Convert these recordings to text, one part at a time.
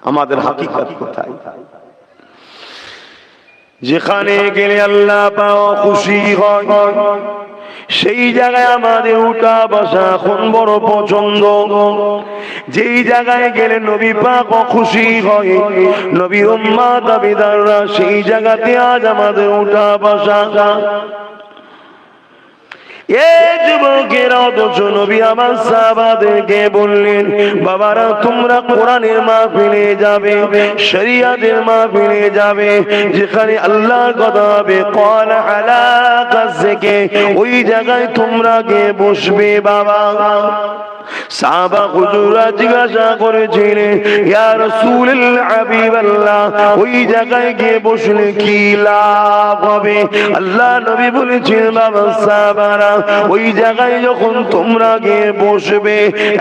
আমাদের হাকিকত কোথায়? যেখানে গেলে আল্লাহ পাক খুশি হয় সেই জায়গায় আমাদের উঠা বসা এখন বড় পছন্দ। যেই জায়গায় গেলে নবী পাক খুশি হয়, নবী উম্মত দাবিদাররা সেই জায়গাতে আজ আমাদের উঠা বসা। যুবকেরা অথচ নবী আমার সাহাবাদেরকে বললেন, বাবারা তোমরা কোরআনের মাহফিলে যাবে, শরিয়াতের মাহফিলে যাবে, যেখানে আল্লাহর কথা হবে ক্বাল আলা কাযকে, ওই জায়গায় তোমরা গিয়ে বসবে। বাবা সাহাবা হুজুররা জিজ্ঞাসা করেছিলেন, ইয়া রাসূলুল্লাহ হাবিবাল্লাহ, ওই জায়গায় গিয়ে বসলে কি লাভ হবে? আল্লাহ নবী বলেছেন, বাবা সাহাবারা, ওই জায়গায় যখন তোমরা গিয়ে বসবে,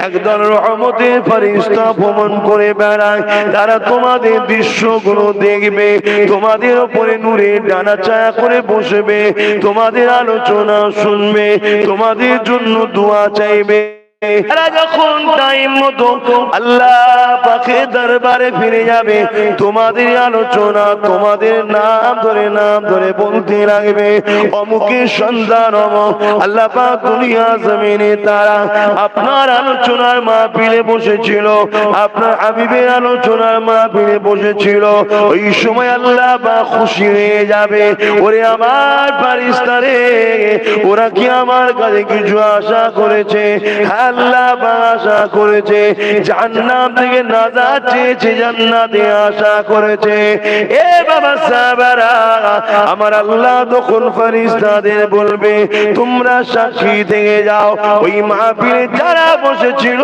একদল রহমতের ফেরেশতা ভ্রমণ করে বেড়ায়, তারা তোমাদের দৃশ্যগুলো দেখবে, তোমাদের উপরে নূরের ডানা ছায়া করে বসবে, তোমাদের আলোচনা শুনবে, তোমাদের জন্য দোয়া চাইবে। এরা যখন টাইম মতো আল্লাহ পাকের দরবারে ফিরে যাবে, তোমাদের আলোচনা তোমাদের নাম ধরে বলতে লাগবে, অমুকের সন্তান অমুক, আল্লাহ পাক দুনিয়া জমিনে তারা আপনার আলোচনার মাহফিলে বসেছিল, আপনার হাবিবের আলোচনার মাহফিলে বসেছিল। ওই সময় আল্লাহ পাক খুশি হয়ে যাবে, ওরে আমার ফেরেশতারে, ওরা কি আমার কাছে কিছু আশা করেছে? আল্লাহ আশা করেছে, জান্নাত থেকে নাজাত চেয়েছে, জান্নাতে আশা করেছে। এ বাবা সাহাবারা, আমার আল্লাহ তখন ফেরেশতাদের বলবে, তোমরা সাক্ষী থেকে যাও, ওই মাহফিলে যারা বসেছিল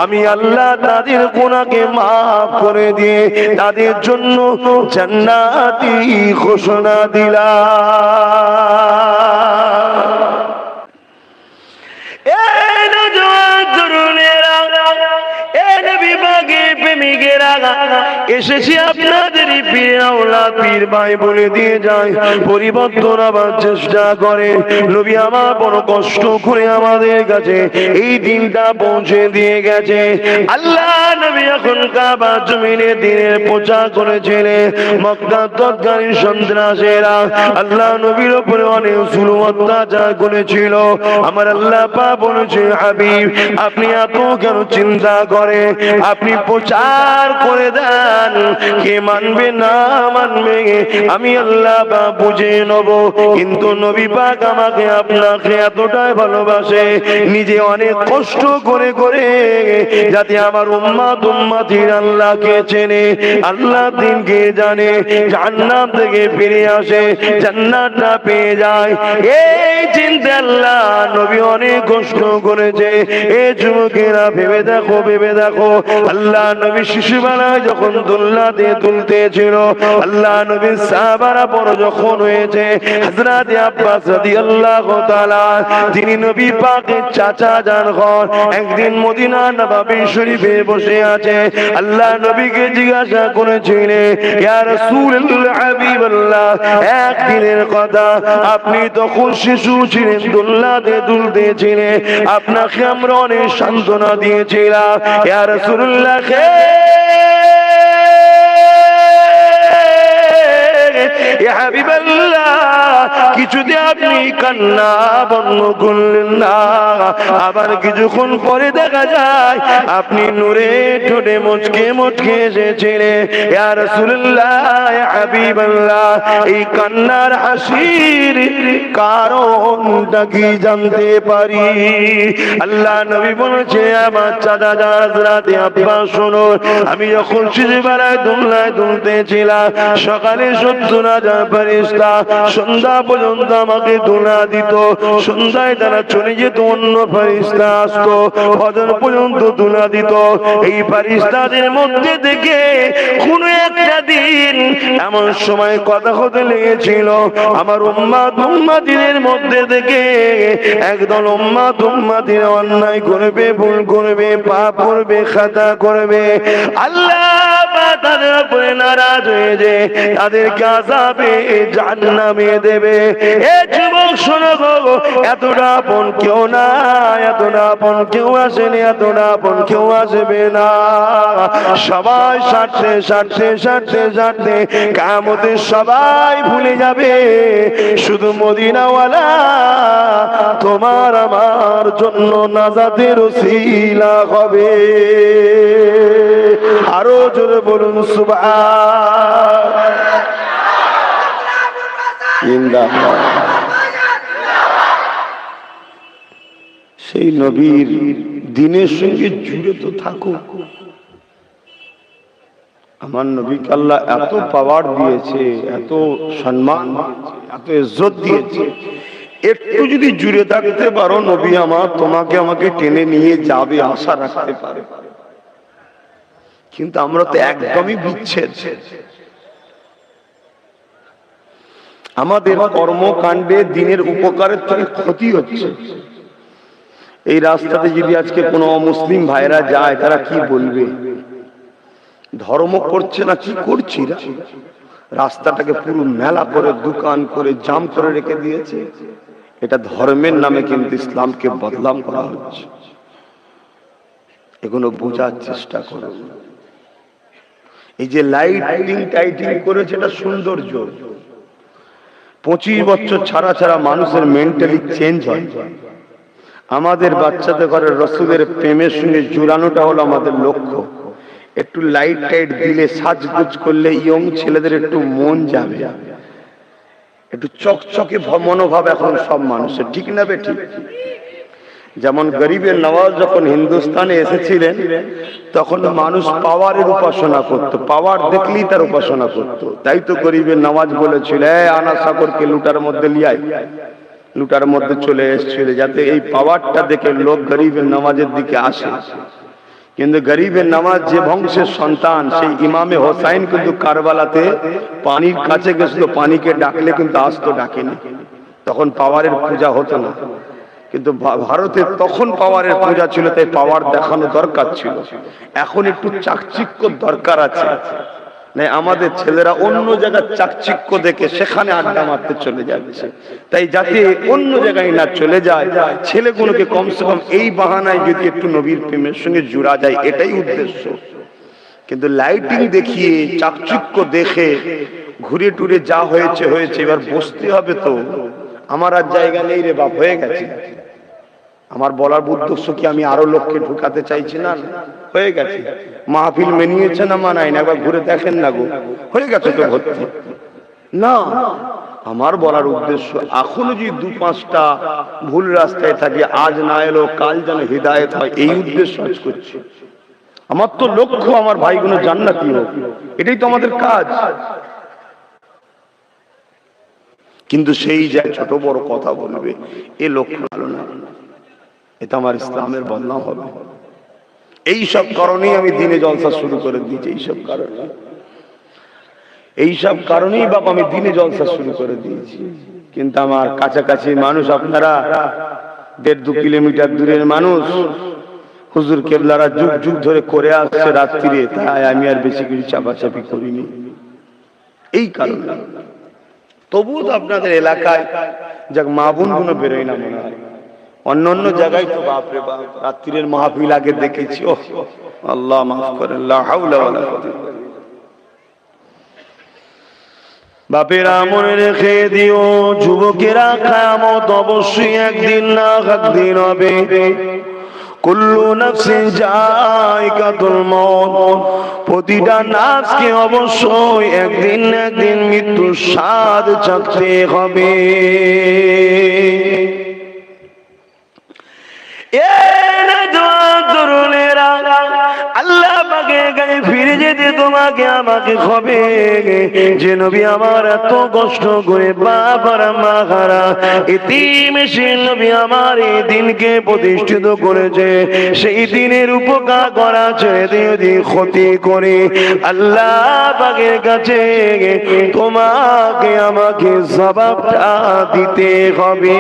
আমি আল্লাহ তাদের গুনাহকে মাফ করে দিয়ে তাদের জন্য জান্নাতি ঘোষণা দিলাম। এসেছি আপনাদের পীর আওলাদ পীর ভাই বলে দিয়ে যায়, পরিবর্তন আবার চেষ্টা করে। নবী আমার বড় কষ্ট করে আমাদের কাছে এই দিনটা পৌঁছে দিয়ে গেছে। আল্লাহ নবী এখন কাবা জমিনে দিনের প্রচার করেছিলেন। মক্কা তৎকালীন সন্ত্রাসীরা আল্লাহ নবীর উপরে অনেক জুলুম অত্যাচার করেছিল। আমার আল্লাহ পাক বলেছে, হাবিব আপনি এত কেন চিন্তা করে, আপনি প্রচার করে দেন, কে মানবে না মানবে আমি আল্লাহ পাক বুঝে নেব। কিন্তু নবী পাক আমাকে আপনাকে এতটাই ভালোবাসে, নিজে অনেক কষ্ট করে করে যাতে আমার উম্মত উম্মতির আল্লাহকে চেনে, আল্লাহ দিনকে জানে, জান্নাত থেকে ফিরে আসে, জান্নাতটা পেয়ে যায়। এই চিন্তা আল্লাহ নবী অনেক কষ্ট করেছে। এই যুবকেরা ভেবে দেখো, ভেবে দেখো, আল্লাহ নবী শিশুবেলায় যখন দোলনাতে তুলতেছিল, আল্লাহ নবীর সাহাবারা বড় যখন হয়েছে, হযরত আব্বাস রাদিয়াল্লাহু তাআলা যিনি নবী পাকের চাচা যান ঘর, একদিন মদিনা নববী শরীফে বসে আছে। আল্লাহ নবীকে জিজ্ঞাসা করেছিলেন, ইয়া রাসূলুল্লাহ হাবিবাল্লাহ, একদিনের কথা, আপনি তখন শিশু ছিলেন, দোলনাতে দুলতেছিলেন, আপনাকে আমরা অনেক সান্ত্বনা দিয়েছিলাম। ইয়া রাসূলুল্লাহ ইয়া হাবিবাল্লাহ, কিছুতে আপনি কান্না বন্ধ করলেন না, আবার কিছুক্ষণ পরে দেখা যায় আপনি নূরে ঠোঁটে মুচকে মুচকে এসেছিলেন। ইয়া রাসূলুল্লাহ ইয়া হাবিবাল্লাহ, এই কান্নার হাসির কারণটা কি জানতে পারি? আল্লাহ নবী বলেছে, আমার চাচা হযরত আব্বাস শোনো, আমি যখন শিশুবেলায় দোলনায় দুলতেছিলাম, সকালে 70,000 ফেরেশতা সন্ধ্যা পর্যন্ত আমাকে দোলা দিত, সন্ধ্যায় তারা চলে যেত, অন্য ফেরেশতা আসতো, ফজর পর্যন্ত দোলা দিত। এই ফেরেশতাদের মধ্যে থেকে কোন একটা দিন এমন সময় কথা হতে লেগেছিল, আমার উম্মত উম্মতিদের মধ্যে থেকে একদল উম্মত উম্মতিরা অন্যায় করবে, ভুল করবে, পাপ করবে, খাতা করবে। আল্লাহ তাদের উপরে নারাজ হয়ে যে তাদেরকে আযাবে জাহান্নামে দেবে। এ যুবক শোনো গো, এতটা আপন কেউ না, এতটা আপন কেউ আসেনি, এতটা আপন কেউ আসবে না। সবাই সাথে সাথে সাথে সাথে কিয়ামতে সবাই ভুলে যাবে, শুধু মদিনাওয়ালা তোমার আমার জন্য নাজাতের ওসিলা হবে। আরো জোরে বলুন সুবহানাল্লাহ। সেই নবীর দিনের সঙ্গে জুড়ে তো থাকো। আমার নবীকে আল্লাহ এত পাওয়ার দিয়েছে, এত সম্মান দিয়েছে, এত ইজ্জত দিয়েছে, একটু যদি জুড়ে থাকতে পারো নবী আমার তোমাকে আমাকে টেনে নিয়ে যাবে, আশা রাখতে পারে। কিন্তু আমরা তো একদমই বিচ্ছেদ। আমাদের কর্মকাণ্ডে দিনের উপকারের থেকে ক্ষতি হচ্ছে। এই রাস্তাতে যদি আজকে কোনো অমুসলিম ভাইরা যায় তারা কি বলবে? ধর্ম করছে না কি করছি? রাস্তাটাকে পুরো মেলা করে, দোকান করে, জাম করে রেখে দিয়েছে। এটা ধর্মের নামে কিন্তু ইসলামকে বদনাম করা হচ্ছে। এগুলো বোঝার চেষ্টা করো। এই যে লাইটিং টাইটিং করেছে এটা সৌন্দর্য। 25 বছর ছাড়া ছাড়া মানুষের মেন্টালি চেঞ্জ হয়। আমাদের বাচ্চাদের ঘরে রসুলের প্রেমের সঙ্গে জুড়ানোটা হলো আমাদের লক্ষ্য। একটু লাইট টাইট দিলে, সাজগুজ করলে ইয়ং ছেলেদের একটু মন যাবে, একটু চকচকে মনোভাব এখন সব মানুষের, ঠিক না বেঠিক? যেমন গরিবের নওয়াজ যখন হিন্দুস্তানে এসেছিলেন তখন মানুষ পাওয়ারের উপাসনা করত, পাওয়ার দেখলেই তার উপাসনা করত। তাই তো গরিবের নওয়াজ বলেছিল, আনা সাগরকে লুটার মধ্যে লিয়াই, লুটার মধ্যে চলে এসেছিল যাতে এই পাওয়ারটা দেখে লোক গরিবের নামাজের দিকে আসে। কিন্তু গরিবের নামাজ যে বংশের সন্তান, সেই ইমামে হোসাইন কিন্তু কারবালাতে পানির কাছে গেছিল, পানিকে ডাকলে কিন্তু আসতো, ডাকেনি। তখন পাওয়ারের পূজা হতো না, কিন্তু ভারতে তখন পাওয়ারের পূজা ছিল, তাই পাওয়ার দেখানো দরকার ছিল। এখন একটু চাকচিক্য দরকার আছে। আমাদের ছেলেরা অন্য জায়গায় চাকচিক্য দেখে সেখানে আড্ডা মারতে চলে যাচ্ছে। তাই যাতে অন্য জায়গায় না চলে যায়, ছেলেগুলোকে কমসে কম এই বাহানায় যদি একটু নবীর প্রেমের সঙ্গে জুড়া যায়, এটাই উদ্দেশ্য। কিন্তু লাইটিং দেখিয়ে, চাকচিক্য দেখে ঘুরে টুরে যা হয়েছে হয়েছে, এবার বসতে হবে তো। আমার আর জায়গা নেই রে বাপ, হয়ে গেছে। আমার বলার উদ্দেশ্য কি আমি আরো লোককে ঢুকাতে চাইছি না, হয়ে গেছে। মাহফিল মেনিয়েছে না মানায় না, একবার ঘুরে দেখেন না গো, হয়ে গেছে তো ভর্তি না। আমার বলার উদ্দেশ্য, এখনো যদি 2-5টা ভুল রাস্তায় থাকে, আজ না এলো কাল যেন হিদায়েত হয়, এই উদ্দেশ্য আজ করছি। আমার তো লক্ষ্য আমার ভাইগুলো জান্নাতি হোক, এটাই তো আমাদের কাজ। কিন্তু সেই যে ছোট বড় কথা বলবে, এ লক্ষ্য ভালো না, এটা আমার ইসলামের বদনাম হবে। এইসব কারণেই আমি দিনে জলসা শুরু করে দিয়েছি, এইসব কারণেই বাপ আমি দিনে জলসা শুরু করে দিয়েছি। কিন্তু আমার কাছাকাছি মানুষ, আপনারা 1.5-2 কিলোমিটার দূরের মানুষ, হুজুর কেবলারা যুগ যুগ ধরে করে আসছে রাত্রিরে, তাই আমি আর বেশি কিছু চাপাচাপি করিনি। এই কারণে তবুও তো আপনাদের এলাকায় যাক মা বোন গুলো বেরোয় না মনে হয়, অন্য অন্য জায়গায় তো বাপরে বাপ রাত্রির মাহফিল আগে দেখেছি। ও আল্লাহ মাফ করেন, লা হাওলা ওয়ালা কুওয়াতা। বাপেরা মনে রেখে দিও, যুবকেরা কিয়ামত অবশ্যই একদিন না একদিন হবে। কুল্লু নাফসিন যায়িকাতুল মউত, প্রতিটা নাফসকে অবশ্যই একদিন না একদিন মৃত্যুর স্বাদ চাখতে হবে। আল্লাহ পাকের কাছে ফিরে যেতে তোমাকে আমাকে হবে যে নবী আমার এত কষ্ট করে বাবার মা হারা এতিম সেই নবী আমার এই দিনকে প্রতিষ্ঠিত করেছে, সেই দিনের উপকার করা ছেড়ে দিয়ে যদি ক্ষতি করে, আল্লাহ পাকের কাছে তোমাকে আমাকে জবাবটা দিতে হবে।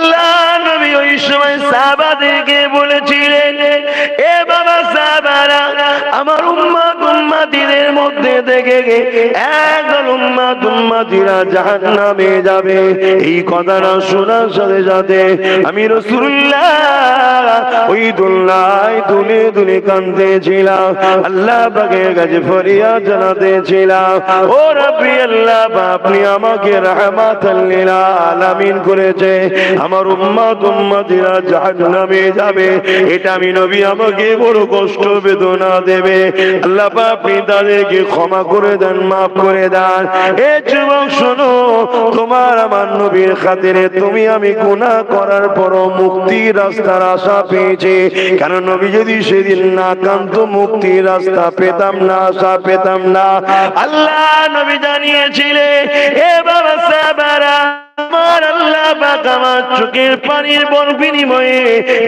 আল্লাহ নবী ওই সময় সাহাবাদেরকে বলেছিলেন, এ বাবা সাহাবারা, আমার উম্মত উম্মতিদের মধ্যে থেকে একদল উম্মত উম্মতিরা জাহান্নামে যাবে। এই কথাটা শোনার সাথে সাথে আমি রাসূলুল্লাহ ওই দোলনায় দুলে দুলে কাঁদতেছিলাম, আল্লাহ পাকের কাছে ফরিয়াদ জানাতেছিলাম, ও রাব্বি আল্লাহ, আপনি আমাকে রাহমাতাল লিল আলামিন করেছে, আমার উম্মত উম্মতিরা জাহান্নামে যাবে, এটা আমি নবী আমাকে বড় কষ্ট বেদনা দেবে, আল্লাহ পাক আপনি তাদেরকে ক্ষমা করে দেন, মাফ করে দেন। এ যুবক শোনো, তোমার আমার নবীর খাতিরে তুমি আমি গুনাহ করার পরও মুক্তির রাস্তার আশা পেয়েছি, কারণ নবী যদি সেদিন না কাঁদতো মুক্তির রাস্তা পেতাম না, আশা পেতাম না। আল্লাহ নবী জানিয়েছিলেন, এ বাবা সাহাবারা, আমার আল্লাহ পাক আমার চোখের পানির বিনিময়ে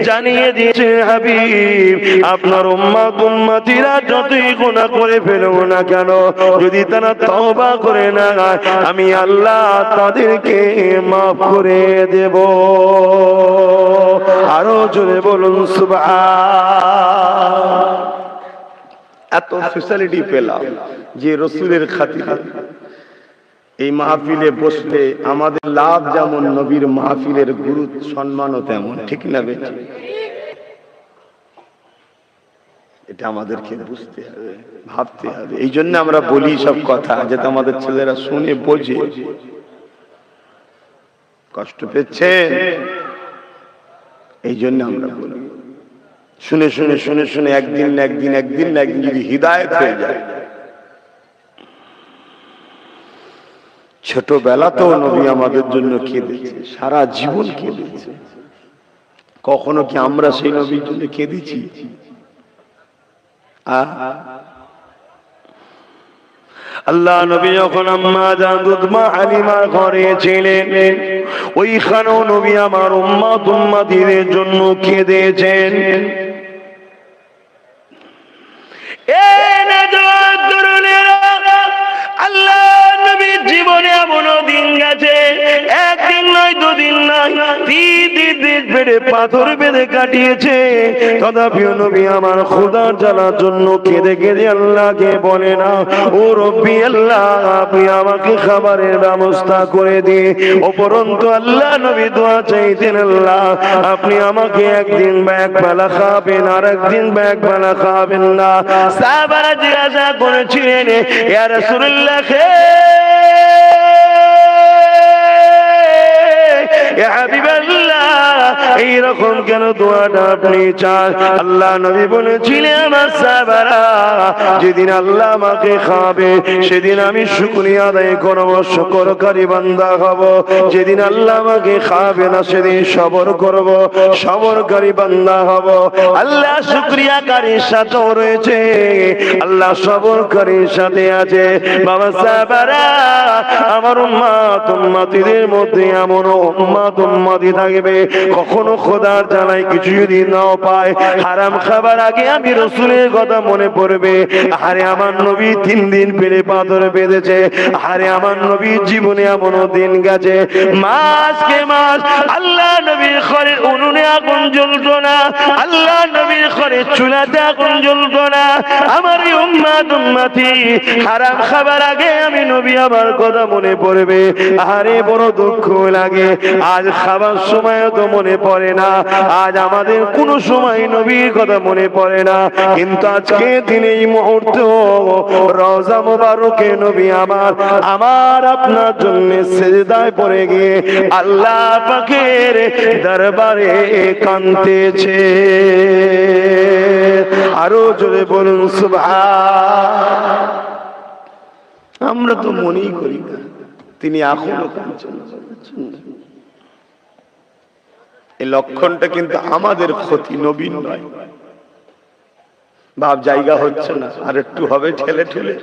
জানিয়ে দিয়েছে, হাবিব, আপনার উম্মত উম্মতিরা যতই গুনাহ করে ফেলুক না কেন, যদি তারা তওবা করে না, আমি আল্লাহ তাদেরকে মাফ করে দেব। আরো জোরে বলুন সুবহান। এত ফ্যাসিলিটি পেলাম যে রাসূলের খাতিরে এই মাহফিলে বসলে আমাদের লাভ যেমন, নবীর মাহফিলের গুরুত্ব সম্মানও তেমন, ঠিক না বেটা? এটা আমাদেরকে বুঝতে হবে, ভাবতে হবে। এই জন্য আমরা বলি সব কথা, যাতে আমাদের ছেলেরা শুনে বোঝে। কষ্ট পেচ্ছে, এই জন্য আমরা বলি। শুনে শুনে শুনে শুনে একদিন না একদিন, একদিন না একদিন যদি হিদায়াত হয়ে যায়। ছোটবেলাতেও নবী আমাদের জন্য কেঁদেছে, সারা জীবন কেঁদেছে। কখনো কি আমরা সেই নবীর জন্য কেঁদেছি? আল্লাহ নবী যখন আম্মা জান দুধমা হালিমার ঘরে ছিলেন, ওইখানেও নবী আমার উম্মত উম্মতিদের জন্য কেঁদেছেন। আল্লাহ নবীর জীবনে এমন দিন গেছে, একদিন নয়, দুদিন নয়, 3 দিন বেড়ে পাথর বেঁধে কাটিয়েছে। তথাপিও নবী আমার খোদার জ্বালার জন্য কেঁদে কেঁদে আল্লাহকে বলে না, ও রব্বি আল্লাহ, আপনি আমাকে খাবারের ব্যবস্থা করে দিয়ে। উপরন্তু আল্লাহ নবী দোয়া চাইতেন, আল্লাহ আপনি আমাকে একদিন বা এক বেলা খাবেন, আর একদিন বা এক বেলা খাবেন না। সাহাবারা জিজ্ঞাসা করেছিলেন, ইয়া রাসূলুল্লাহ, এইরকম কেন দোয়াটা আপনি চান? আল্লাহ নবী বলেছিলেন, আমার সাহাবারা, যেদিন আল্লাহ আমাকে খাবে সেদিন আমি শুকরিয়া আদায় করব, শুকরকারী বান্দা হব। যেদিন আল্লাহ আমাকে খাবে না সেদিন সবর করব, সবরকারী বান্দা হব। আল্লাহ শুকরিয়াকারীর সাথেও রয়েছে, আল্লাহ সবরকারীর সাথে আছে। বাবা সাহাবারা, আমার উম্মত উম্মতিদের মধ্যে এমন উম্মত উম্মতি থাকবে, কখনো খোদার জ্বালায় কিছু যদি নাও পায়, হারাম খাবার আগে আমি রাসূলের কথা মনে পড়বে। আরে আমার নবী 3 দিন পেলে পাথর বেঁধেছে। আরে আমার নবীর জীবনে এমন দিন গেছে, মাসকে মাস আল্লাহ নবীর ঘরের উনুনে আগুন জ্বলতো না, আল্লাহ নবীর ঘরের চুলাতে আগুন জ্বলতো না। আমার উম্মত উম্মতি হারাম খাবার আগে আমি নবী আমার কথা মনে পড়বে। আরে বড় দুঃখ লাগে, আজ খাবার সময়ও তো মনে পড়ে না, আজ আমাদের কোন সময় নবীর কথা মনে পড়ে না। কিন্তু আজকে দিনে এই মুহূর্তে রওজা মুবারকে নবী আমার আপনার জন্য সিজদায় পড়ে গিয়ে আল্লাহ পাকের দরবারে কাঁদতেছে। আরো জোরে বলুন সুবহান। আমরা তো মনেই করি না তিনি এখনো কাঁদছেন। এই লক্ষণটা কিন্তু আমাদের ক্ষতি, নবীন নয়। ভাব জায়গা হচ্ছে না, আর একটু হবে ঠেলে ঠেলে।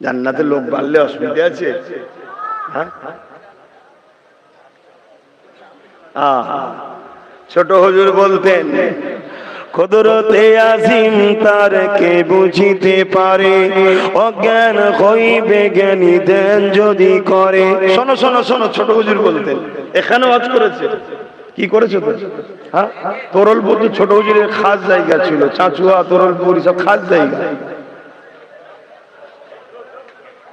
জান্নাতে লোক বাড়লে অসুবিধা আছে? হ্যাঁ, ছোট হুজুর বলতেন, কুদরতে আজিম তার কে বুঝিতে পারে, অজ্ঞান হইবে জ্ঞানী ধ্যান যদি করে। শোনো শোনো শোনো, ছোট হুজুর বলতেন, এখানে ওয়াজ করেছে, কি করেছে তো? হ্যাঁ, তোরলপুর তো ছোট হুজুরের খাস জায়গা ছিল, চাঁচুয়া তোরলপুর সব খাস জায়গা।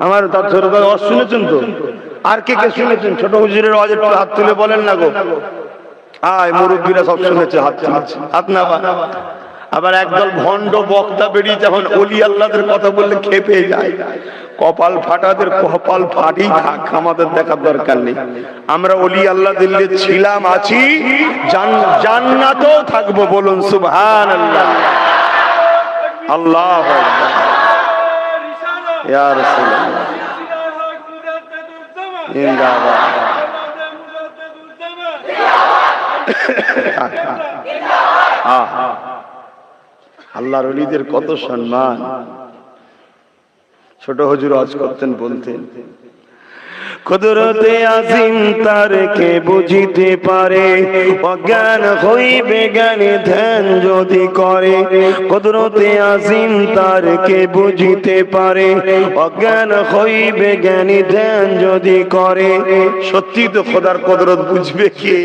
আমার তার ছোট ওয়াজ শুনেছেন তো? আর কে কে শুনেছেন ছোট হুজুরের ওয়াজ? একটু হাত তুলে বলেন না গো। আয় মুরব্বীরা সব শুনেছে, হাত তুলেছে, হাত না। আবার একদল ভণ্ড বক্তা বেরিয়েছে, এখন ওলি আল্লাহদের কথা বললে খেপে যায়। কপাল ফাটাদের কপাল ফাটি থাক, আমাদের দেখার দরকার নেই। আমরা ওলি আল্লাহ দিল্লি ছিলাম, আছি, জান্নাতেও থাকবো। বলুন সুবহানাল্লাহ, আল্লাহু আকবার, ইয়া রাসূলুল্লাহ, জিন্দাবাদ। আল্লাহর ওলিদের কত সম্মান। ছোট হুজুর ওয়াজ করতেন, বলতেন কুদরতে আজিম তার কে বুঝিতে পারে, অজ্ঞান হইবে জ্ঞানী ধ্যান যদি করে। কুদরতে আজিম তার কে বুঝিতে পারে, অজ্ঞান হইবে জ্ঞানী ধ্যান যদি করে। সত্যি তো খোদার কুদরত বুঝবে কে?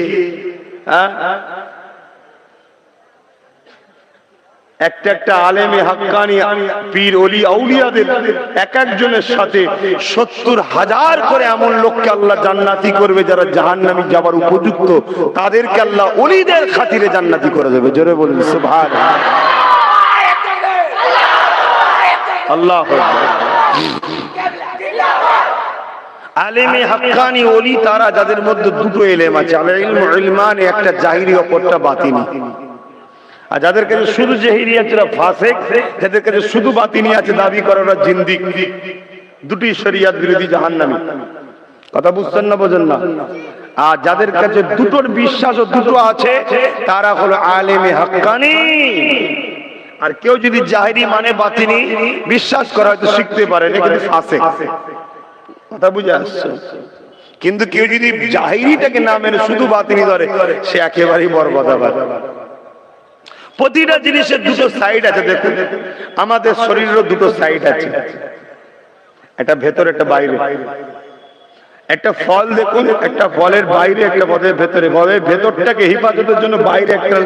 একটা একটা আলেমে হাক্কানি পীর ওলি আউলিয়াদের এক একজনের সাথে ৭০,০০০ করে এমন লোককে আল্লাহ জান্নাতি করবে, যারা জাহান্নামী যাবার উপযুক্ত, তাদেরকে আল্লাহ ওলিদের খাতিরে জান্নাতি করে দেবে। জোরে বলুন সুবহানাল্লাহ, আল্লাহু আকবার। আলেমে হাক্কানি ওলি তারা যাদের মধ্যে দুটো এলেম আছে, আল ইলমু ইলমান, একটা জাহিরি অপরটা বাতিনি। আর যাদের কাছে শুধু জাহিরি আছে ওরা ফাসিক, যাদের কাছে শুধু বাতিনি আছে দাবি করে ওরা জিন্দিক। দুটি শরীয়ত বিরোধী জাহান্নামী। কথা বুঝছেন না, বোঝেন না? আর যাদের কাছে দুটোর বিশ্বাস ও দুটো আছে, তারা হলো আলেমে হাক্কানি। আর কেউ যদি জাহিরি মানে বাতিনি বিশ্বাস করে, হয়তো শিখতে পারে না, কিন্তু ফাসিক। কথা বুঝে আসছে? কিন্তু কেউ যদি জাহিরিটাকে না মেনে শুধু বাতিনি ধরে, সে একেবারেই বরবাদ হবে। প্রতিটা জিনিসের দুটো সাইড আছে। দেখুন, আমাদের শরীরেরও দুটো সাইড আছে, একটা ভেতর একটা বাইরে। একটা ফল দেখুন, একটা ফলের বাইরে একটা ফলের ভেতরে। ফলের ভেতরটাকে হেফাজতের জন্য বাইরে একটা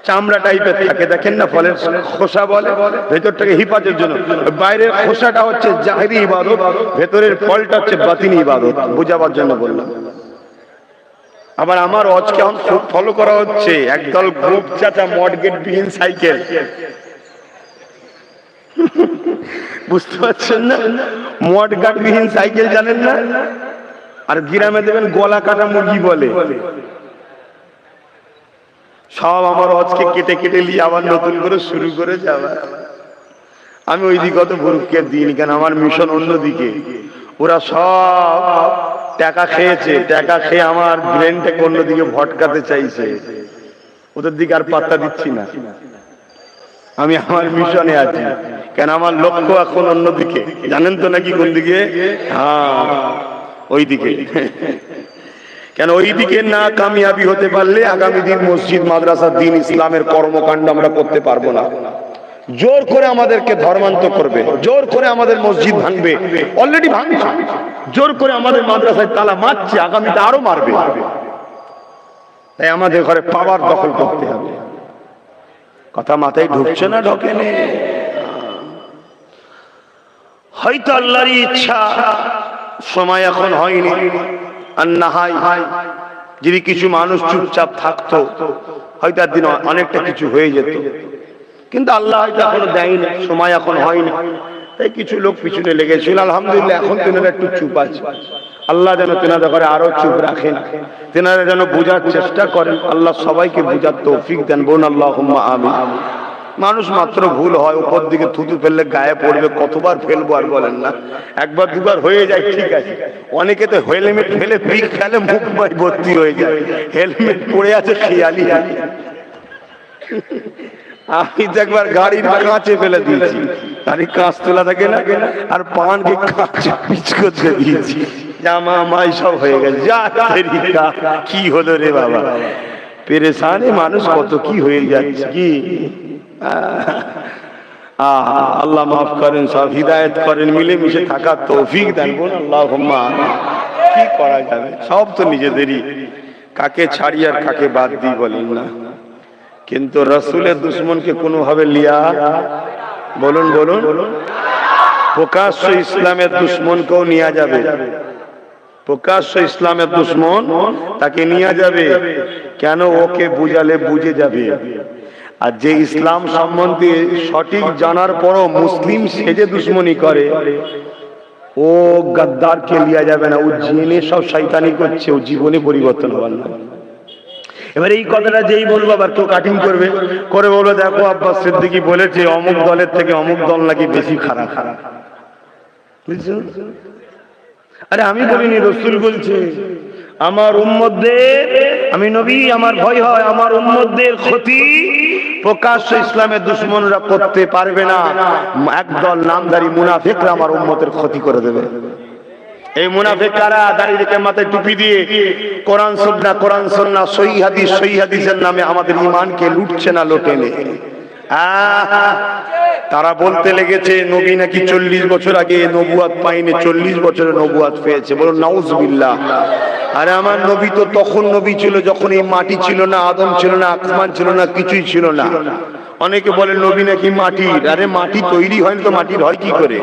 চামড়া টাইপের থাকে, দেখেন না, ফলের খোসা বলে, ভেতরটাকে হেফাজতের জন্য। বাইরের খোসাটা হচ্ছে জাহিরি ইবাদত, ভেতরের ফলটা হচ্ছে বাতিনি ইবাদত। বুঝাবার জন্য বললাম। আবার আমার ওয়াজকে এখন খুব ফলো করা হচ্ছে একদল গ্রুপ চাচা, মডগেট বিহীন সাইকেল। বুঝতে পারছেন না? মডগাট বিহীন সাইকেল জানেন না? আর গ্রামে দেবেন গলা কাটা মুরগি বলে। সব আমার ওয়াজকে কেটে কেটে নিয়ে আবার নতুন করে শুরু করে যাওয়া। আমি ওই দিকে অত ভুরুক্ষেপ দিইনি, কেন আমার মিশন অন্যদিকে। ওরা সব টাকা খেয়েছে, টাকা খেয়ে আমার ব্রেনটাকে অন্যদিকে ভটকাতে চাইছে। ওদের দিকে আর পাত্তা দিচ্ছি না। আমি আমার মিশনে আছি, কেন আমার লক্ষ্য এখন অন্যদিকে। জানেন তো নাকি কোন দিকে? হ্যাঁ, ওই দিকে। কেন ওই দিকে না কামিয়াবি হতে পারলে আগামী দিন মসজিদ, মাদ্রাসা, দ্বীন, ইসলামের কর্মকাণ্ড আমরা করতে পারবো না। জোর করে আমাদেরকে ধর্মান্তর করবে, জোর করে আমাদের মসজিদ ভাঙবে, অলরেডি ভাঙছে। জোর করে আমাদের মাদ্রাসায় তালা মারছে, আগামীতে আরো মারবে। তাই আমাদের ঘরে পাওয়ার দখল করতে হবে। কথা মাথায় ঢুকছে না? ঢোকে নে। হয়তো আল্লাহরই ইচ্ছা সময় এখন হয়নি, আর না হয় যদি কিছু মানুষ চুপচাপ থাকতো, হয়তো একদিন অনেকটা কিছু হয়ে যেত। কিন্তু আল্লাহ হয়তো এখনো দেয়নি, সময় এখন হয়নি, তাই কিছু লোক পিছনে লেগেছিল। আলহামদুলিল্লাহ, এখন তেনারা একটু চুপ আছে। আল্লাহ যেন তেনাদের ঘরে আরো চুপ রাখেন, তেনারা যেন বোঝার চেষ্টা করেন। আল্লাহ সবাইকে বোঝার তৌফিক দেন। বোন আল্লাহুম্মা আমিন। মানুষ মাত্র ভুল হয়, উপর দিকে থুতু ফেললে গায়ে পড়বে, কতবার ফেলবো আর বলেন না? একবার দুবার হয়ে যায়, ঠিক আছে। অনেকে তো হেলমেট ফেলে পিক ফেলে, মুখ ভর্তি হয়ে যায়। হেলমেট পড়ে আছে খেয়ালি। আমি তো একবার গাড়ির কাঁচে ফেলে দিয়েছি, গাড়ির কাঁচ তোলা থাকে না, আর পানকে কাঁচে পিচ করতে দিয়েছি, জামা মাই সব হয়ে গেছে। যা কি হলো রে বাবা, পেরেশানে মানুষ কত কি হয়ে যাচ্ছে কি। আল্লাহ মাফ করেন, সব হিদায়ত করেন, মিলেমিশে থাকার তৌফিক দেন। বলুন আল্লাহুম্মা। কি করা যাবে, সব তো নিজেদেরই, কাকে ছাড়ি আর কাকে বাদ দিই বলেন না। কিন্তু রাসূলের দুশমনকে কোনোভাবে লিয়া, বলুন বলুন, প্রকাশ্য ইসলামের দুশমনকেও নেওয়া যাবে। প্রকাশ্য ইসলামের দুশমন তাকে নিয়ে যাবে, কেন? ওকে বুঝালে বুঝে যাবে। আর যে ইসলাম সম্বন্ধে সঠিক জানার পরও মুসলিম সেজে দুশ্মনী করে, ও গাদ্দারকে লিয়া যাবে না। ও জেনে সব শয়তানি করছে, ও জীবনে পরিবর্তন হবার না। এবার এই কথাটা যেই বলবো, আবার কেউ কাটিং করবে, করে বলবে দেখো আব্বাস সিদ্দিকী বলেছে অমুক দলের থেকে অমুক দল নাকি বেশি খারাপ। বুঝছো? আরে আমি বলিনি, রাসূল বলছে আমার উম্মতদের, আমি নবী, আমার ভয় হয় আমার উম্মতদের ক্ষতি প্রকাশ্য ইসলামের দুশমনরা করতে পারবে না। একদল নামধারী মুনাফিকরা আমার উম্মতের ক্ষতি করে দেবে। এই মুনাফিক কারা? দাঁড়িয়ে রেখে মাথায় টুপি দিয়ে কোরআন সুন্নাহ সহিহ হাদিসের নামে আমাদের ঈমানকে লুটছে না লোটেনে। তারা বলতে লেগেছে নবী নাকি 40 বছর আগে নবুয়াত পাইনি, 40 বছরে নবুয়াত পেয়েছে। বলো নাউজুবিল্লাহ। আরে আমার নবী তো তখন নবী ছিল যখন এই মাটি ছিল না, আদম ছিল না, আসমান ছিল না, কিছুই ছিল না। অনেকে বলে নবী নাকি মাটির। আরে মাটি তৈরি হয়নি তো মাটির হয় কি করে?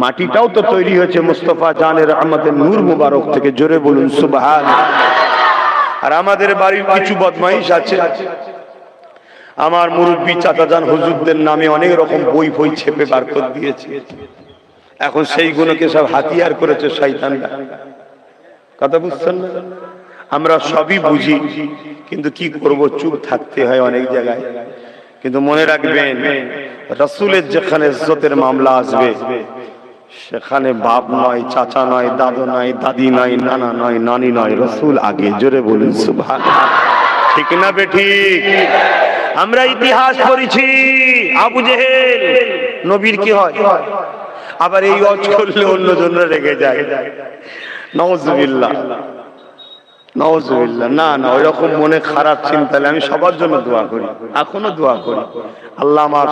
মাটিটাও তো তৈরি হয়েছে মুস্তাফা জানের রহমতের নূর মুবারক থেকে। জোরে বলুন সুবহানাল্লাহ। আর আমাদের বাড়ির কিছু বদমাইশ আছে, আমার মুরব্বী চাচাজান হুজুরদের নামে অনেক রকম বই ফই ছেপে বার করে দিয়েছে। এখন সেইগুলোকে সব হাতিয়ার করেছে শয়তানরা। কথা বুঝছেন না? আমরা সবই বুঝি, কিন্তু কি করব, চুপ থাকতে হয় অনেক জায়গায়। কিন্তু মনে রাখবেন, রাসূলের যেখানে ইজ্জতের মামলা আসবে সেখানে বাপ নয়, চাচা নয়, দাদু নয়, দাদি নয়, নানা নয়, নানি নয়, রাসূল আগে। জোরে বলুন সুবহানাল্লাহ। ঠিক না বেঠিক? আমরা ইতিহাস পড়েছি, আবু জেহেল নবীর কি হয়, আবার এই অজ করলে অন্যজনরা রেগে যায়। নাউজুবিল্লাহ নাউজুবিল্লাহ। না না, ওইরকম মনে খারাপ চিন্তা। আমি সবার জন্য দোয়া করি, এখনো দোয়া করি, আল্লাহ আমার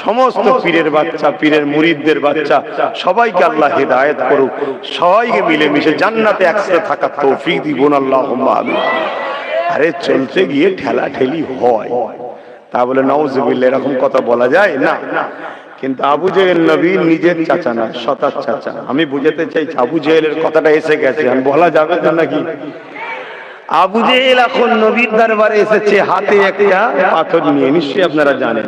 সমস্ত পীরের বাচ্চা, পীরের মুরিদদের বাচ্চা সবাইকে আল্লাহ হেদায়েত করুক, সবাইকে মিলেমিশে জান্নাতে একসাথে থাকার তৌফিক দিবেন আল্লাহুম্মা আমিন। আরে চলতে গিয়ে ঠেলা ঠেলি হয়, তা বলে নাউজুবিল্লাহ এরকম কথা বলা যায় না। কিন্তু আবু জেহেল নবীর নিজের চাচা না, সতার চাচা। আমি বুঝাতে চাইছি আবু জেহেলের কথাটা এসে গেছে, আমি বলা যাবে তো নাকি? আবু জেহেল এখন নবীর দরবারে এসেছে হাতে একটা পাথর নিয়ে। নিশ্চয়ই আপনারা জানেন,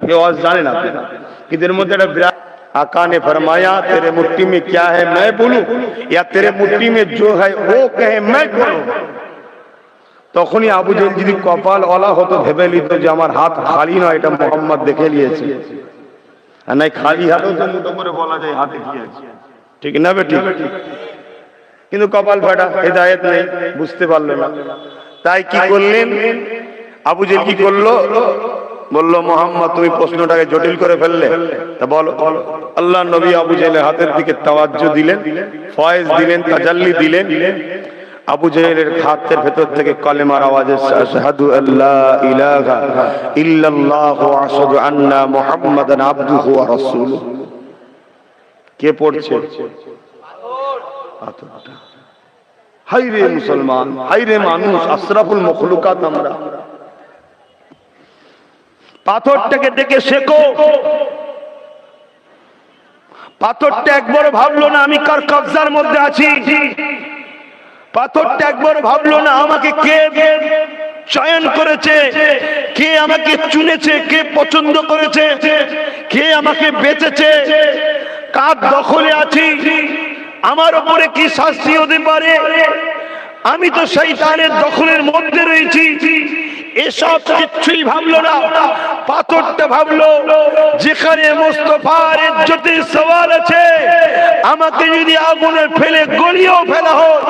কেউ আজ জানেন আপনারা, কিন্তু এর মধ্যে একটা বিরাট। आका ने फरमाया तेरे मुट्ठी में क्या है मैं बोलूं, या तेरे मुट्ठी में जो है वो कहे मैं बोलूं। তখনই আবু জেহেল যদি কপাল ওয়ালা হতো, ভেবে নিত যে আমার হাত খালি নয়, এটা মোহাম্মদ দেখে নিয়েছে। আর নাই খালি হাতেও তো মুঠো করে বলা যায় হাতে কি আছে, ঠিক না বেটি? কিন্তু কপাল ফাটা, হেদায়েত নেই, বুঝতে পারলো না। তাই কি করলেন আবু জেহেল? কি করলো? বললো মোহাম্মদ তুমি প্রশ্নটাকে জটিল করে ফেললে, তা বলো। আল্লাহ নবী আবু জেহেলের হাতের দিকে তাওয়াজ্জু দিলেন, ফয়েজ দিলেন, তাজাল্লি দিলেন। আবু জেহেলের হাতের ভেতর থেকে কলেমার আওয়াজ এসেছে, আশহাদু আল্লা ইলাহা ইল্লাল্লাহ ওয়া আশহাদু আন্না মুহাম্মাদান আবদুহু ওয়া রাসূলুহু। কে পড়ছে? হায়রে মুসলমান, হায়রে মানুষ, আশরাফুল মখলুকাত আমরা। পাথরটাকে দেখে শেখো। পাথরটা একবার ভাবলো না আমি কার কবজার মধ্যে আছি। পাথরটা একবার ভাবলো না আমাকে কে চয়ন করেছে, কে আমাকে চুনেছে, কে পছন্দ করেছে, কে আমাকে বেচেছে, কার দখলে আছি, আমার উপরে কি শাস্তি হতে পারে, আমি তো শয়তানের দখলের মধ্যে রয়েছি। এসব কিছুই ভাবলো না। পাথরটা ভাবলো যেখানে মুস্তাফার ইজ্জতের সওয়াল আছে, আমাকে যদি আগুনে ফেলে গলিয়েও ফেলা হোক,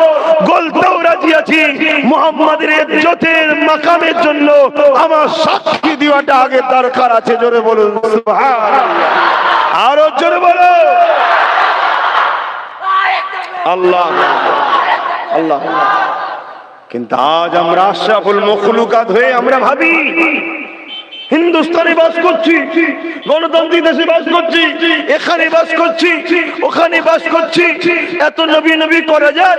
গলতেও রাজি আছি। মুহাম্মাদের ইজ্জতের মাকামের জন্য আমার সাক্ষী দেওয়াটা আগে দরকার আছে। জোরে বলুন সুবহানাল্লাহ, আরো জোরে বলো আল্লাহ আল্লাহ। কিন্তু আজ আমরা আশরাফুল মখলুকাত হয়ে আমরা ভাবি হিন্দুস্তানে বাস করছি, গণতান্ত্রিক দেশে বাস করছি, এখানে বাস করছি, ওখানে বাস করছি, এত নবী নবী করা যায়,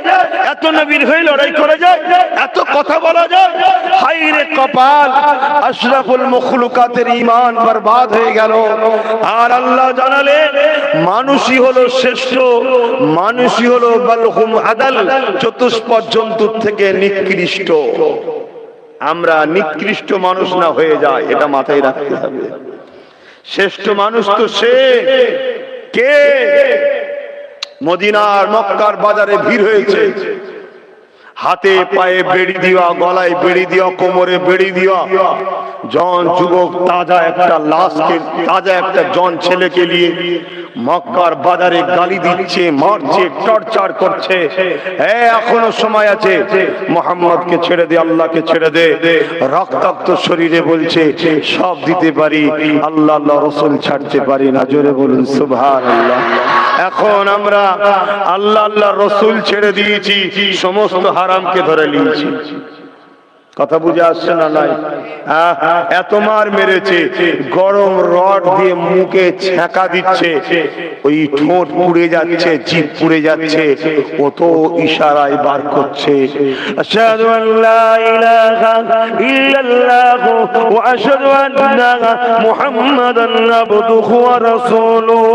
এত নবীর হয়ে লড়াই করা যায়, এত কথা বলা যায়। হায় রে কপাল, আশরাফুল মখলুকাতের ঈমান বরবাদ হয়ে গেল। আর আল্লাহ জানালেন মানুষই হলো শ্রেষ্ঠ, মানুষই হলো বালহুম আদাল, চতুষ্পদ জন্তুর থেকে নিকৃষ্ট। আমরা নিকৃষ্ট মানুষ না হয়ে যায়, এটা মাথায় রাখতে হবে। শ্রেষ্ঠ মানুষ তো সে কে? মদিনার মক্কার বাজারে ভিড় হয়েছে, হাতে পায়ে বেড়ি দেওয়া, গলায় বেড়ি দেওয়া, কোমরে বেড়ি দেওয়া জন যুবক তাজা একটা লাশকে, তাজা একটা জন ছেলেকে নিয়ে মক্কার বাজারে গালি দিচ্ছে, মারছে, টর্চার করছে। এখনো সময় আছে, মুহাম্মদকে ছেড়ে দে, আল্লাহকে ছেড়ে দে। রক্তাক্ত শরীরে বলছে সব দিতে পারি, আল্লাহ আল্লাহ রসুল ছাড়তে পারি না। জোরে বলুন সুবহানাল্লাহ। এখন আমরা আল্লাহ আল্লাহ রসুল ছেড়ে দিয়েছি, সমস্ত হারামকে ধরে নিয়েছি। কথা বুঝে আসছে না? নাই এত মার মেরেছে, গরম রড দিয়ে মুখে ছ্যাঁকা দিচ্ছে, ওই ঠোঁট পুড়ে যাচ্ছে, জিভ পুড়ে যাচ্ছে, ও তো ইশারায় বার করছে আশহাদু আল্লা ইলাহা ইল্লাল্লাহ ওয়া আশহাদু আন্না মুহাম্মাদান আবদুহু ওয়া রাসূলুহু।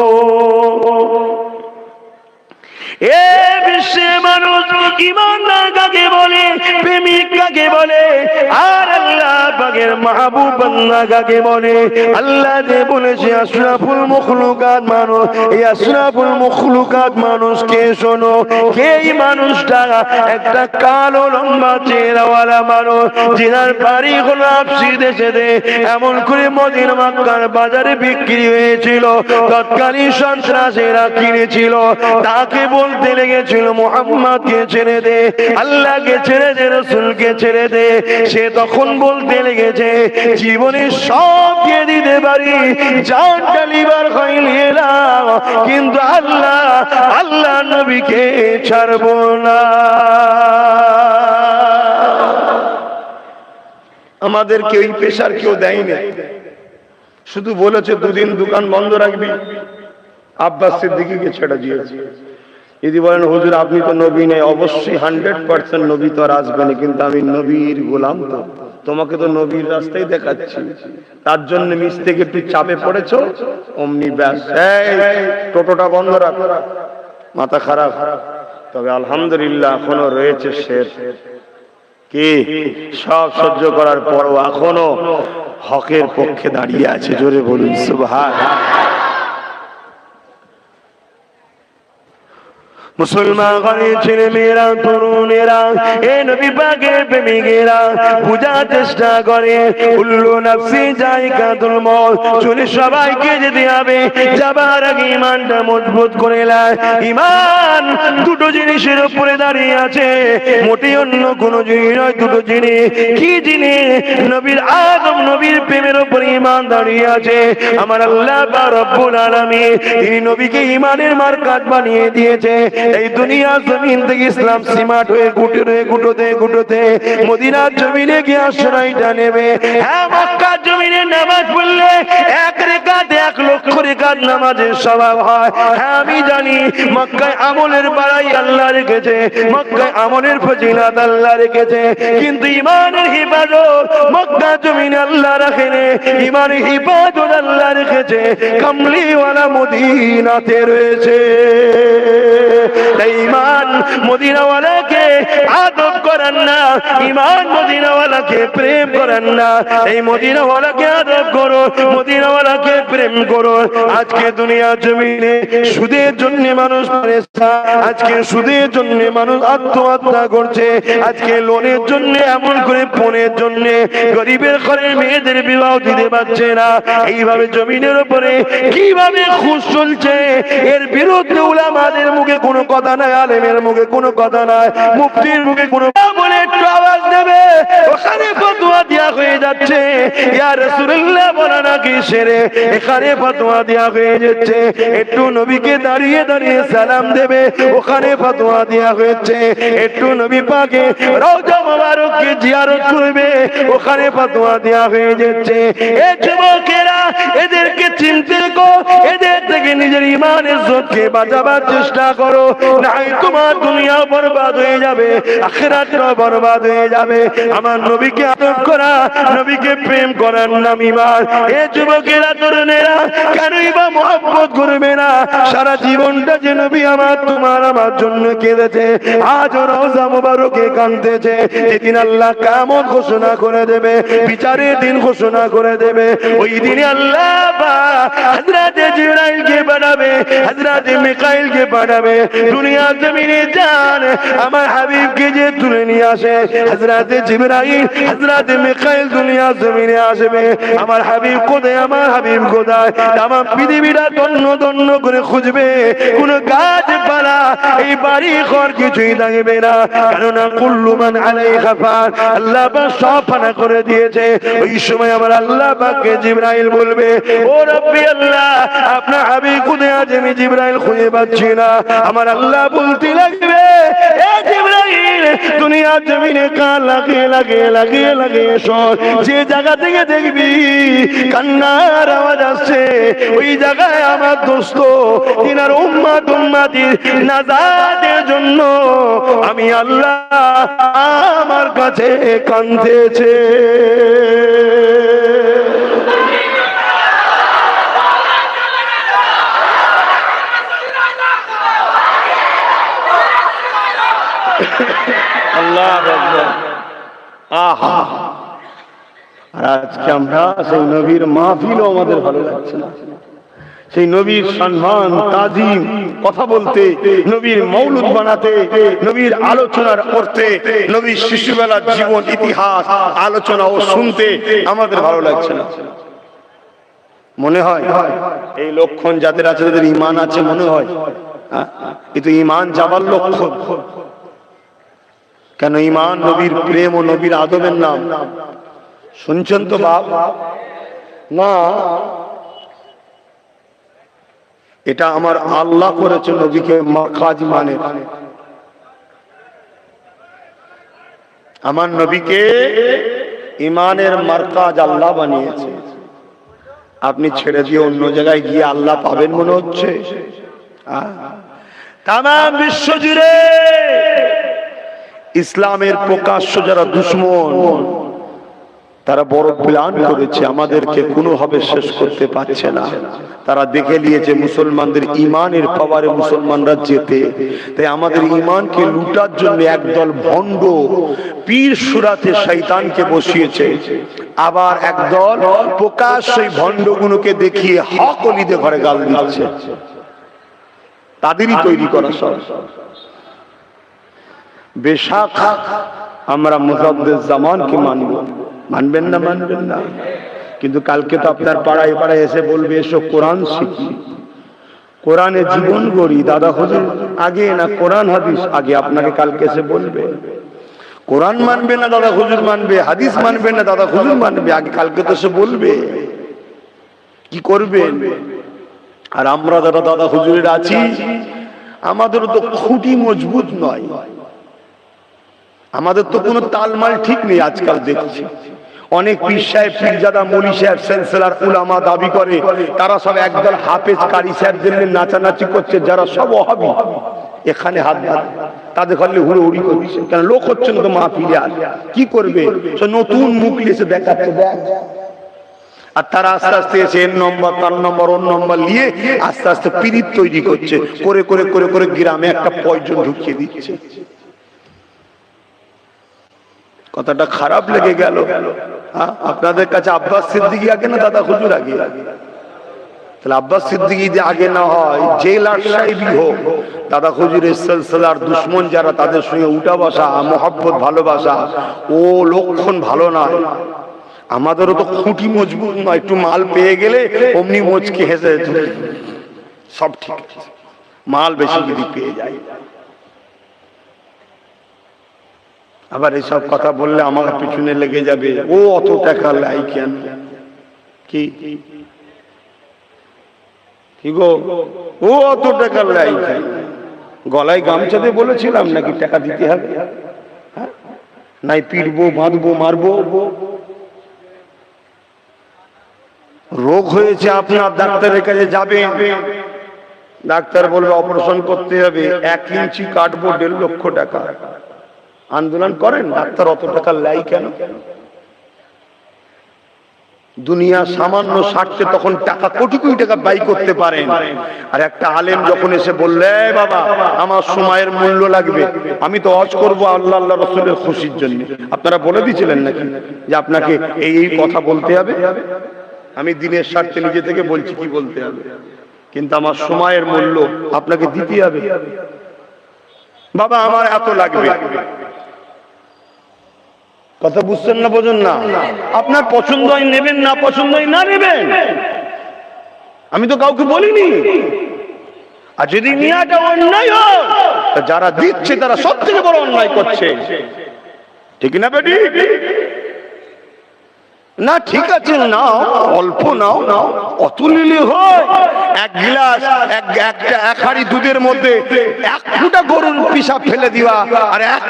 এ বিশ্বে মানুষ ঈমানদার কাকে বলে, প্রেমিক কাকে বলে, আর আল্লাহ পাকের মাহবুব বান্দা কাকে বলে? আল্লাহ যে বলেছে আশরাফুল মখলুকাত মানুষ, এই আশরাফুল মখলুকাত মানুষকে শোনো। এই মানুষটা একটা কালো লম্বা চেহারাওয়ালা মানুষ, যিনার বাড়ি হলো আফসি দেশে, এমন করে মদিনা মক্কার বাজারে বিক্রি হয়েছিল, তৎকালীন সন্ত্রাসীরা কিনেছিল। তাকে বলতে লেগেছিল মুহাম্মদকে ছেড়ে দে, আল্লাহকে ছেড়ে দে, রাসূলকে ছেড়ে দে। সে তখন বলতে লেগেছে জীবনে সব দিয়ে দিতে পারি, জানটা লিবার খাইলিয়ে নাও, কিন্তু আল্লাহ আল্লাহ নবীকে ছাড়বো না। আমাদেরকে ওই পেশার কেউ দেয়নি, শুধু বলেছে দুদিন দোকান বন্ধ রাখবি। আব্বাস সিদ্দিকীকে ছেড়ে দিয়েছে। যদি বলেন হুজুর আপনি তো নবী নেই, অবশ্যই 100% নবী তো আর আসবে না, কিন্তু আমি নবীর গোলাম, তো তোমাকে তো নবীর রাস্তায় দেখাচ্ছি, তার জন্য নিচ থেকে একটু চাপে পড়েছো, অমনি ব্যাস টোটোটা বন্ধ রাখ, মাথা খারাপ। তবে আলহামদুলিল্লাহ এখনো রয়েছে শের, কি সব সহ্য করার পরও এখনো হকের পক্ষে দাঁড়িয়ে আছে। জোরে বলুন সুবহানাল্লাহ। মুসলমান ঘরের ছেলে মেয়েরা, তরুণেরা, এ নবী পাকের প্রেমিকেরা বুঝার চেষ্টা করে কুল্লু নাফসি যায়কাতুল মউত, চলে সবাইকে যেতে হবে, যাবার আগে ঈমানটা মজবুত করে নাও। ঈমান দুটো জিনিসের উপরে দাঁড়িয়ে আছে, মোটে অন্য কোনো জিনিস নয়, দুটো জিনিস। কি জিনিস? নবীর আদম নবীর প্রেমের উপর ঈমান দাঁড়িয়ে আছে। আমার আল্লাহ রব্বুল আলামিন তিনি নবীকে ঈমানের মারকাত বানিয়ে দিয়েছে। এই দুনিয়া জমিন থেকে ইসলাম সিমাট হয়ে গুটোতে মদিনার জমিনে গিয়ে আশ্রয়টা নেবে। হ্যাঁ, মক্কার জমিনে নামাজ পড়লে 1 রাকাত 1 লক্ষ রাকাত নামাজের সওয়াব হয়। হ্যাঁ আমি জানি মক্কায় আমলের বাড়াই আল্লাহ রেখেছে, মক্কায় আমলের ফজিলত আল্লাহ রেখেছে, কিন্তু ঈমানের হিফাজত মক্কার জমিনে আল্লাহ রাখেনি। ঈমানের হিফাজত আল্লাহ রেখেছে কামলিওয়ালা মদিনাতে রয়েছে। ঈমান মদিনাওয়ালাকে আদব করেন না, ঈমান মদিনাওয়ালাকে প্রেম করেন না। এই মদিনাওয়ালাকে আদব করো, মদিনাওয়ালাকে প্রেম করো। আজকে দুনিয়া জমিনে সুদের জন্য মানুষ পরেশান, আজকে সুদের জন্য মানুষ আত্মহত্যা করছে, আজকে লোনের জন্য, এমন করে ফোনের জন্য গরিবের ঘরের মেয়েদের বিবাহ দিতে পারছে না। এইভাবে জমিনের উপরে কিভাবে খুশ চলছে, এর বিরুদ্ধে উলামাদের মুখে কোনো কথা নাই, আলেমের মুখে কোনো কথা নাই, মুফতির মুখে কোনো বলে একটু আওয়াজ দেবে, ওখানে ফতোয়া দিয়া দেয়া হয়ে যাচ্ছে। ইয়া রাসূলুল্লাহ বলা নাকি সেরে এখানে ফতোয়া দেয়া হয়ে যাচ্ছে, একটু নবীকে দাঁড়িয়ে দাঁড়িয়ে সালাম দেবে, ওখানে ফতোয়া দেয়া হয়েছে একটু নবী পাকে রওজা মোবারককে জিয়ারত করবে, ওখানে ফতোয়া দেয়া হয়ে যাচ্ছে। এই যুবকেরা এদেরকে চিনতে গো, এদের থেকে নিজের ঈমানের ইজ্জতকে বাঁচাবার চেষ্টা করো, নাই তোমার দুনিয়া বরবাদ হয়ে যাবে, আখিরাতও বরবাদ হয়ে যাবে। আমার নবীকে আদর করা, নবীকে প্রেম করার নাম ঈমান। এই যুবকেরা তরুণেরা কেনই বা মহব্বত করবে না? সারা জীবনটা যে নবী আমার তোমার আমার জন্য কেঁদেছে, আজ রওজা মোবারকে কাঁদতেছে। যেদিন আল্লাহ কিয়ামত ঘোষণা করে দেবে, বিচারের দিন ঘোষণা করে দেবে, ওই দিনে আল্লাহ হযরত জিবরাইলকে পাঠাবে, হযরত মিকাইলকে পাঠাবে, দুনিয়া জমিনে যান আমার হাবিবকে যে তুলে নিয়ে আসে। হযরত জিবরাইল হযরত মিকাইল দুনিয়া জমিনে আসবে, আমার হাবিব কোথায়, আমার হাবিব কোথায়? আমার পৃথিবীটা তন্ন তন্ন করে খুঁজবে, কোন গাছপালা এই বাড়ি ঘর কিছুই থাকবে না, কেননা কুল্লু মান আলাইহা ফান, আল্লাহ পাক সব ফানা করে দিয়েছে। ওই সময় আমার আল্লাহ পাককে জিবরাইল বলবে, ও রব্বি আল্লাহ, আপনার হাবিব কোথায় আছে? আমি জিবরাইল খুঁজে পাচ্ছি না। আমার আল্লাহ বলতে লাগবে, এ জিবরাইল দুনিয়া জমিনে কান লাগিয়ে লাগিয়ে লাগিয়ে লাগিয়ে শোন, যে জায়গা থেকে দেখবি কান্নার আওয়াজ আসছে, ওই জায়গায় আমার দোস্ত তিনার উম্মত উম্মতির নাজাতের জন্য আমি আল্লাহ আমার কাছে কাঁদতেছে। আল্লাহ আকবার। আহা, আর আজকে আমরা সেই নবীর মাহফিলও আমাদের ভালো লাগছে না। সেই নবীর সম্মান তাজিম কথা বলতে, নবীর মৌলুদ বানাতে, নবীর আলোচনার করতে, নবীর শিশুবেলার জীবন ইতিহাস আলোচনা ও শুনতে আমাদের ভালো লাগছে না। মনে হয় এই লক্ষণ যাদের আছে তাদের ঈমান আছে, মনে হয় কিন্তু ঈমান যাবার লক্ষণ। কেন? ঈমান নবীর প্রেম ও নবীর আদবের নাম। শুনছেন তো বাপ? না, এটা আমার আল্লাহ করেছে নবীকে মারকাজ মানে। আমার নবীকে ঈমানের মারকাজ আল্লাহ বানিয়েছে। আপনি ছেড়ে দিয়ে অন্য জায়গায় গিয়ে আল্লাহ পাবেন মনে হচ্ছে? তাম বিশ্ব জুড়ে ইসলামের প্রকাশ্য যারা দুশ্মন, তারা বড় প্ল্যান করেছে, আমাদেরকে কোনোভাবে শেষ করতে পারছে না। তারা দেখে নিয়েছে মুসলমানদের ঈমানের পাওয়ারে মুসলমানরা জেতে, তাই আমাদের ঈমানকে লুটার জন্য একদল ভণ্ড পীর সুরাতে শয়তানকে বসিয়েছে, আবার একদল প্রকাশ্য এই ভণ্ডগুলোকে দেখিয়ে হক ওলিদের ঘরে গাল দিচ্ছে। তাদেরই তৈরি করা সব। বেশাক আমরা মুজাদ্দিদ জামানকে মানব, মানবেন না? মানবেন না। কিন্তু কালকে তো আপনার পাড়ায় পাড়ায় এসে বলবে এসো কোরআন শিখি, কোরআনে জীবন গড়ি। দাদা হুজুর আগে না কোরআন হাদিস আগে? আপনাকে কালকে এসে বলবে কোরআন মানবে না দাদা হুজুর মানবে, হাদিস মানবে না দাদা হুজুর মানবে, আগে কালকে তো এসে বলবে। কি করবেন? আর আমরা যারা দাদা হুজুরের আছি, আমাদেরও তো খুঁটি মজবুত নয়, আমাদের তো কোনো তালমাল ঠিক নেই। আজকাল দেখছি অনেক পীর সাহেব, পীরজাদা, মৌলী সাহেব, সেলসেলার উলামা দাবি করে তারা সব একদল হাফেজ কারি সাহেবদের নিয়ে নাচানাচি করছে, যারা সব ওয়াহাবি। এখানে হাত বাঁধে, তাদের খালি হুড়োহুড়ি করছে, কেন লোক হচ্ছে না তো মাহফিলে। আর কি করবে? নতুন মুখ এসে দেখাচ্ছে, দেখ। আর তারা আস্তে আস্তে এসে এর নম্বর তার নম্বর ওর নম্বর নিয়ে আস্তে আস্তে পীড়িত তৈরি করছে, করে করে করে করে গ্রামে একটা পয়জন ঢুকিয়ে দিচ্ছে। কথাটা খারাপ লেগে গেল। আপনাদের কাছে আব্বাস সিদ্দিকী আগে না দাদা হুজুর আগে? তাহলে আব্বাস সিদ্দিকী যে আগে না হয়, যে লাট সাহেবই হোক, দাদা হুজুরের সিলসিলার দুশ্মন যারা, তাদের সঙ্গে উঠা বসা, মহব্বত, ভালোবাসা ও লক্ষণ ভালো নয়। আমাদেরও তো খুঁটি মজবুত নয়, একটু মাল পেয়ে গেলে অমনি মোচকে হেসে সব ঠিক আছে, মাল বেশি যদি পেয়ে যায়। আবার এইসব কথা বললে আমার পিছনে লেগে যাবে, ও অত টাকা লাই কেন, কি কি গো, ও অত টাকা লাই কেন? গলায় গামছা দিয়ে বলেছিলাম নাকি টাকা দিতে হবে? নাই পিটবো, বাঁধবো, মারবো? রোগ হয়েছে আপনার, ডাক্তারের কাছে যাবে, ডাক্তার বলবে অপারেশন করতে হবে, 1 ইঞ্চি কাটবো 1.5 লক্ষ টাকা। আন্দোলন করেন, ডাক্তার অত টাকা লাই কেন? দুনিয়া সামান্য স্বার্থে তখন টাকা কোটি কোটি টাকা ব্যয় করতে পারেন। আর একটা আলেম যখন এসে বললে বাবা আমার সময়ের মূল্য লাগবে, আমি তো হজ করবো আল্লাহ আল্লাহ রাসূলের খুশির জন্য, আপনারা বলে দিয়েছিলেন নাকি যে আপনাকে এই এই কথা বলতে হবে? আমি দিনের স্বার্থে নিজে থেকে বলছি কি বলতে হবে, কিন্তু আমার সময়ের মূল্য আপনাকে দিতে হবে। বাবা আমার এত লাগবে, কথা বুঝছেন না, বোঝেন না? আপনার পছন্দ হয় নেবেন, না পছন্দ হয় না নেবেন, আমি তো কাউকে বলিনি। আর যদি নিয়াটা অন্যায় হয়, যারা দিচ্ছে তারা সব থেকে বড় অন্যায় করছে, ঠিক না বেটি? না ঠিক আছে, নাও, অল্প নাও, নাও, অত নিলে হয়? 1 গ্লাস, এক হাঁড়ি দুধের মধ্যে 1 ফুটা গরুর পিসাব ফেলে দিবা আর 1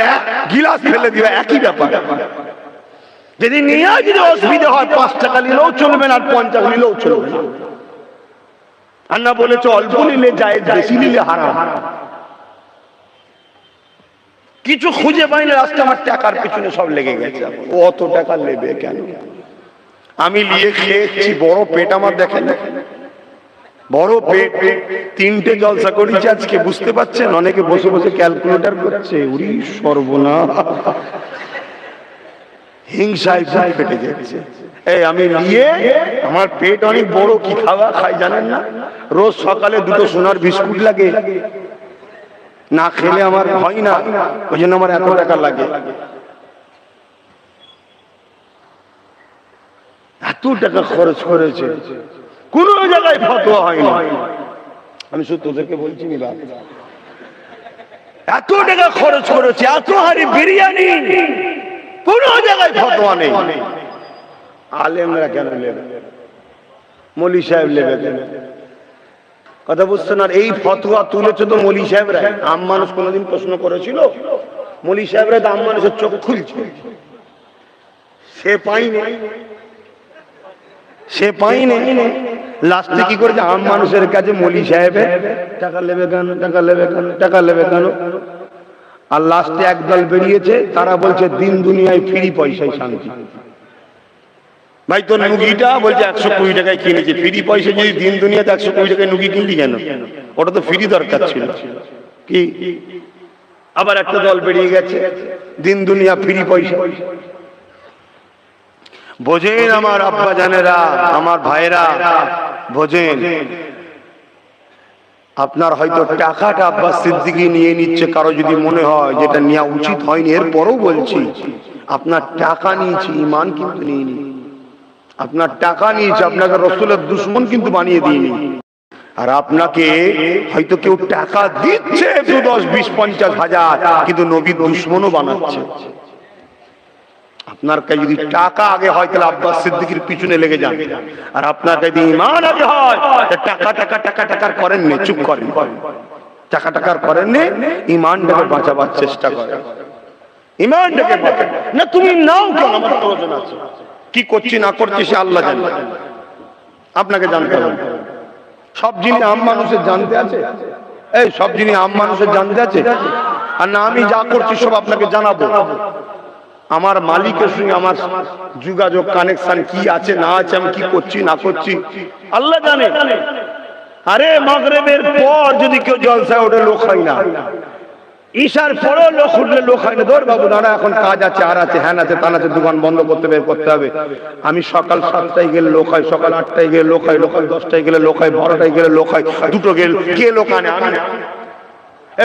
গিলাস ফেলে দিবা, একই ব্যাপার। যদি নিয়ে যদি অসুবিধা হয় 5 টাকা নিলেও চলবে না, আর 50 নিলেও চলবে না। আর না বলেছে অল্প নিলে যায়, বেশি নিলে হারাম। কিছু খুঁজে পাই না, রাস্তা আমার টাকার পিছনে সব লেগে গেছে। ও অত টাকা নেবে কেন? আমি নিয়ে খেয়েছি, বড় পেট আমার, দেখেন বড় পেট, 3টে জলসা করেছি আজকে, বুঝতে পারছেন? অনেকে বসে বসে ক্যালকুলেটর করছে, উরি সর্বনাশ, হিংসায় বুক ফেটে যাচ্ছে। এই আমি নিয়ে, আমার পেট অনেক বড়, কি খাওয়া খাই জানেন না? রোজ সকালে 2টো সোনার বিস্কুট লাগে, না খেলে আমার হয় না, ওই জন্য আমার এত টাকা লাগে। এত টাকা খরচ করেছে, কোন জায়গায় ফতোয়া হয়নি। আমি শুধু তোদেরকে বলছি নি বাপ, এত টাকা খরচ করেছে, এত হাড়ি বিরিয়ানি, কোন জায়গায় ফতোয়া নেই। আলেমরা কেন নেবে? মৌলী সাহেব নেবে কেন? কথা বুঝছেন? আর এই ফতোয়া তুলেছে তো মৌলী সাহেবরা। আম মানুষ কোনোদিন প্রশ্ন করেছিল? মৌলী সাহেবরা তো আম মানুষের চোখ খুলছে, সে পাইনি, সে পাইনি। লাস্টে কি করেছে? আম মানুষের কাছে মৌলী সাহেবে টাকা নেবে কেন, টাকা নেবে কেন, টাকা নেবে কেন? আর লাস্টে একদল বেরিয়েছে, তারা বলছে দিন দুনিয়ায় ফ্রি পয়সায় শান্তি। ভাই তোর নুগিটা বলছে 120 টাকায় কিনেছে, ফ্রি পয়সা যদি দিন দুনিয়াতে 120 টাকায় নুগি কিনলি কেন? ওটা তো ফ্রি দরকার ছিল কি? আবার একটা দল বেরিয়ে গেছে, দিন দুনিয়া ফ্রি পয়সা। বোঝেন আমার আব্বা জানেরা, আমার ভাইরা, বোঝেন। আপনার হয়তো টাকাটা আব্বাস সিদ্দিকী নিয়ে নিচ্ছে, কারো যদি মনে হয় যেটা নেওয়া উচিত হয়নি, এরপরও বলছি আপনার টাকা নিয়েছি, ঈমান কিন্তু নিইনি। আপনার টাকা নিয়েছে, আপনাকে রাসূলের দুশমন কিন্তু বানিয়ে দিইনি। আর আপনাকে হয়তো কেউ টাকা দিচ্ছে 10, 20, 50 হাজার, কিন্তু নবীর দুশমনও বানাচ্ছে। আপনার কাছে যদি টাকা আগে হয় তাহলে আব্বাস সিদ্দিকীর পিছনে লেগে যান, আর আপনার কাছে ঈমান আগে হয় টাকা টাকা টাকা টাকার করেন না, চুপ করেন, টাকা টাকার করেন না, ঈমানটাকে বাঁচাবার চেষ্টা করেন, ঈমানটাকে বাঁচান না। তুমি নাও কেন, আমার প্রয়োজন আছে, কি করছি না করছি সে আল্লাহ জানে, আপনাকে জানতে হবে। সব জিনিস আম মানুষের জানতে আছে, এই সব জিনিস আম মানুষের জানতে আছে। আর না আমি যা করছি সব আপনাকে জানাবো। আমার মালিকের সঙ্গে আমার যোগাযোগ কানেকশন কি আছে না আছে, আমি কি করছি না করছি আল্লাহ জানে। আরে মাগরিবের পর যদি কেউ জলসায় ওঠে লোক হয় না, ঈশার পরেও লোক উঠলে লোক হয় না। ধর বাবু দাঁড়া, এখন কাজ আছে, আর আছে, হ্যান আছে, তান আছে, দোকান বন্ধ করতে বের করতে হবে। আমি সকাল 7টায় গেলে লোক হয়, সকাল 8টায় গেলে লোক হয়, লোকাল 10টায় গেলে লোক হয়, 12টায় গেলে লোক হয়, 2টো গেলে কে লোক আনে? আমি।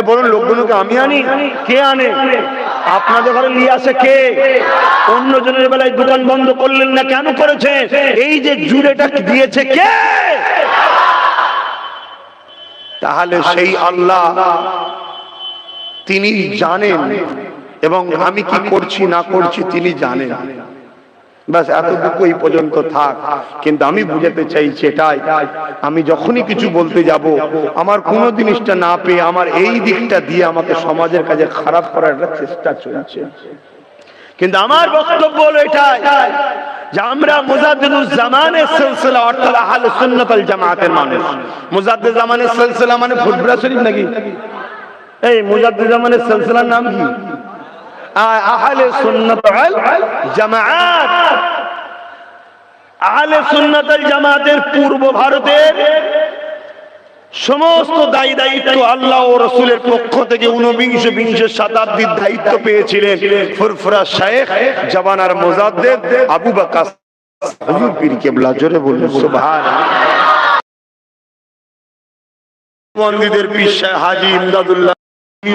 বলুন লোকগুলোকে আমি আনি? কে আনে? আপনাদের ঘরে নিয়ে আসে কে? অন্য জনের বেলায় দোকান বন্ধ করলেন না, কেন করেছে? এই যে জুড়েটা দিয়েছে কে? তাহলে সেই আল্লাহ তিনি জানেন এবং আমি কি করছি না করছি তিনি জানেন। বাস এতটুকু এই পর্যন্ত থাক। কিন্তু আমি বুঝাতে চাইছি এটাই, আমি যখনই কিছু বলতে যাব আমার কোনো জিনিসটা না পেয়ে আমার এই দিকটা দিয়ে আমাকে সমাজের কাছে খারাপ করার একটা চেষ্টা চলছে। কিন্তু আমার বক্তব্য হলো এটাই যে আমরা মুজাদ্দিদুজ জামানের সিলসিলা অর্থাৎ আহলে সুন্নাত ওয়াল জামাতের মানুষ। মুজাদ্দিদ জামানের সিলসিলা মানে ফুরফুরা শরীফ নাকি? এই মুজাদ্দিদ জামানের সিলসিলার নাম কি? আহলে সুন্নাত ওয়াল জামাত। আহলে সুন্নাত ওয়াল জামাতের পূর্ব ভারতের সমস্ত দায়িত্ব আল্লাহ ও রাসূলের পক্ষ থেকে 19-20 শতাব্দীর দায়িত্ব পেয়েছিলেন ফুরফুরা শাইখ জামানার মুজাদ্দিদ আবু বকর হুজুর পীর কেবলা। জোরে বলুন সুবহানাল্লাহ। বন্দীদের পীর হাজী ইমদাদুল্লাহ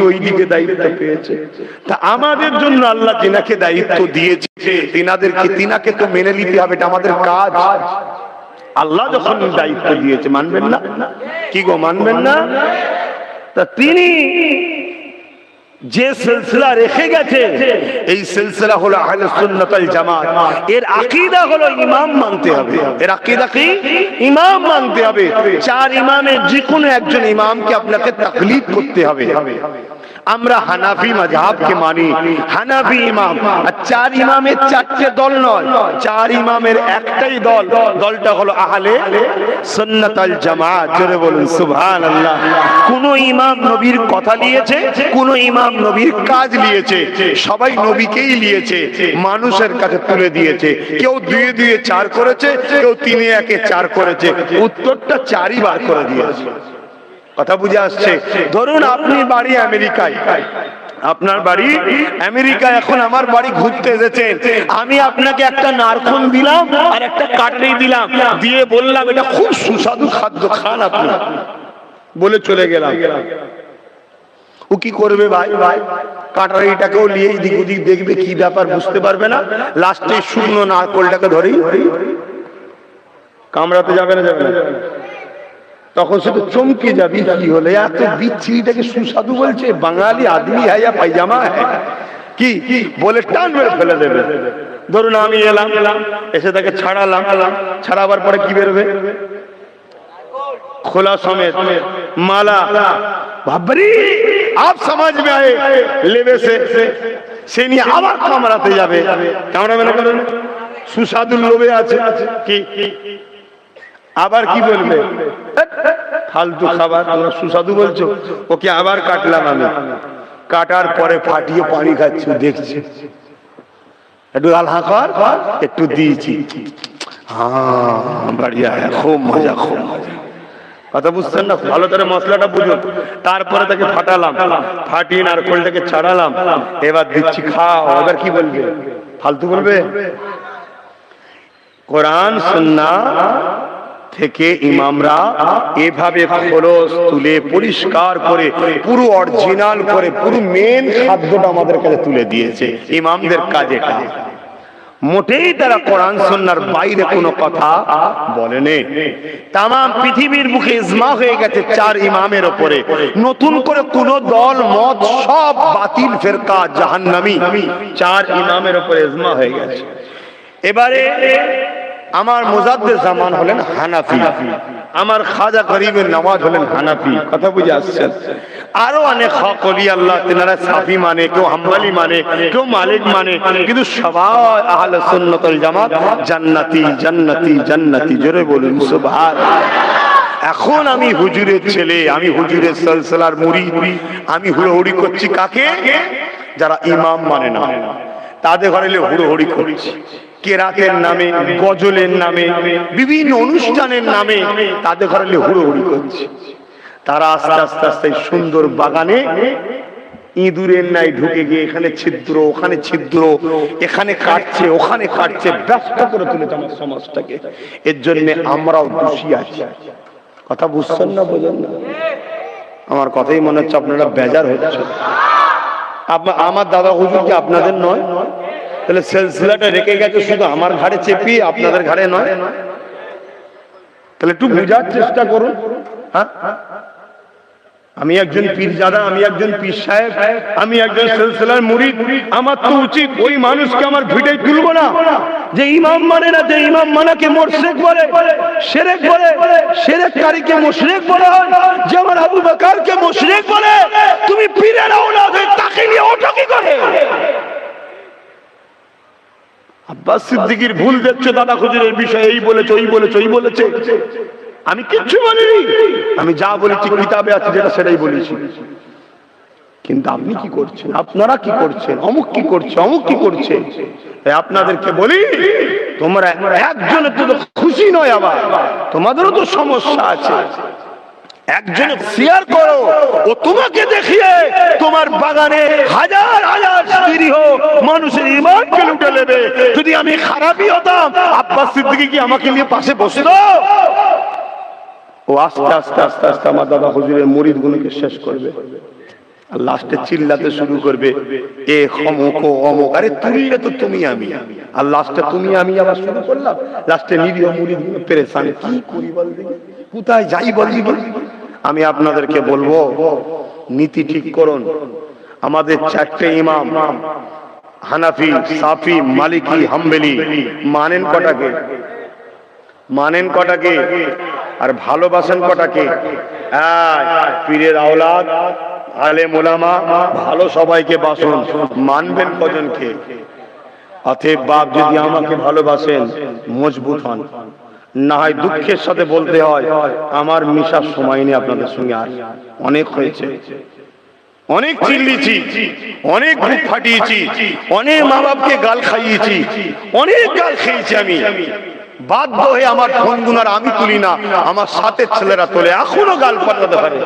ওই দিকে দায়িত্ব পেয়েছে। তা আমাদের জন্য আল্লাহ যিনাকে দায়িত্ব দিয়েছে তিনাকে তো মেনে নিতে হবে, এটা আমাদের কাজ। আল্লাহ যখন দায়িত্ব দিয়েছে মানবেন না? কি গো মানবেন না? তা তিনি যে সিলসিলা রেখে গেছে এই সিলসিলা হলো আহলে সুন্নাত ওয়াল জামাত। এর আকীদা হলো ইমাম মানতে হবে। এর আকীদা কি? ইমাম মানতে হবে। 4 ইমামের যে কোনো একজন ইমামকে আপনাকে তাকলিদ করতে হবে। আমরা হানাফি মাযহাবকে মানি, হানাফি ইমাম। আর 4 ইমামের 4টে দল নয়, 4 ইমামের একটাই দল, দলটা হলো আহলে সুন্নাত ওয়াল জামাত। জোরে বলুন সুবহানাল্লাহ। কোন ইমাম নবীর কথা নিয়েছে, কোন ইমাম নবীর কাজ নিয়েছে, সবাই নবীকেই নিয়েছে, মানুষের কাছে তুলে দিয়েছে। কেউ 2 2 4 করেছে, কেউ 3 1 4 করেছে, উত্তরটা 4ই বার করে দিয়েছে। কথা বুঝে আসছে? ধরুন আপনি বাড়ি আমেরিকায়, আপনার বাড়ি আমেরিকায়, এখন আমার বাড়ি ঘুরতে এসেছেন, আমি আপনাকে একটা নারকোল দিলাম আর একটা কাটরি দিলাম, দিয়ে বললাম এটা খুব সুস্বাদু খাদ্য, খান আপনি, বলে চলে গেলাম। ও কি করবে ভাই? কাটারিটাকেও নিয়ে এদিক ওদিক দেখবে, কি ব্যাপার বুঝতে পারবে না। লাস্টে শুকনো নারকোলটাকে ধরেই কামড়াতে যাবে না, যাবে না, তখন শুধু চমকে যাবি, কি হলে এত বিচ্ছিরিটাকে সুস্বাদু বলছে, বাঙালি আদমি হ্যাঁ ইয়া পায়জামা হ্যাঁ কি বলে টান মেরে ফেলে দেবে। ধরুন আমি এলাম, এসে তাকে ছাড়ালাম, ছাড়াবার পরে কি বেরোবে? खोला समेत माला भाबरी आप समझ में आए लेवे से নিয়ে আবার কামড়াতে যাবে। কামড়াবে না কারণ সুস্বাদু লোভে আছে কি, আবার কি বলবে ফালতু খাবার, তোমরা সুস্বাদু বলছো, ওকে আবার কাটলাম আমি, কাটার পরে ফাটিয়ে পানি খাচ্ছি, দেখছি একটু আলহা কর, একটু দিয়েছি, হ্যাঁ বাড়িয়া খুব মজা, খুব মজা। কথা বুঝছেন না? ভালো করে মশলাটা বুঝুন। তারপরে তাকে ফাটালাম, ফাটিয়ে নারকেলটাকে ছাড়ালাম, এবার দিচ্ছি খাও, এবার কি বলবে? ফালতু বলবে? কোরআন সুন্নাহ থেকে ইমামরা এভাবে খোলস তুলে পরিষ্কার করে পুরো অরিজিনাল করে পুরো মেন খাদ্যটা আমাদের কাছে তুলে দিয়েছে। ইমামদের কাজ এটা। মোটেই তারা কোরআন সুন্নাহর বাইরে কোনো কথা বলেনি। তাম পৃথিবীর বুকে ইজমা হয়ে গেছে 4 ইমামের উপরে। নতুন করে কোন দল মত সব বাতিল ফিরকা জাহান্নামী, 4 ইমামের উপরে ইজমা হয়ে গেছে। এবারে আমার মুজাদ্দিদ জামান হলেন হানাফি, আমার খাজা গরিবের নওয়াজ হলেন হানাফি। কথা বুঝে আসছেন? আরো অনেক হক ওলি আল্লাহ তেনারা সাফি মানে, কেউ হাম্বলি মানে, কেউ মালিক মানে, কিন্তু সবাই আহলে সুন্নাত ওয়াল জামাত জান্নাতি জান্নাতি জান্নাতি। জোরে বলুন সুবহানাল্লাহ। এখন আমি হুজুরের ছেলে, আমি হুজুরের সিলসিলার মুরিদ, আমি হুড়োহুড়ি করছি কাকে? যারা ইমাম মানে না, তাদের ঘরে হুড়োহুড়ি করছি, কেরাতের নামে, গজলের নামে, বিভিন্ন অনুষ্ঠানের নামে তাদের ঘরে হুড়োহুড়ি করছে। তারা আস্তে আস্তে আস্তে সুন্দর বাগানে ইঁদুরের নাই ঢুকে গিয়ে এখানে ছিদ্র, ওখানে ছিদ্র, এখানে কাটছে, ওখানে কাটছে, ব্যস্ত করে তুলেছে আমার সমাজটাকে। এর জন্য আমরাও দোষী আছি। কথা বুঝছেন না? বোঝেন না? আমার কথাই মনে হচ্ছে আপনারা বেজার হচ্ছে। আমার দাদা হুজুর কি আপনাদের নয়? তাহলে সিলসিলাটা রেখে গেছে শুধু আমার ঘাড়ে চেপিয়ে, আপনাদের ঘাড়ে নয়। তাহলে একটু বোঝার চেষ্টা করুন। হ্যাঁ, আমি একজন পীরজাদা, আমি একজন পীর সাহেব, আমি একজন সিলসিলার মুরিদ। আমার তো উচিত ওই মানুষকে আমার ভিড়ে তুলবো না যে ইমাম মানে না, যে ইমাম মানাকে মুশরিক বলে, শিরক বলে, শিরককারীকে মুশরিক বলা হয়, যে আমার আবু বকরকে মুশরিক বলে। তুমি পীরের আওলাদ হয়ে তাকে নিয়ে ওঠো কি করে? আব্বাস সিদ্দিকীর ভুল দেখছো দাদা হুজুরের বিষয়ে, এই বলেছে, ওই বলেছে, ওই বলেছে। আমি কিচ্ছু বলিনি, আমি যা বলেছি কিতাবে আছে যেটা সেটাই বলেছি। কিন্তু আপনি কি করছেন, আপনারা কি করছেন, অমুক কি করছে, অমুক কি করছে। আপনাদেরকে বলি, তোমরা একজনের তো খুশি নয়, আবার তোমাদেরও তো সমস্যা আছে। একজনে শেয়ার করো, ও তোমাকে দেখিয়ে তোমার বাগানে হাজার হাজার স্ত্রী হোক মানুষের ঈমানকে লুটে নেবে। যদি আমি খারাপই হতাম, আব্বাস সিদ্দিকী কি আমাকে নিয়ে পাশে বসতো? ও আস্তে আস্তে আস্তে আস্তে আমার দাদা হুজুরের মুরিদ গুলোকে শেষ করবে, আর লাস্টে চিল্লাতে শুরু করবে, এ অমুক ও অমুক। আরে তুললে তো তুমি আমি, আর লাস্টে তুমি আমি আবার শুরু করলাম। লাস্টে নিরীহ মুরিদ গুলো পেরেশান, কি করি বল দেখি, কোথায় যাই বল দেখি। আমি আপনাদেরকে বলবো, নীতি ঠিক করুন। আমাদের চারটে ইমাম, হানাফি, সাফি, মালিকি, হাম্বলি, মানেন কটাকে? মানেন কটাকে? আর ভালোবাসেন কটাকে? পীরের আওলাদ, আলেম ওলামা, ভালো সবাইকে বাসুন, মানবেন কজনকে? অতএব বাপ যদি আমাকে ভালোবাসেন, মজবুত হন। না হয় দুঃখের সাথে বলতে হয়, আমার মিশার সময় নেই আপনাদের সঙ্গে, আর অনেক হয়েছে, অনেক চিল্লিছি, অনেক বুক ফাটিয়েছি, অনেক মা বাপকে গাল খাইয়েছি, অনেক গাল খেয়েছি। আমি বাধ্য হয়ে আমার ফোন গুনার আমি তুলি না, আমার সাথে ছেলেরা তোলে, এখনো গাল পাঠাতে পারে,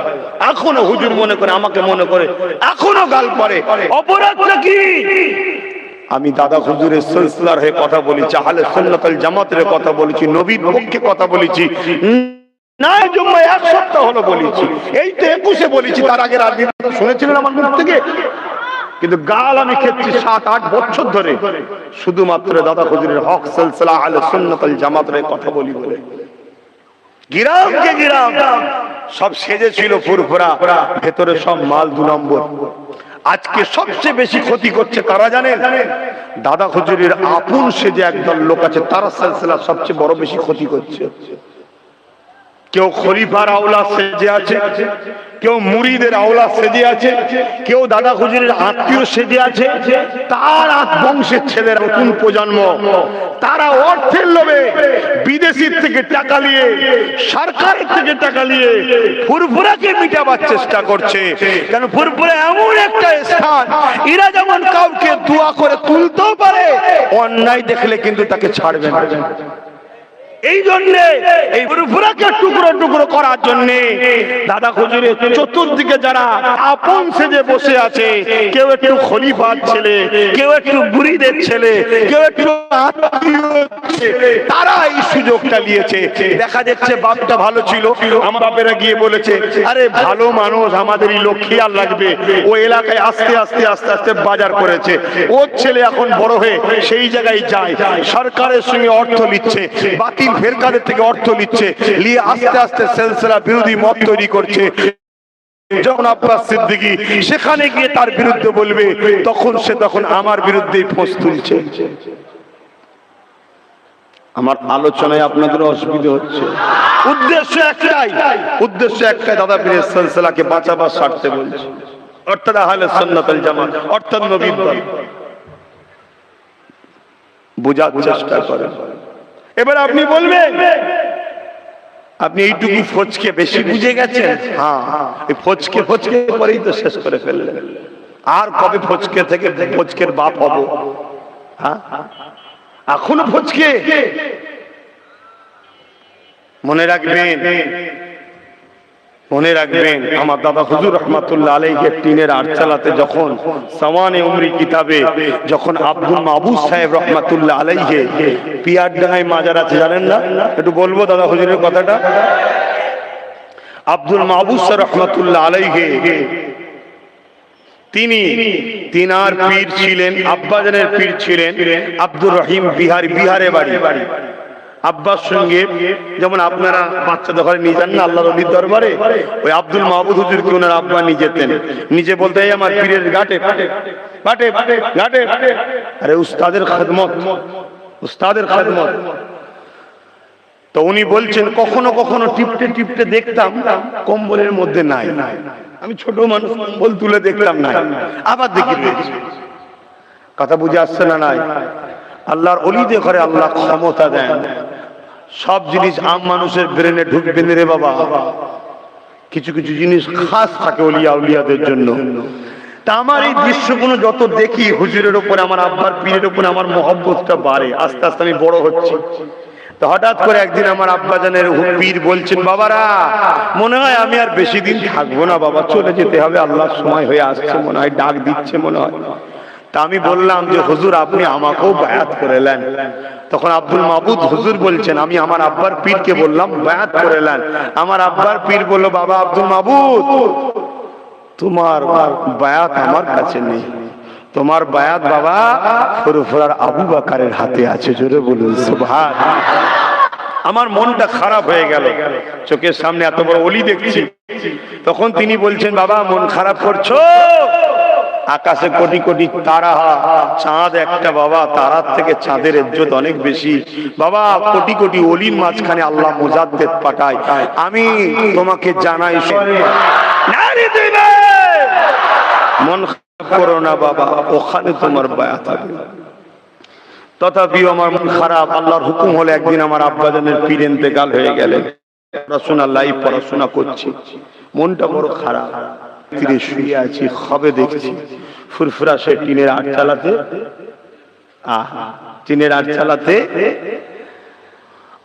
এখনো হুজুর মনে করে, আমাকে মনে করে, এখনো গাল পড়ে। অপরাধটা কি? আমি দাদা হুজুরের সিলসিলার হয়ে কথা বলেছি, আহলে সুন্নাত ওয়াল জামাতের কথা বলেছি, নবীর পক্ষে কথা বলেছি। না জুম্মা এক সপ্তাহ হলো বলেছি, এই তো 21-এ বলেছি, তার আগের আর শুনেছিলেন আমার মুখ থেকে? কিন্তু গাল আমি খেয়েছি 7-8 বছর ধরে, শুধুমাত্র দাদা হুজুরের হক সিলসিলা আহলে সুন্নাত ওয়াল জামাতের কথা বলি বলে। গিরামকে গিরাম সব সেজেছিল ফুরফুরা, ভেতরে সব মাল 2 নম্বর। আজকে সবচেয়ে বেশি ক্ষতি করছে তারা জানেন, দাদা হুজুরের আপন সেজে একদল লোক আছে, তারা সিলসিলা সবচেয়ে বড় বেশি ক্ষতি করছে। কেউ খলিফার আওলাদ সেজে আছে, কেউ মুরিদের আওলাদ সেজে আছে, কেউ দাদা হুজুরের আত্মীয় সেজে আছে। তার বংশের ছেলের নতুন প্রজন্ম, তারা অর্থের লোভে বিদেশির থেকে টাকা নিয়ে, সরকারের থেকে টাকা নিয়ে ফুরফুরাকে মিটাবার চেষ্টা করছে। কারণ ফুরফুরা এমন একটা স্থান, এরা যেমন কাউকে দোয়া করে তুলতেও পারে, অন্যায় দেখলে কিন্তু তাকে ছাড়বে না। এই জন্য এই ফুরফুরাকে টুকরো টুকরো করার জন্য দাদা হুজুরের চতুর্দিকে যারা আপন সেজে বসে আছে, কেউ একটু খলিফার ছেলে, কেউ একটু মুরিদের ছেলে, কেউ একটু তারা এই সুযোগটা নিয়েছে। দেখা যাচ্ছে বাপটা ভালো ছিল, আমার বাপেরা গিয়ে বলেছে, আরে ভালো মানুষ, আমাদেরই লোক, খেয়াল রাখবে। ও এলাকায় আস্তে আস্তে আস্তে আস্তে বাজার করেছে, ওর ছেলে এখন বড় হয়ে সেই জায়গায় যায়, সরকারের সঙ্গে অর্থ নিচ্ছে, বাতিল ফেরকাদের থেকে অর্থ নিচ্ছে, নিয়ে আস্তে আস্তে সিলসিলা বিরোধী মত তৈরি করছে। যখন আব্বাস সিদ্দিকী সেখানে গিয়ে তার বিরুদ্ধে বলবে, তখন আমার বিরুদ্ধেই ফোঁস তুলছে। আমার আলোচনায় আপনাদের অসুবিধা হচ্ছে? উদ্দেশ্য একটাই, দাদা পীরের সিলসিলাকে বাঁচাবার স্বার্থে বলছে, অর্থাৎ আহলে সুন্নাত ওয়াল জামাত, অর্থাৎ নবীর দল। বোঝার চেষ্টা করেন। এবার আপনি বলবেন, আপনি এইটুকু ফচকে বেশি বুঝে গেছেন। হ্যাঁ, এই ফচকে পরেই তো শেষ করে ফেললেন। আর কবে ফচকে থেকে ফচকের বাপ হব? হ্যাঁ, এখনো ফচকে। মনে রাখবেন, আমার দাদা হুজুর রহমাতুল্লাহ আলাইহি টিনের আটচালাতে যখন সাওয়ানে উমরি কিতাবে যখন আব্দুল মাহবুব সাহেব রহমাতুল্লাহ আলাইহি পিয়ারডাঙ্গায় মাজার আছে, জানেন না? একটু বলবো দাদা হুজুরের কথাটা। আব্দুল মাহবুব সাহেব রহমাতুল্লাহ আলাইহি তিনার পীর ছিলেন, আব্বাজানের পীর ছিলেন আব্দুর রহিম বিহারে বাড়ি। আব্বার সঙ্গে যেমন আপনারা বাচ্চাদের ঘরে নিয়ে যান না আল্লাহর ওলির দরবারে, ওই আব্দুল মাহবুদ হুজুরকে ওনার আব্বা নিয়ে যেতেন। নিজে বলতে এই আমার পীরের ঘাটে ঘাটে ঘাটে, আরে উস্তাদের খেদমত, উস্তাদের খেদমত। তো উনি বলছেন কখনো কখনো টিপতে টিপতে দেখতাম কম্বলের মধ্যে নাই, আমি ছোট মানুষ কম্বল তুলে দেখলাম নাই, আবার দেখি রয়েছে। কথা বুঝে আসছে না? নাই। আল্লাহর ওলিদের ঘরে আল্লাহ ক্ষমতা দেন, সব জিনিস আম মানুষের ব্রেনে ঢুকবে না রে বাবা। কিছু কিছু জিনিস খাস থাকে ওলিয়া উলিয়াদের জন্য। তা আমার এই দৃশ্যগুলো যত দেখি হুজুরের উপরে, আমার আব্বার পীরের উপরে আমার মহব্বতটা বাড়ে, আস্তে আস্তে আমি বড় হচ্ছি। তো হঠাৎ করে একদিন আমার আব্বাজানের পীর বলছেন, বাবারা মনে হয় আমি আর বেশি দিন থাকবো না বাবা, চলে যেতে হবে, আল্লাহর সময় হয়ে আসছে মনে হয়, ডাক দিচ্ছে মনে হয়। তা আমি বললাম যে হুজুর আপনি আমাকেও বায়াত করে নেন। তখন আব্দুল মাহবুদ হুজুর বলছেন, আমি আমার আব্বার পীরকে বললাম বায়াত করে নেন। আমার আব্বার পীর বলল, বাবা আব্দুল মাহবুদ তোমার বায়াত আমার কাছে নেই, তোমার বায়াত বাবা ফুরফুরার আবু বকরের হাতে আছে। জোরে বলুন সুবহানাল্লাহ। আমার মনটা খারাপ হয়ে গেল, চোখের সামনে এত বড় ওলি দেখছি। তখন তিনি বলছেন, বাবা মন খারাপ করছো? আকাশে কোটি কোটি তারা, চাঁদ একটা বাবা, তারার থেকে চাঁদের ইজ্জত অনেক বেশি বাবা। কোটি কোটি ওলির মাঝখানে আল্লাহ মুজাদ্দেদ পাঠায়। আমি তোমাকে জানাই, মন করো না বাবা, ওখানে তোমার বায়াত হবে। তথাপিও আমার মন খারাপ। আল্লাহর হুকুম হলে একদিন আমার আব্বাজানের পীর ইন্তেকাল হয়ে গেলেন। পড়াশোনা লাইভ পড়াশোনা করছি, মনটা বড় খারাপ। তীরে শুয়ে আছি, খবে দেখছি ফুরফুরা সে টিনের আট চালাতে, টিনের আট চালাতে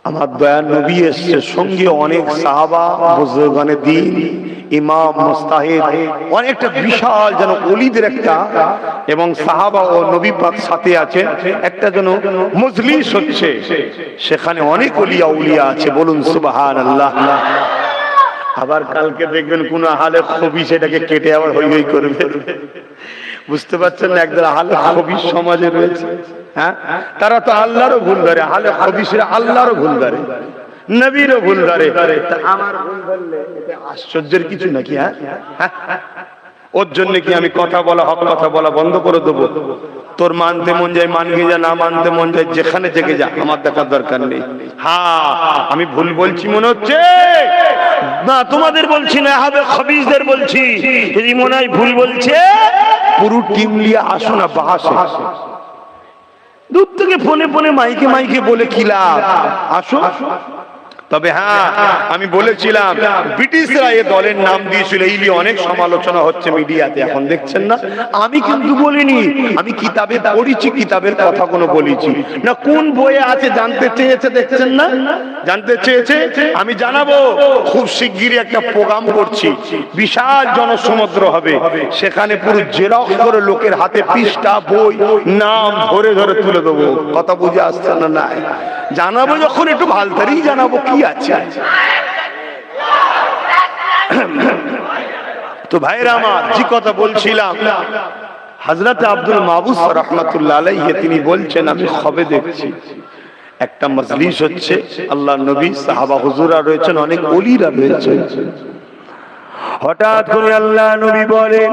আমার দয়ার নবী এসছে, সঙ্গে অনেক সাহাবা, বুজুর্গানে দ্বীন, ইমাম, মুস্তাহিদ, অনেকটা বিশাল যেন ওলিদের একটা, এবং সাহাবা ও নবী পাক সাথে আছে, একটা যেন মজলিস হচ্ছে। সেখানে অনেক ওলিয়া উলিয়া আছে, বলুন সুবহানাল্লাহ। আবার কালকে দেখবেন কোন আহলে খবিস সেটাকে কেটে আবার হই হই করবে, বুঝতে পারছেন না? একদল আহলে খবিস সমাজে রয়েছে, হ্যাঁ, তারা তো আল্লাহরও ভুল ধরে, আহলে খবিসরা আল্লাহরও ভুল ধরে, নবীরও ভুল ধরে। আমার ভুল ধরলে এটা আশ্চর্যের কিছু নাকি? হ্যাঁ, ওর জন্য কি আমি কথা বলা, হক কথা বলা বন্ধ করে দেবো? তোর মানতে মন যায় মানকে যা, না মানতে মন যায় যেখানে জেগে যা, আমার দেখার দরকার নেই। হ্যাঁ আমি ভুল বলছি মনে হচ্ছে না, তোমাদের বলছি না, হবে খবিসদের বলছি। যদি মনে হয় ভুল বলছে, পুরো টিম নিয়ে আসো না বাহাসে, দূর থেকে ফোনে ফোনে মাইকে মাইকে বলে কি লাভ, আসো। তবে হ্যাঁ আমি বলেছিলাম ব্রিটিশরা এই দলের নাম দিয়েছিল, এই নিয়ে অনেক সমালোচনা হচ্ছে মিডিয়াতে, এখন দেখছেন না? আমি কিন্তু বলিনি, আমি কিতাবে পড়েছি, কিতাবের কথা কোনো বলেছি না। কোন বইয়ে আছে জানতে চেয়েছে, দেখছেন না? জানতে চেয়েছে, আমি জানাবো। খুব শিগগিরই একটা প্রোগ্রাম করছি, বিশাল জনসমুদ্র হবে, সেখানে পুরো জেরক্স করে লোকের হাতে পৃষ্ঠা বই নাম ধরে ধরে তুলে দেবো। কথা বুঝে আসছে না? নাই জানাবো যখন একটু ভালতারই জানাবো, কি আছে। তো ভাইরা আমার, যে কথা বলছিলাম, হযরত আব্দুল মাহবুব রাহমাতুল্লাহ আলাইহি তিনি বলছেন, আমি খবে দেখছি একটা মজলিস হচ্ছে, আল্লাহর নবী, সাহাবা হুজুররা রয়েছেন, অনেক ওলিরা রয়েছেন। হঠাৎ করে আল্লাহ নবী বলেন,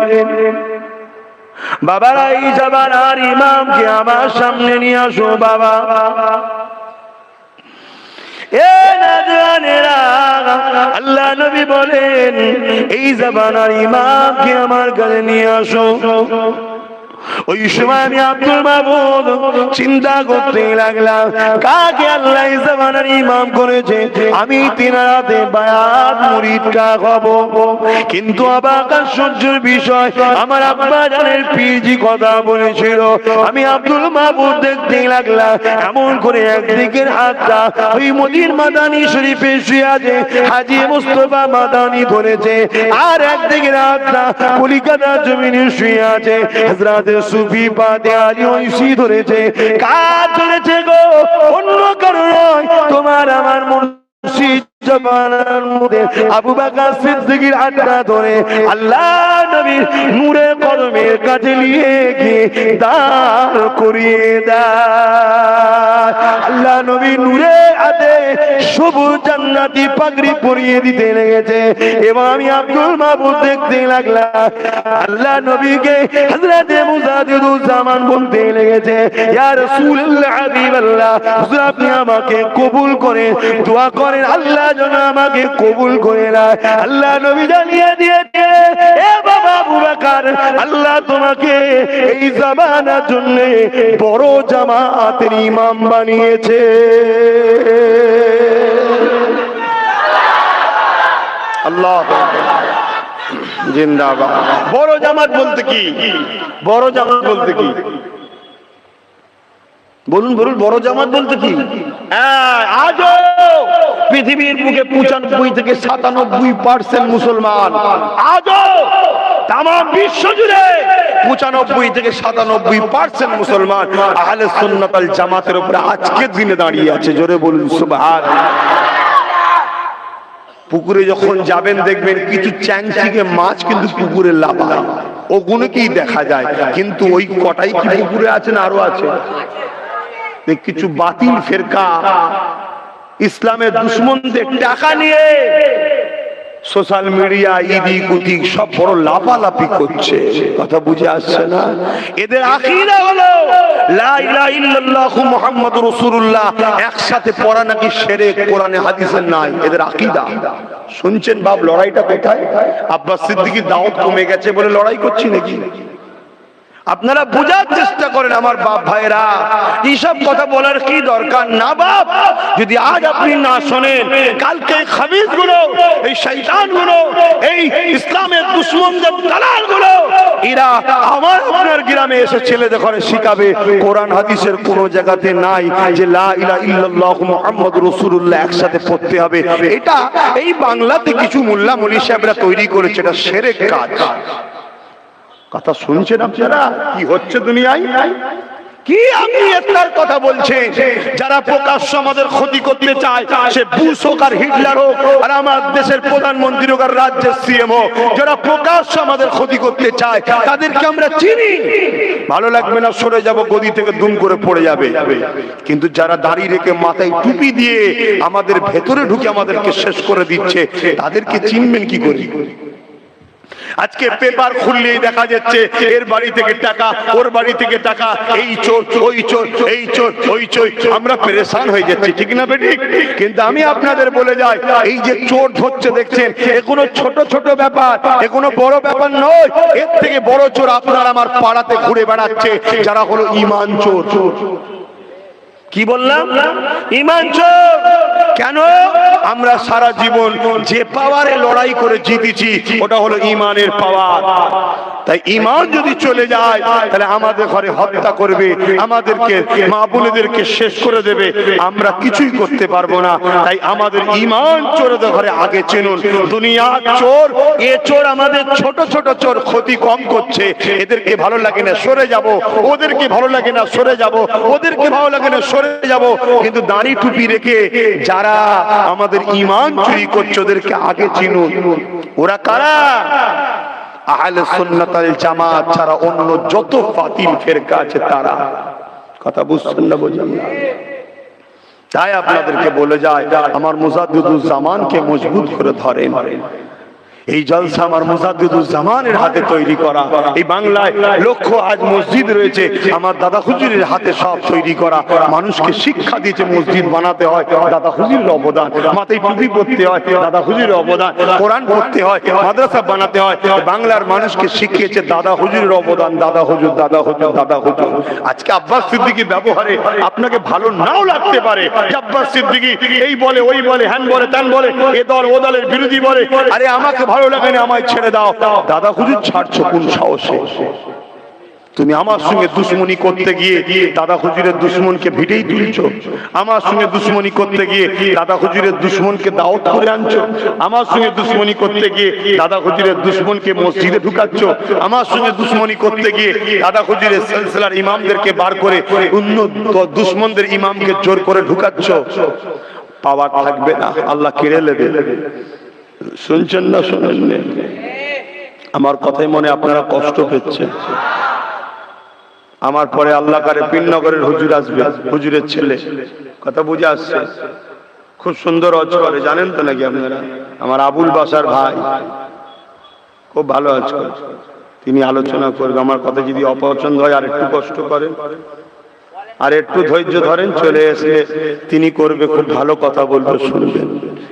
বাবারা এই জামানার ইমামকে আমার সামনে নিয়ে আসো। বাবা আল্লাহ নবী বলেন, এই জামানার ইমামকে আমার কাছে নিয়ে আসো। ওই সময় আমি আব্দুল মাহবুদ চিন্তা করতে লাগলাম, কাকে আল্লাহ এই জামানার ইমাম করেছে, আমি তিনারাতে বায়াত মুরিদটা হব। কিন্তু অবাক আশ্চর্যের বিষয়, আমার আব্বা জানের পীরজি কথা বলেছিল, আমি আব্দুল মাহবুদ দেখতে লাগলাম, এমন করে একদিকের হাতটা ওই মদির মাদানী শরীফে শুয়ে আছে, হাজী মুস্তাফা মাদানী ধরেছে, আর একদিকের হাতটা কলিকাতা জমিনে শুয়ে আছে, হযরত সুফি পাদে আলী ঐশী ধরেছে। কাজ ধরেছে গো, অন্য কারো নয়, তোমার আমার মুর্শিদ জামানার মধ্যে আবু বকর সিদ্দিকের হাতটা ধরে আল্লাহ নবীর নূরে কদমের কাছে নিয়ে গিয়ে দাঁড় করিয়ে দেয়। আল্লাহ নবী নূরে হাতে সবুজ জান্নাতি পাগড়ি পরিয়ে দিতে লেগেছে এবং আমি আব্দুল মাহবুব দেখতে লাগলাম আল্লাহ নবীকে হযরতে মুজাদ্দিদুজ্জামান বলতে লেগেছে, ইয়া রাসূলুল্লাহ হাবিবাল্লাহ, হুজুর আপনি আমাকে কবুল করেন, দোয়া করেন আল্লাহ যেন আমাকে কবুল করে নেয়। আল্লাহ নবী জানিয়ে দিয়েছে, এ বাবা আবু বকর, আল্লাহ তোমাকে এই জামানার জন্য বড় জামাতের ইমাম বানিয়েছে। আল্লাহ জিন্দাবাদ। বড় জামাত বলতে কি? বড় জামাত বলতে কি? বলুন বলুন, বড় জামাত বলতে কি? আজও পৃথিবীর বুকে 95 থেকে 97% মুসলমান, আজও তাম বিশ্ব জুড়ে 95 থেকে 97% মুসলমান আহলে সুন্নাত ওয়াল জামাতের উপরে আজকের দিনে দাঁড়িয়ে আছে। জোরে বলুন সুবহানাল্লাহ। পুকুরে যখন যাবেন দেখবেন কিছু চ্যাংচিকে মাছ কিন্তু পুকুরে লাফায়, ওগুলোকেই দেখা যায়, কিন্তু ওই কটাই কি পুকুরে আছে না আরো আছে? কিছু বাতিল ফেরকা ইসলামের দুশ্মনদের টাকা নিয়ে সোশ্যাল মিডিয়া ইদিক উদিক সব বড় লাফালাফি করছে। কথা বুঝে আসছে না? এদের আকীদা হলো লা ইলাহা ইল্লাল্লাহু মুহাম্মাদুর রাসূলুল্লাহ একসাথে পড়া নাকি শিরক, কোরআনে হাদিসে নাই, এদের আকীদা। শুনছেন বাপ লড়াইটা কোথায়? আব্বাস সিদ্দিকীর দাওয়াত কমে গেছে বলে লড়াই করছি নাকি? আপনারা বোঝার চেষ্টা করেন আমার বাপ ভাইরা, এইসব কথা বলার কি দরকার না বাপ। যদি আজ আপনি না শোনেন, কালকে খাবিজ গুলো, এই শয়তান গুলো, এই ইসলামের দুশমনদের দালাল গুলো, এরা আমার আপনার গ্রামে এসে ছেলেদের ঘরে শিখাবে কোরআন হাদিসের কোন জায়গাতে নাই যে লা ইলাহা ইল্লাল্লাহ মুহাম্মাদুর রাসূলুল্লাহ একসাথে পড়তে হবে। এটা এই বাংলাতে কিছু মোল্লা মৌলভী সাহেবরা তৈরি করেছে, এটা শিরক কাজ। কথা শুনছেন আপনারা কি হচ্ছে দুনিয়ায়? কি আপনি এটার কথা বলছেন? যারা প্রকাশ্য আমাদের ক্ষতি করতে চায়, সে বুশ হোক আর হিটলার হোক আর আমার দেশের প্রধানমন্ত্রী হোক আর রাজ্যের সিএম হোক, যারা প্রকাশ্য আমাদের ক্ষতি করতে চায় তাদেরকে আমরা চিনি। ভালো লাগবে না, সরে যাব, গদি থেকে দুম করে পড়ে যাবে। কিন্তু যারা দাড়ি রেখে মাথায় টুপি দিয়ে আমাদের ভেতরে ঢুকে আমাদেরকে শেষ করে দিচ্ছে, তাদেরকে চিনবেন কি করে? আজকে পেপার খুললেই দেখা যাচ্ছে এর বাড়ি থেকে টাকা, ওর বাড়ি থেকে টাকা, এই চোর ওই চোর, এই চোর ওই চোর, আমরা পেরেশান হয়ে যাচ্ছি, ঠিক না বেঠিক? কিন্তু আমি আপনাদের বলে যাই, এই যে চোর ধরছে দেখছেন, এ কোনো ছোট ছোট ব্যাপার, এ কোনো বড় ব্যাপার নয়। এর থেকে বড় চোর আপনার আমার পাড়াতে ঘুরে বেড়াচ্ছে, যারা হলো ঈমান চোর। কি বললাম? ঈমান চোর। কেন? আমরা সারা জীবন যে পাওয়ারে লড়াই করে জিতেছি ওটা হলো ঈমানের পাওয়ার। তাই ঈমান যদি চলে যায় তাহলে আমাদের ঘরে হত্যা করবে, আমাদেরকে মা বোনেদেরকে শেষ করে দেবে, আমরা কিছুই করতে পারবো না। তাই আমাদের ঈমান চোরদের ঘরে আগে চিনুন। দুনিয়া চোর, এ চোর আমাদের ছোট ছোট চোর, ক্ষতি কম করছে, এদেরকে ভালো লাগে না সরে যাব, ওদেরকে ভালো লাগে না সরে যাব, ওদেরকে ভালো লাগে না সরে যাব। কিন্তু দাড়ি টুপি রেখে যারা আমাদের ঈমান চুরি করছে ওদেরকে আগে চিনুন। ওরা কারা? আহলে সুন্নাত ওয়াল জামাত ছাড়া অন্য যত বাতিল ফিরকা আছে তারা। কথা বুঝছেন না? বুঝেন না? তাই আপনাদেরকে বলে যায়, আমার মুজাদ্দিদুজ্জামানকে মজবুত করে ধরেন। এই জলসা আমার মুজাদ্দিদুজ্জামানের হাতে তৈরি করা। এই বাংলায় লক্ষ আজ মসজিদ রয়েছে, আমার দাদা হুজুরের হাতে সব তৈরি করা। মানুষকে শিক্ষা দিয়েছে মসজিদ বানাতে হয়, দাদা হুজুরের অবদান। মাথায় টুপি পরতে হয়, দাদা হুজুরের অবদান। কোরআন পড়তে হয়, মাদ্রাসা বানাতে হয়। বাংলার মানুষকে শিখিয়েছে দাদা হুজুরের অবদান। দাদা হুজুর, দাদা হুজুর, দাদা হুজুর। আজকে আব্বাস সিদ্দিকীর ব্যবহারে আপনাকে ভালো নাও লাগতে পারে। আব্বাস সিদ্দিকী এই বলে, ওই বলে, হ্যান বলে, ত্যান বলে, এ দল ও দলের বিরোধী বলে। আরে আমাকে ভালো লাগে না, আমায় ছেড়ে দাও। দাদা হুজুর ছাড়ছো কোন সাহসে? তুমি আমার সঙ্গে দুশ্মনী করতে গিয়ে দাদা হুজুরের দুশ্মনকে ভিটেই তুলছো। আমার সঙ্গে দুশ্মনী করতে গিয়ে দাদা হুজুরের দুশ্মনকে দাওয়াত করে আনছো। আমার সঙ্গে দুশ্মনী করতে গিয়ে দাদা হুজুরের দুশ্মনকে মসজিদে ঢুকাচ্ছ। আমার সঙ্গে দুশ্মনী করতে গিয়ে দাদা হুজুরের সিলসিলার ইমামদেরকে বার করে অন্য দুশ্মনদের ইমামকে জোর করে ঢুকাচ্ছ। পাওয়ার থাকবে না, আল্লাহ কেড়ে নেবে। শুনছেন না শোনেন? আমার কথাই মনে আপনারা কষ্ট পেয়েছেন। আমার পরে আল্লাহ কারে পীরনগরের হুজুর আসবে, হুজুরের ছেলে, কথা বুঝে আসছে, খুব সুন্দর হজ করে, জানেন তো নাকি আপনারা? আমার আবুল বাসার ভাই খুব ভালো হজ করে, তিনি আলোচনা করবে। আমার কথা যদি অপছন্দ হয় আর একটু কষ্ট করেন, আর একটু ধৈর্য ধরেন, চলে এসে তিনি করবে, খুব ভালো কথা বলবে, শুনবেন।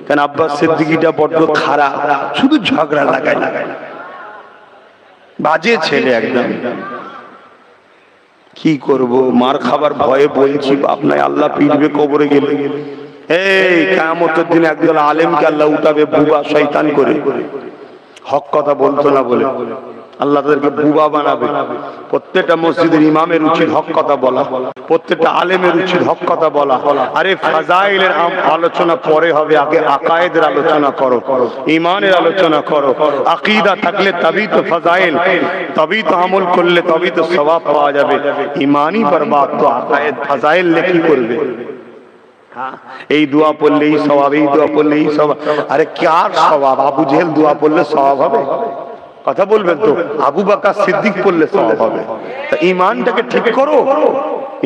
কেন আব্বাস সিদ্দিকীটা বড্ড খারাপ, শুধু ঝগড়া লাগায়, বাজে ছেলে একদম। কি করব, মার খাবার ভয়ে বলছি, বাপ নাই, আল্লাহ পিটবে কবরে গেলে। এই কিয়ামতের দিন একদল আলেমকে আল্লাহ উঠাবে বুবা শয়তান করে, হক কথা বলতো না বলে আল্লাহ তাদেরকে বুবা বানাবে। প্রত্যেকটা মসজিদের ইমামের উচিত হক কথা বলা, প্রত্যেকটা আলেমের উচিত হক কথা বলা। আরে ফাজাইলের আলোচনা পরে হবে, আগে আকায়েদের আলোচনা করো, ইমানের আলোচনা করো। আকীদা থাকলে তবেই তো ফাজাইল, তবেই তো আমল করলে তবেই তো সওয়াব পাওয়া যাবে। ইমানই বরবাদ তো আকায়েদ ফাজাইল কি করবে? এই দোয়া পড়লে এই সওয়াব, এই দোয়া পড়লে এই সওয়াব। আরে কার সওয়াব? আবু জেহেল দোয়া পড়লে সওয়াব হবে? কথা বলবেন তো। আবু বকর সিদ্দিক পড়লে সওয়াব হবে। তা ঈমানটাকে ঠিক করো।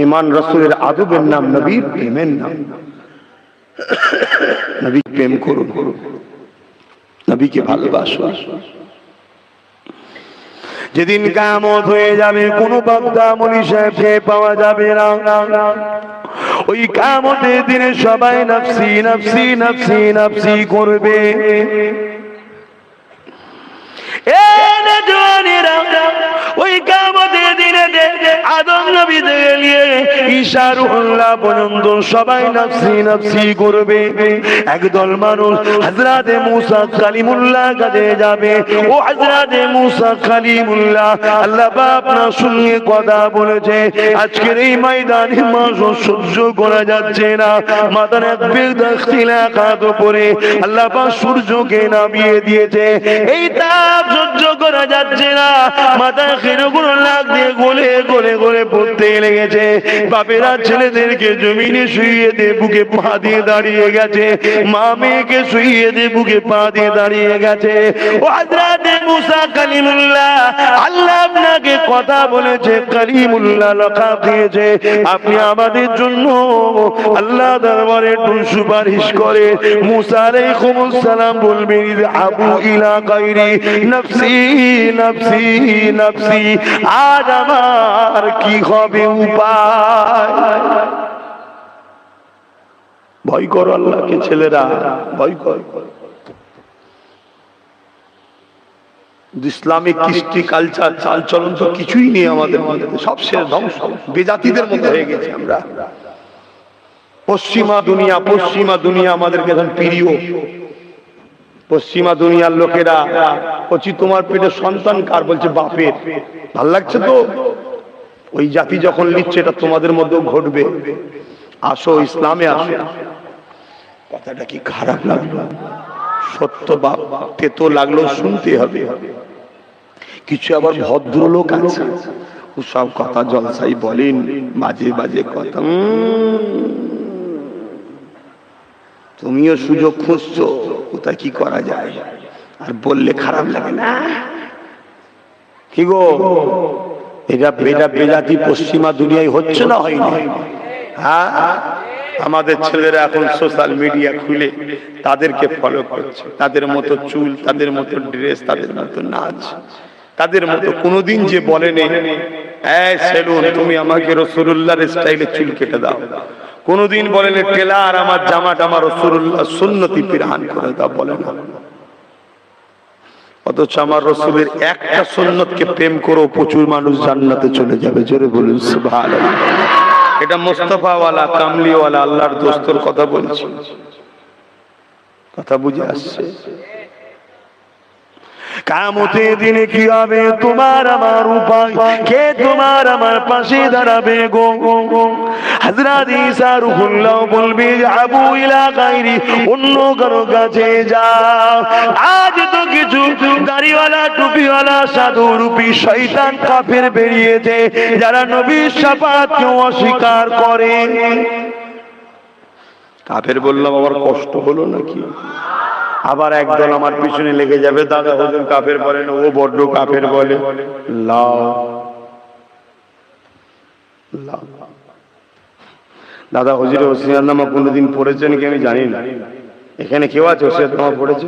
ঈমান রাসূলের আদবের নাম, নবীর প্রেমের নাম। নবী প্রেম করুন, নবীকে ভালোবাসো। যেদিন কিয়ামত হয়ে যাবে, কোনো বাগদা মনি সাহেবকে পাওয়া যাবে না। ওই কিয়ামতের দিনে সবাই নফসি নফসি নফসি নফসি করবে। ওই কিয়ামতের দিনে আদম নবী থেকে নিয়ে ঈসা রূহুল্লাহ পর্যন্ত সবাই নফসি নফসি করবে। একদল মানুষ হযরতে মুসা কালিমুল্লাহ কাছে যাবে। ও হযরতে মুসা কালিমুল্লাহ, আল্লাহ আপনার সঙ্গে কথা বলেছে, আজকের এই ময়দানে মানুষ সহ্য করা যাচ্ছে না। মাথার এক বেদাখিলাকাত পরে আল্লাহ পাক সূর্যকে নামিয়ে দিয়েছে, এই তাপ সহ্য করা যাচ্ছে না। মাথায় খেরগুলো লাগ দিয়ে গলে গলে গলে পড়তে লেগেছে। বাপেরা ছেলেদেরকে জমিনে শুইয়ে দিয়ে বুকে পা দিয়ে দাঁড়িয়ে গেছে, মা মেয়েকে শুইয়ে দিয়ে বুকে পা দিয়ে দাঁড়িয়ে গেছে। ও হযরতে মুসা কালিমুল্লাহ, আল্লাহ আপনাকে কথা বলেছে, কালিমুল্লাহ লকাব দিয়েছে, আপনি আমাদের জন্য আল্লাহ দরবারে একটু সুপারিশ করে। মুসা আলাইহিস সালাম বলবেন, আবু ইলা গায়রি নফসি নফসি নফসি, আজ আমার কি হবে উপায়? ভয় করো আল্লাহকে ছেলেরা, ভয় করো। ইসলামিক কৃষ্টি কালচার চালচলন তো কিছুই নেই আমাদের মধ্যে, সব শেষ, ধ্বংস, বেজাতিদের মধ্যে হয়ে গেছে আমরা। পশ্চিমা দুনিয়া আমাদেরকে এখন প্রিয়। পশ্চিমা দুনিয়ার লোকেরা বলছি, তোমার পেটে সন্তান কার? বলছে বাপের। ভাল লাগছে তো? ওই জাতি যখন লিখছে, এটা তোমাদের মধ্যেও ঘটবে। আসো ইসলামে আসো। কথাটা কি খারাপ লাগলো? সত্য বাপ তেতো লাগলেও শুনতে হবে। কিছু আবার ভদ্রলোক আছে, সব কথা জলসাই বলেন, বাজে বাজে কথা। তুমিও সুযোগ খুঁজছো, কোথায় কি করা যায়, আর বললে খারাপ লাগে না? কি গো, এটা বেজাতি পশ্চিমা দুনিয়ায় হচ্ছে না হয়নি? হ্যাঁ, আমাদের ছেলেরা এখন সোশ্যাল মিডিয়া খুলে তাদেরকে ফলো করছে, তাদের মতো চুল, তাদের মতো ড্রেস, তাদের মতো নাচ, তাদের মতো। কোনোদিন যে বলেনি, এই সেলুন তুমি আমাকে রাসূলুল্লাহর স্টাইলে চুল কেটে দাও, কোনোদিন বলেনি টেলার আমার জামাটা আমার রাসূলুল্লাহ সুন্নতি পিরান করে দাও, বলে না। অথচ আমার রাসূলের একটা সুন্নতকে প্রেম করো, প্রচুর মানুষ জান্নাতে চলে যাবে। জোরে বলুন সুবহানাল্লাহ। এটা মুস্তাফাওয়ালা, কামলিওয়ালা আল্লাহর দোস্তর কথা বলছি, কথা বুঝে আসছে? কিয়ামতের দিনে কি হবে তোমার আমার উপায়? কে তোমার আমার পাশে দাঁড়াবে গো? হযরত ঈসা রূহুল্লাহ বলবে, আবু ইলা গায়রি, অন্য কারো কাছে যাও। আজ তো কিছু দাড়িওয়ালা টুপিওয়ালা সাধু রূপী শয়তান কাফের বেরিয়েছে, যারা নবীর শাফাআতকে অস্বীকার করে। কাফের বললাম, আবার কষ্ট হলো নাকি? আবার একদল আমার পিছনে লেগে যাবে, দাদা হুজুর কাফের বলে না, ও বড্ড কাফের বলে। দাদা হুজুরের ওসিয়তনামা কোনোদিন পড়েছেন কি আমি জানি না। এখানে কেউ আছে ওসিয়তনামা পড়েছে?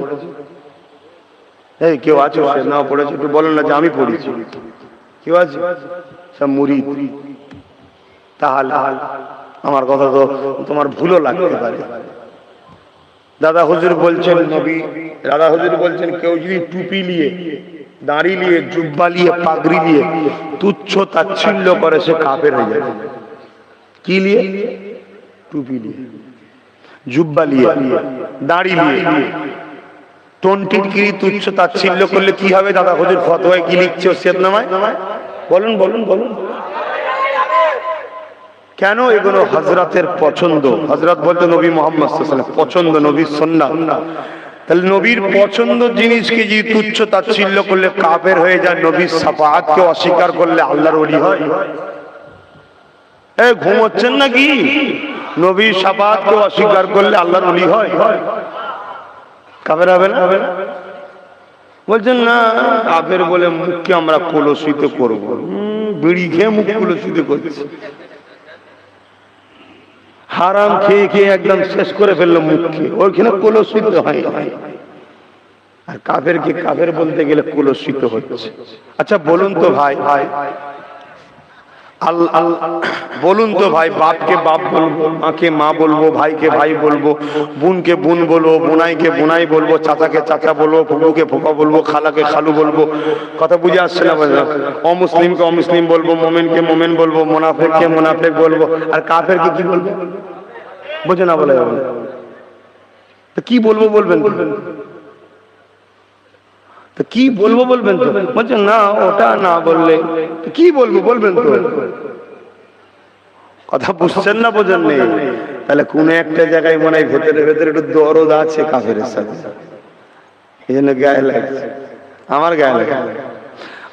এই কেউ আছে ওসিয়তনামা পড়েছে? একটু বলেন না যে আমি পড়েছি। কেউ আছে? সব মুরিদ। তাহলে আমার কথা তো তোমার ভুলও লাগতে পারে। দাদা হুজুর বলছেন, নবী দাদা হুজুর বলছেন, কেউ যদি টুপি নিয়ে, দাড়ি নিয়ে, জুব্বা নিয়ে, পাগড়ি নিয়ে তুচ্ছ তাচ্ছিল্য করে, সে কাফের হয়ে যাবে। কি নিয়ে? টুপি নিয়ে, জুব্বা নিয়ে, দাড়ি নিয়ে টন্টিটকিরি তুচ্ছ তাচ্ছিল্য করলে কি হবে? দাদা হুজুর ফতোয়ায় কি লিখছে ওসিয়তনামায়? বলুন বলুন বলুন। কেন? এগুলো হযরতের পছন্দ। হযরত বলতে নবী মুহাম্মদ সাল্লাল্লাহু আলাইহি ওয়াসাল্লাম পছন্দ, নবীর সুন্নাত। তাহলে নবীর পছন্দ জিনিসকে যদি তুচ্ছ তাচ্ছিল্য করলে কাফের হয়ে যায়, নবীর শাফাআতকে অস্বীকার করলে আল্লাহর ওলি হয়? এই ঘুমোচ্ছেন নাকি? নবীর শাফাআতকে অস্বীকার করলে আল্লাহর ওলি হয়? কাফের হবে না? বলছেন না, কাফের বলে মুখকে আমরা কলুষিত করব। বিড়ি খেয়ে মুখ কলুষিত করছে, হারাম খেয়ে খেয়ে একদম শেষ করে ফেললো মুখকে, ওইখানে কলুষিত হয়। আর কাফেরকে কাফের বলতে গেলে কলুষিত হচ্ছে। আচ্ছা বলুন তো ভাই, বলুন তো ভাই, বাপকে বাপ বলবো, মাকে মা বলবো, ভাইকে ভাই বলবো, বোনকে বোন বলবো, বোনাইকে বোনাই বলবো, চাচাকে চাচা বলবো, ফুফুকে ফুফা বলবো, খালাকে খালু বলবো, কথা বুঝে আসছে না? অমুসলিমকে অমুসলিম বলবো, মোমেনকে মোমেন বলবো, মুনাফিককে মুনাফিক বলবো, আর কাফেরকে কি বলবো? বোঝে না বলে তো কি বলবো বলবেন? তো কি বলবো বলবেন তো? বলছেন না ওটা না বললে কি বলবো বলবেন তো? কথা বুঝছেন না, বোঝেন নেই? তাহলে কোন একটা জায়গায় মনে হয় ভেতরে ভেতরে একটু দরদ আছে কাফের সাথে, এই জন্য গায়ে লাগছে। আমার গায়ে লাগে।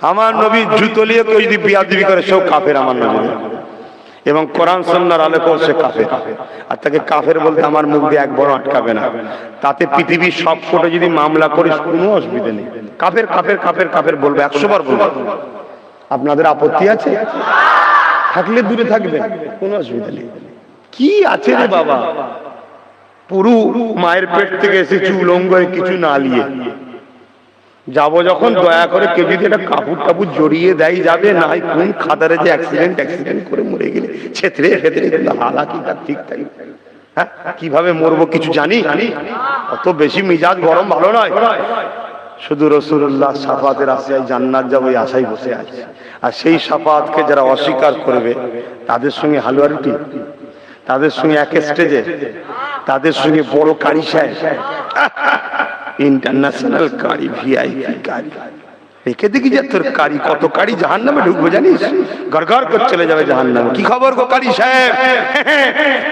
আমার নবী জুতো নিয়ে কেউ যদি বিয়াদবি করে, সেও কাফের আমার নবী, এবং কোরআন সুন্নাহর আলোকেও সে কাফের। আর তাকে কাফের বলতে আমার মুখ দিয়ে একবার আটকাবে না। তাতে পৃথিবীর সব কোটে যদি মামলা করিস কোনো অসুবিধা নেই। কাফের কাফের কাফের কাফের বলবে, 100 বার বলবে। আপনাদের আপত্তি আছে? থাকলে দূরে থাকবেন, কোনো অসুবিধা নেই। কি আছে রে বাবা, পুরো মায়ের পেট থেকে এসেছি উলঙ্গ হয়ে, কিছু না নিয়ে যাবো যখন, দয়া করে কেউ যদি একটা কাপড় টাপুর জড়িয়ে দেয় যাবে, না হয় কোন খাদারে যে অ্যাক্সিডেন্ট করে মরে গেলে ছেত্রে ফেতরে হালাকি তার ঠিক থাকে। হ্যাঁ, কিভাবে মরবো কিছু জানি? অত বেশি মিজাজ গরম ভালো নয়। শুধু রাসূলুল্লাহ শাফাতের আশায় জান্নাত যাবো, এই আশায় বসে আছে। আর সেই শাফাতকে যারা অস্বীকার করবে, তাদের সঙ্গে হালুয়া রুটি, তাদের সঙ্গে এক স্টেজে, তাদের সঙ্গে বড় কারি সাহেব, ইন্টারন্যাশনাল কারি, ভিআইপি কারি রেখে দেখি যে তোর কারি, কত কারি জাহান্নামে ঢুকবো জানিস, গড়গড় করে চলে যাবে জাহান্নামে। কি খবর গো কারি সাহেব?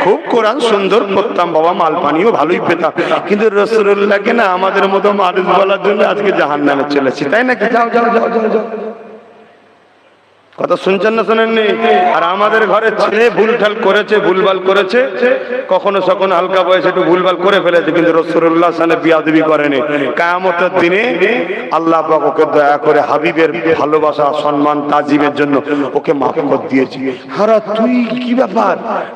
খুব কোরআন সুন্দর পড়তাম বাবা, মাল পানিও ভালোই পেতাম, কিন্তু রাসূলুল্লাহকে না আমাদের মতো মানুষ বলার জন্য আজকে জাহান্নামে চলেছি, তাই নাকি? যাও যাও যাও যাও যাও। কথা শুনছেন না শোনেননি? আর আমাদের ঘরে ছেলে ভুলঠাল করেছে, ভুলভাল করেছে, কখনো সখনো হালকা বয়সে একটু ভুলভাল করে ফেলেছে, কিন্তু রাসূলুল্লাহ সাল্লাল্লাহু আলাইহি ওয়াসাল্লাম বিয়াদবি করেনি। কিয়ামতের দিনে আল্লাহ পাক ওকে দয়া করে হাবিবের ভালোবাসা, সম্মান, তাজিমের জন্য ওকে মাফ করে দিয়েছে। হারা তুই কি ব্যাপার?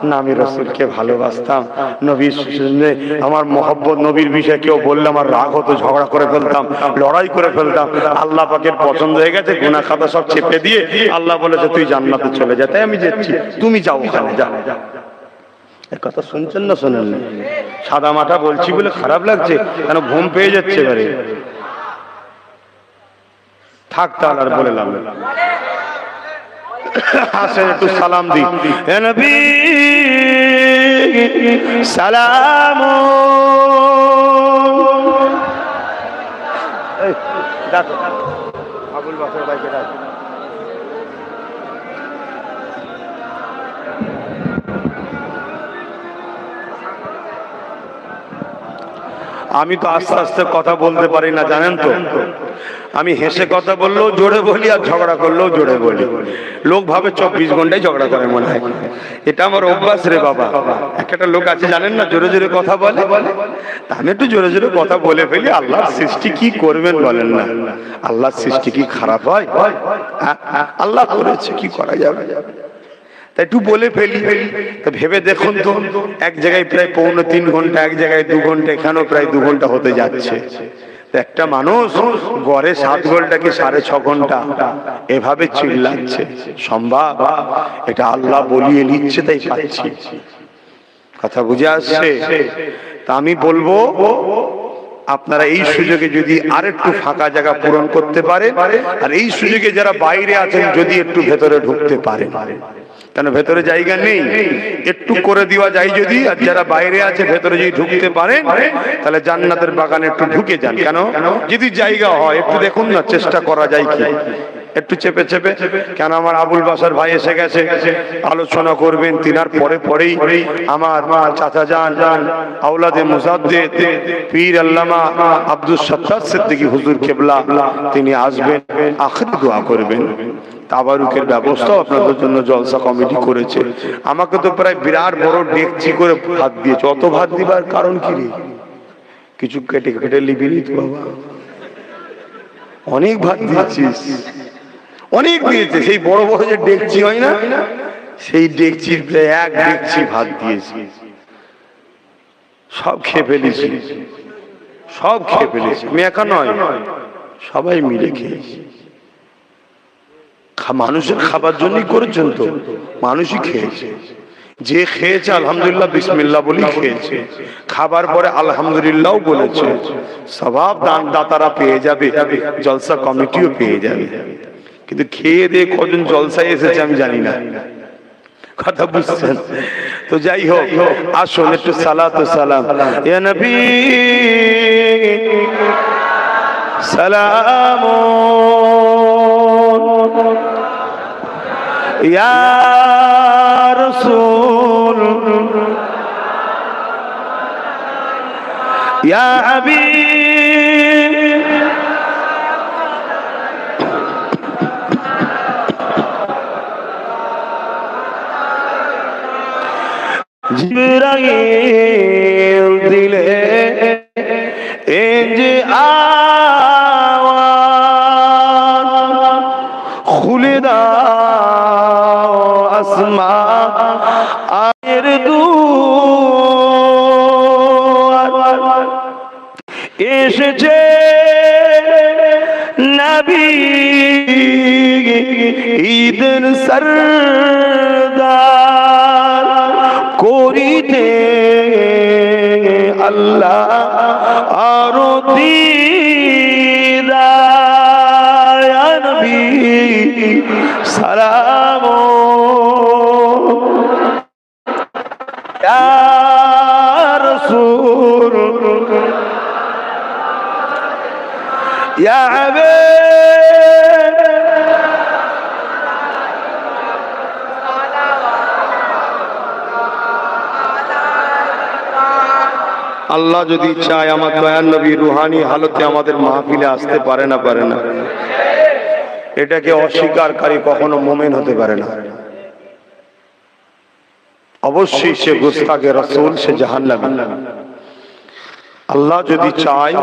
না আমি রাসূলকে ভালোবাসতাম, নবীর সঙ্গে আমার মহব্বত, নবীর বিষয়ে কেউ বললে আমার রাগ হতো, ঝগড়া করে ফেলতাম, লড়াই করে ফেলতাম। আল্লাহ পাকের পছন্দ হয়ে গেছে, গুনাহ খাতা সব চেপে দিয়ে আল্লাহ বলেছে তুই জান্নাতে চলে যা, তাই আমি যাচ্ছি, তুমি যাও ওখানে, যাও। এই কথা শুনছেন না শোনেন না? সাদা মাটা বলছি বলে খারাপ লাগছে কেন? ঘুম পেয়ে যাচ্ছে এবারে। থাক তাহলে আর বলে লাভ নেই। আসেন একটু সালাম দিই। হে নবী সালাম। ডাকো আবুল বাকর ভাইকে ডাকো। আমি তো আস্তে আস্তে কথা বলতে পারি না, জানেন তো। আমি হেসে কথা বললেও জোরে বলি, আর ঝগড়া করলেও জোরে বলি। লোক ভাবে 24 ঘন্টায় ঝগড়া করে মনে হয়। এটা আমার অভ্যাস রে বাবা। একটা লোক আছে জানেন না, জোরে জোরে কথা বলে। আমি একটু জোরে জোরে কথা বলে ফেলি। আল্লাহর সৃষ্টি কি করবেন বলেন না? আল্লাহর সৃষ্টি কি খারাপ হয়? আল্লাহ করেছে, কি করা যাবে? তাই একটু বলে ফেলি। তা ভেবে দেখুন তো, এক জায়গায় প্রায় 2.25 ঘন্টা, এক জায়গায় 2 ঘন্টা, এখানেও প্রায় 2 ঘন্টা হতে যাচ্ছে। একটা মানুষ গড়ে 7 ঘন্টা কি 6.5 ঘন্টা এভাবে চিল্লাচ্ছে, সম্ভব? এটা আল্লাহ বলিয়ে নিচ্ছে, তাই পাচ্ছি। কথা বুঝে আসছে? তা আমি বলবো, আপনারা এই সুযোগে যদি আরেকটু ফাঁকা জায়গা পূরণ করতে পারেন, আর এই সুযোগে যারা বাইরে আছেন যদি একটু ভেতরে ঢুকতে পারেন, কেন ভেতরে জায়গা নেই, একটু করে দেওয়া যায় যদি। আর যারা বাইরে আছে ভেতরে যদি ঢুকতে পারেন, তাহলে জান্নাতের বাগানে একটু ঢুকে যান। কেন? যদি জায়গা হয় একটু দেখুন না, চেষ্টা করা যায় কি একটু চেপে চেপে। কেন আমার আবুল বাসার ভাই এসে গেছে, আলোচনা করবেন। তিনার পরে পরেই আমার চাচা জান আওলাদে মুজাদ্দেদ পীর আল্লামা আব্দুল সত্তার সিদ্দিকী হুজুর কেবলা তিনি আসবেন, আখিরি দোয়া করবেন। তাবারুকের ব্যবস্থাও আপনাদের জন্য জলসা কমিটি করেছে। আমাকে তো প্রায় বিরাট বড় ডেকচি করে ভাত দিয়েছে। অত ভাত দিবার কারণ কি রে? কিছু কেটে কেটে লিবি নি তো বাবা, অনেক ভাত দিয়েছিস, অনেক দিয়েছে। সেই বড় বড় যে ডেকচি হয় না, সেই ডেকচির প্রায় 1 ডেকচি ভাত দিয়েছি। সব খেয়ে ফেলেছি, সব খেয়ে ফেলেছি। আমি একা নয়, সবাই মিলে খেয়েছি। মানুষের খাবার জন্যই করেছেন তো, মানুষই খেয়েছে। যে খেয়েছে আলহামদুলিল্লাহ বিসমিল্লাহ বলি খেয়েছে, খাবার পরে আলহামদুলিল্লাহ বলেছে। সওয়াব দান দাতারা পেয়ে যাবে, জলসা কমিটিও পেয়ে যাবে। কিন্তু খেয়ে দিয়ে কজন জলসায় এসেছে আমি জানি না। কথা বুঝছেন তো? যাই হোক, আসুন একটু সালাত ও সালাম ইয়া নবী সালাম ইয়া রাসূল ইয়া হাবিব জিবরাইল দিলে যে আওয়াজ, খুলে দাও আসমানের দুয়ার। এসেছে নবী ঈদের সরদার, করিতে আল্লাহ আরো দিদার। ইয়া নবী সালাম ইয়া রাসূল ইয়া হাবিব আল্লাহ যদি চায় আমার দয়ার নবী রুহানি হালতে আমাদের মাহফিলে আসতে পারে না, পারে না। এটাকে অস্বীকারী কখনো মুমিন হতে পারে না। অবশ্যই সে গুস্তাখে রাসূল, সে জাহান্নামী। আল্লাহ যদি চায়,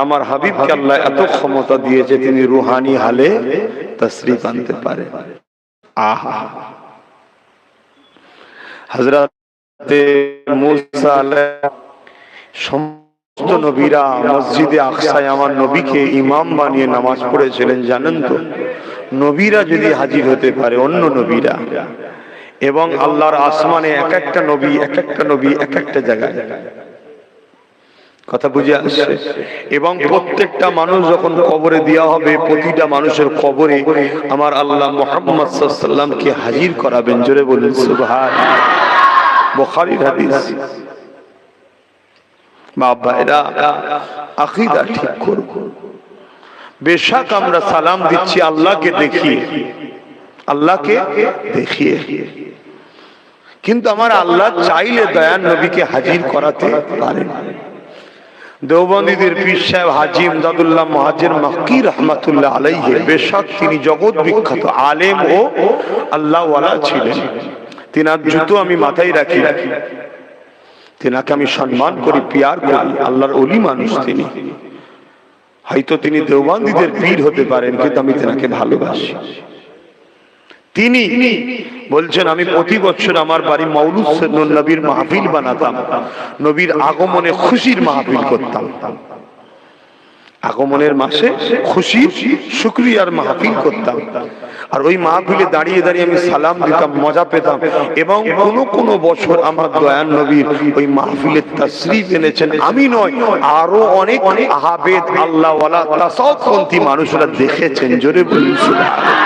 আমার হাবিবকে আল্লাহ এত ক্ষমতা দিয়েছে, তিনি রুহানি হালে তাশরীফ আনতে পারে। আহা, হযরত মূসা সমস্ত নবীরা মসজিদে আকসায় আমার নবীকে ইমাম বানিয়ে নামাজ পড়েছিলেন। জানেন তো, নবীরা যদি হাজির হতে পারে, অন্য নবীরা, এবং আল্লাহর আসমানে এক একটা নবী এক একটা জায়গায়। কথা বুঝে আসছে? এবং প্রত্যেকটা মানুষ যখন কবরে দেওয়া হবে, প্রতিটা মানুষের কবরে আমার আল্লাহ মুহাম্মদ সাল্লাল্লাহু আলাইহি ওয়াসাল্লামকে হাজির করাবেন। জোরে বলুন সুবহানাল্লাহ। বুখারীর হাদিস। বাবা, এরা আকীদা ঠিক করব। বেশক আমরা সালাম দিচ্ছি আল্লাহকে দেখিয়ে, আল্লাহকে দেখিয়ে, কিন্তু আমার আল্লাহ চাইলে দয়ার নবীকে হাজির করাতে পারেন। দেওবন্দীদের পীর সাহেব হাজী ইমদাদুল্লাহ মুহাজ্জির মক্কি রহমাতুল্লাহ আলাইহি, বেশক তিনি জগৎ বিখ্যাত আলেম ও আল্লাহওয়ালা ছিলেন। তিনার জুতো আমি মাথায় রাখি, তিনাকে আমি সম্মান করি, পিয়ার করি, আল্লাহর ওলি মানুষ তিনি। হয়তো তিনি দেওবন্দীদের পীর হতে পারেন, কিন্তু আমি তিনাকে ভালোবাসি। তিনি বলছেন, আমি প্রতি বছর আমার বাড়ি মাওলুদ নবীর মাহফিল বানাতাম, নবীর আগমনে খুশির মাহফিল করতাম। আগমনের মাসে খুশি শুকরিয়ার মাহফিল করতাম, আর ওই মাহফিলে দাঁড়িয়ে দাঁড়িয়ে আমি সালাম দিতাম, মজা পেতাম। এবং কোন বছর আমার দয়ার নবীর ওই মাহফিলের তাশরীফ এনেছেন, আমি নয় আরো অনেক আহাবেদ আল্লাহওয়ালা তাসাউফপন্থী মানুষরা দেখেছেন। জোরে বলুন সুবহানাল্লাহ।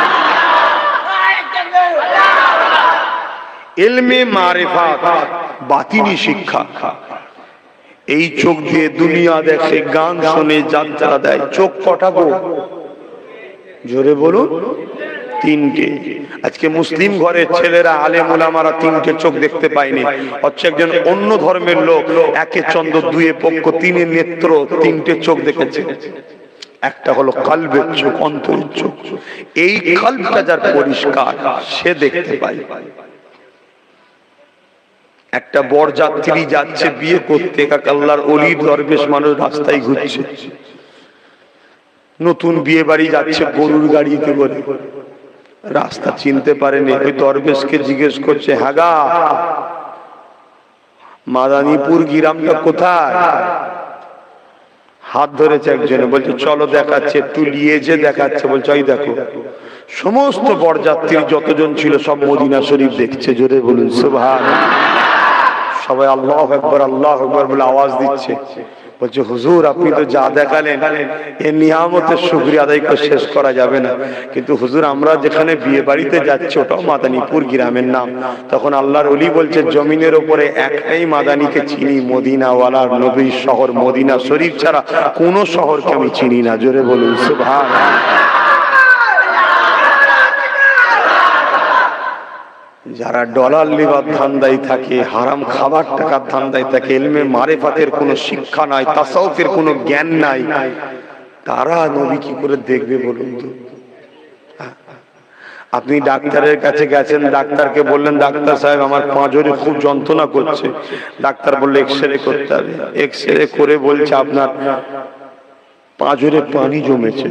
ইলমে মারিফাত, বাতিনি শিক্ষা, এই চোখ দিয়ে দুনিয়া দেখে, গান শুনে, যাত্রা দেয়। চোখ কটা গো? জোরে বলুন। তিনটে। আজকে মুসলিম ঘরের ছেলেরা, আলেম ওলামারা তিনটে চোখ দেখতে পায়নি, হচ্ছে একজন অন্য ধর্মের লোক একে চন্দ্র, দুয়ে পক্ষ, তিনে নেত্র, তিনটে চোখ দেখেছে। একটা হলো কলবের চোখ, অন্তরের চোখ। এই কলবটা যার পরিষ্কার, সে দেখতে পায়। একটা বরযাত্রী যাচ্ছে বিয়ে করতে, আল্লাহর ওলি দরবেশ মানুষ রাস্তায় ঘুরছে, নতুন বিয়ে বাড়ি যাচ্ছে গরুর গাড়িতে করে, রাস্তা চিনতে পারেনি। ওই দরবেশকে জিজ্ঞেস করছে, হাগা মাদানীপুর গ্রামটা কোথায়? হাত ধরেছে একজনে, বলছে চলো দেখাচ্ছে, একটু নিয়ে যে দেখাচ্ছে। বলছে ওই দেখো। সমস্ত বরযাত্রী যতজন ছিল সব মদিনা শরীফ দেখছে। জোরে বলুন সুবহানাল্লাহ। সবাই আল্লাহু আকবার, আল্লাহু আকবার বলে আওয়াজ দিচ্ছে। বলছে হুজুর, আপনি তো যা দেখালেন এই নিয়ামতের শুকরিয়া আদায় করে শেষ করা যাবে না। কিন্তু হুজুর, আমরা যেখানে বিয়ে বাড়িতে যাচ্ছি ওটাও মাদানীপুর গ্রামের নাম। তখন আল্লাহর ওলি বলছে, জমিনের উপরে একটাই মাদানীকে চিনি, মদিনাওয়ালার নবীর শহর মদিনা শরীফ ছাড়া কোন শহরকে আমি চিনি না। জোরে বলুন সুবহানাল্লাহ। যারা ডলার লিবার ধান্দায় থাকে, হারাম খাবার টাকার ধান্দায় থাকে, ইলমে মারিফাতের কোনো শিক্ষা নাই, তাসাউফের কোনো জ্ঞান নাই, তারা নবী কি করে দেখবে বলুন তো? আপনি ডাক্তারের কাছে গেছেন, ডাক্তারকে বললেন, ডাক্তার সাহেব আমার পাঁজরে খুব যন্ত্রণা করছে। ডাক্তার বললে এক্সরে করতে হবে। এক্সরে করে বলছে আপনার পাঁজরে পানি জমেছে।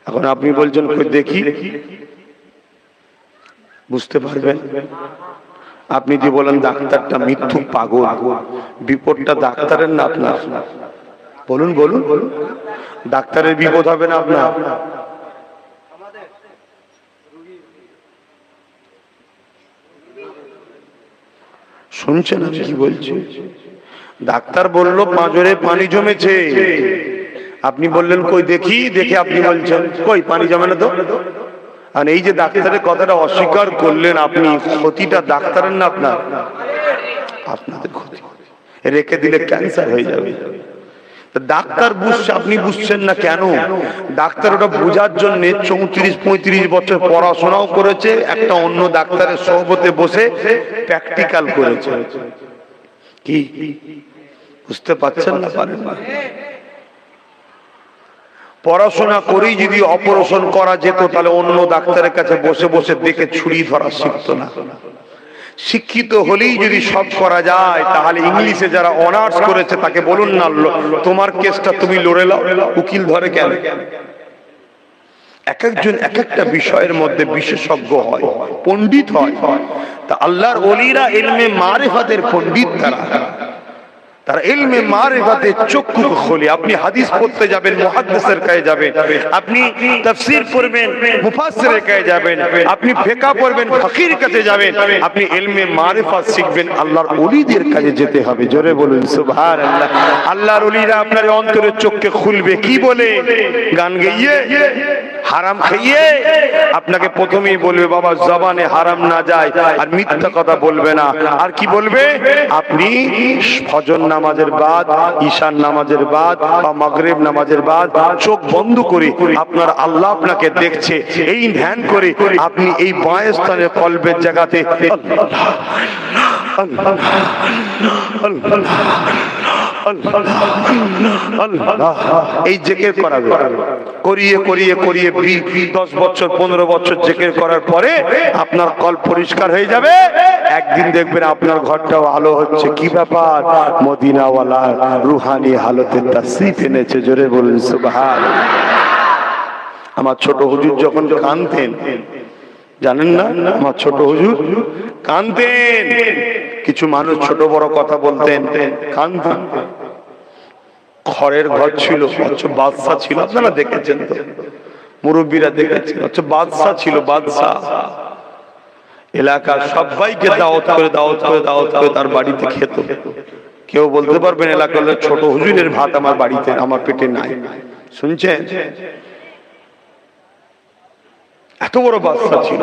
এখন আপনি বলছেন কই দেখি, বুঝতে পারবেন? আপনি যে বলেন ডাক্তারটা মিথ্যুক পাগল, বিপদটা ডাক্তারের না আপনার? বলুন বলুন। ডাক্তারের বিপদ হবে না আপনার? শুনছেন আমি কি বলছি? ডাক্তার বললো পাঁজরে পানি জমেছে, আপনি বললেন কই দেখি, দেখে আপনি বলছেন কই পানি জমে না তো। আর এই যে ডাক্তারের কথাটা অস্বীকার করলেন আপনি, ক্ষতিটা ডাক্তারের না আপনার? আপনাদের ক্ষতি। রেখে দিলে ক্যান্সার হয়ে যাবে। ডাক্তার বুঝছে, আপনি বুঝছেন না কেন? ডাক্তার ওটা বোঝার জন্য 34-35 বছর পড়াশোনাও করেছে, একটা অন্য ডাক্তারের সহবতে বসে প্র্যাকটিক্যাল করেছে। কি বুঝতে পারছেন না? পারেন না? পড়াশোনা করেই যদি অপারেশন করা যেত, তাহলে অন্য ডাক্তারের কাছে বসে বসে দেখে ছুরি ধরা শিখতো না। শিক্ষিত হলেই যদি সব করা যায়, তাহলে ইংলিশে যারা অনার্স করেছে তাকে বলুন না, তোমার কেসটা তুমি লড়ে নাও, উকিল ধরে কেন? এক একজন এক একটা বিষয়ের মধ্যে বিশেষজ্ঞ হয়, পণ্ডিত হয়। তা আল্লাহর ওলিরা ইলমে মারিফাতের পণ্ডিত, তারা ইলমে মারিফাতের চক্ষু খোলে। আপনি হাদিস পড়তে যাবেন, মুহাদ্দিসের কাছে যাবেন, আপনি তাফসীর পড়বেন, মুফাসসিরের কাছে যাবেন, আপনি ফিকহ পড়বেন, ফকির কাছে যাবেন, আপনি ইলমে মারিফাত শিখবেন, আল্লাহর ওলিদের কাছে যেতে হবে। জোরে বলুন সুবহানাল্লাহ। আল্লাহর ওলিরা আপনার অন্তরের চোখকে খুলবে। কি বলে? গান গাইয়ে, হারাম খাইয়ে। আপনাকে প্রথমেই বলবে বাবা জবানে হারাম না যায়, আর মিথ্যা কথা বলবে না। আর কি বলবে? আপনি ফজর নামাজের বাদ, ঈশার নামাজের বাদ বা মাগরিব নামাজের বাদ চোখ বন্ধ করে আপনার আল্লাহ আপনাকে দেখছে, এই ধ্যান করে আপনি এই বাঁ স্থানে কলবের জায়গাতে আল্লাহ আল্লাহ আল্লাহ এই জিকির করাবে, করিয়ে করিয়ে করিয়ে 10 বছর 15 বছর জিকির করার পরে আপনার কল্প পরিষ্কার হয়ে যাবে। একদিন দেখবেন আপনার ঘরটাও আলো হচ্ছে। কি ব্যাপার? মদিনাওয়ালা রুহানি হালতে তাসরিফ এনেছে। জোরে বলুন সুবহানাল্লাহ। আমার ছোট হুজুর যখন কাঁদতেন, জানেন না, আমার ছোট হুজুর কাঁদতেন। কিছু মানুষ ছোট বড় কথা বলতেন, কাঁদতেন। খড়ের ঘর ছিল, অথচ বাদশা ছিল। আপনারা দেখেছেন তো, মুরব্বীরা দেখেছেন। অথচ বাদশা ছিল, বাদশা। এলাকার সবাইকে দাওয়াত করে দাওয়াত করে দাওয়াত করে তার বাড়িতে খেত। কেউ বলতে পারবেন এলাকার ছোট হুজুরের ভাত আমার বাড়িতে, আমার পেটে নাই? শুনছেন? এত বড় বাদশা ছিল,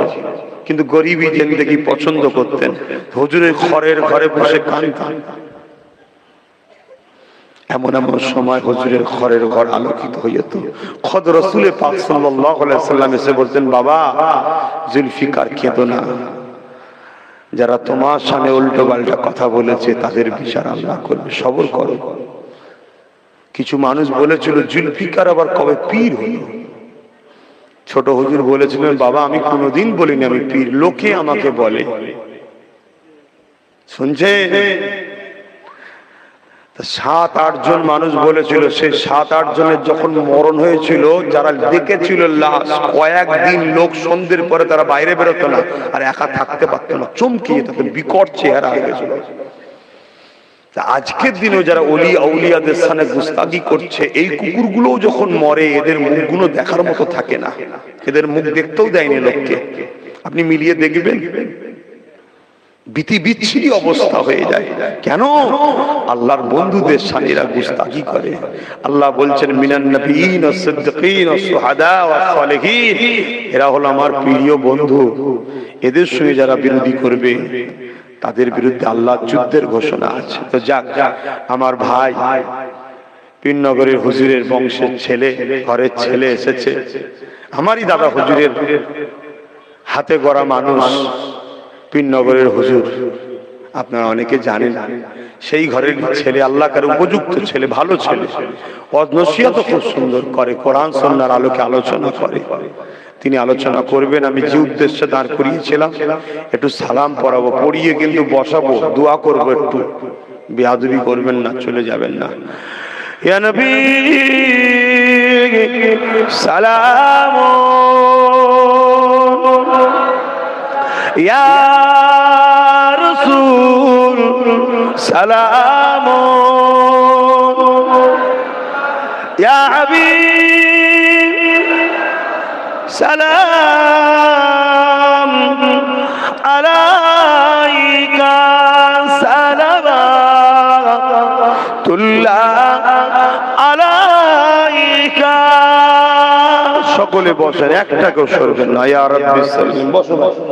কিন্তু গরিবী জিন্দেগি পছন্দ করতেন। হুজুরের খড়ের ঘরে বসে কাঁদতেন। এমন এমন সময় হুজুরের খড়ের ঘর আলোকিত হয়ে যেত। খোদ রাসূলে পাক সাল্লাল্লাহু আলাইহি সাল্লাম এসে বলতেন, বাবা জুলফিকার কেঁদো না, যারা তোমার সামনে উল্টো পাল্টা কথা বলেছে তাদের বিচার আল্লাহ করবে, সবর করো। কিছু মানুষ বলেছিল জুলফিকার আবার কবে পীর হলো। ছোট হুজুর বলেছিলেন, বাবা আমি কোনোদিন বলিনি আমি পীর, লোকে আমাকে বলে। শুনছে? 7-8 জন মানুষ বলেছিল। সেই 7-8 জনের যখন মরণ হয়েছিল, যারা দেখেছিল লাশ, কয়েকদিন লোক সন্ধ্যের পরে তারা বাইরে বেরোতো না, আর একা থাকতে পারতো না, চমকে যেত, বিকট চেহারা হয়ে গেছিল। আজকের দিনেও যারা ওলি আউলিয়াদের সামনে গুস্তাখি করছে, এই কুকুরগুলো যখন মরে এদের মুখগুলো দেখার মতো থাকে না, এদের মুখ দেখতেও দেয়নি লোককে। আপনি মিলিয়ে দেখবেন, বিচ্ছিরি অবস্থা হয়ে যায়। কেন? আল্লাহর বন্ধুদের সামনে এরা গুস্তাখি করে। আল্লাহ বলছেন, মিনান নবিয়িন ওয়াস সিদ্দিকিন ওয়াস শুহাদা ওয়াস সালিহিন, এরা হলো আমার প্রিয় বন্ধু। এদের সঙ্গে যারা বিরোধী করবে তাদের বিরুদ্ধে আল্লাহর যুদ্ধের ঘোষণা আছে। তো যাক, আমার ভাই পীরনগরের হুজুরের বংশের ছেলে, ঘরের ছেলে এসেছে। আমারই দাদা হুজুরের হাতে গড়া মানুষ পীরনগরের হুজুর, আপনারা অনেকে জানেন। সেই ঘরের ছেলে, আল্লাহ কার উপযুক্ত ছেলে, ভালো ছেলে, নসিহত খুব সুন্দর করে, কোরআন সুন্নাহর আলোকে আলোচনা করে। তিনি আলোচনা করবেন। আমি যে উদ্দেশ্যে দাঁড় করিয়েছিলাম, একটু সালাম পড়াবো, পড়িয়ে কিন্তু বসাবো, দোয়া করবো। একটু বেয়াদবি করবেন না, চলে যাবেন না। ইয়া নবী সালাম, ইয়া রাসূল সালাম, ইয়া হাবিব সালাম আলাইকা সালাওয়াতুল্লাহ আলাইকা। সকলে বসেন, একটা কেউ সরবেন না। ইয়া রাব্বি সাল্লিম, বসো বসো।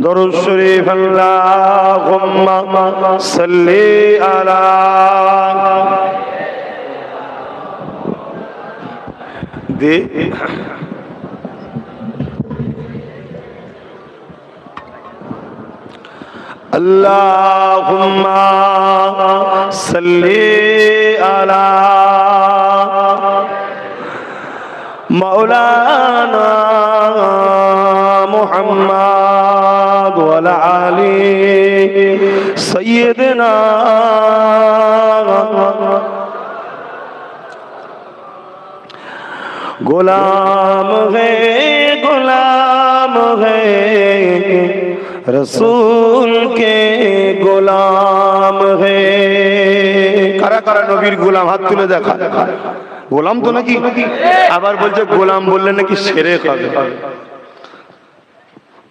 দরুদ শরীফ, আল্লাহুম্মা সাল্লি আলা দে। আল্লাহুম্মা সাল্লি আলা মাওলানা মুহাম্মদ ওয়া আলা আলি সাইয়্যিদিনা। गुलाम है रसूल के गुलाम है। কারা কারা নবীর গোলাম? হাত তুলে দেখা। গোলাম তো নাকি? আবার বলছে গোলাম বললে নাকি শিরক হবে।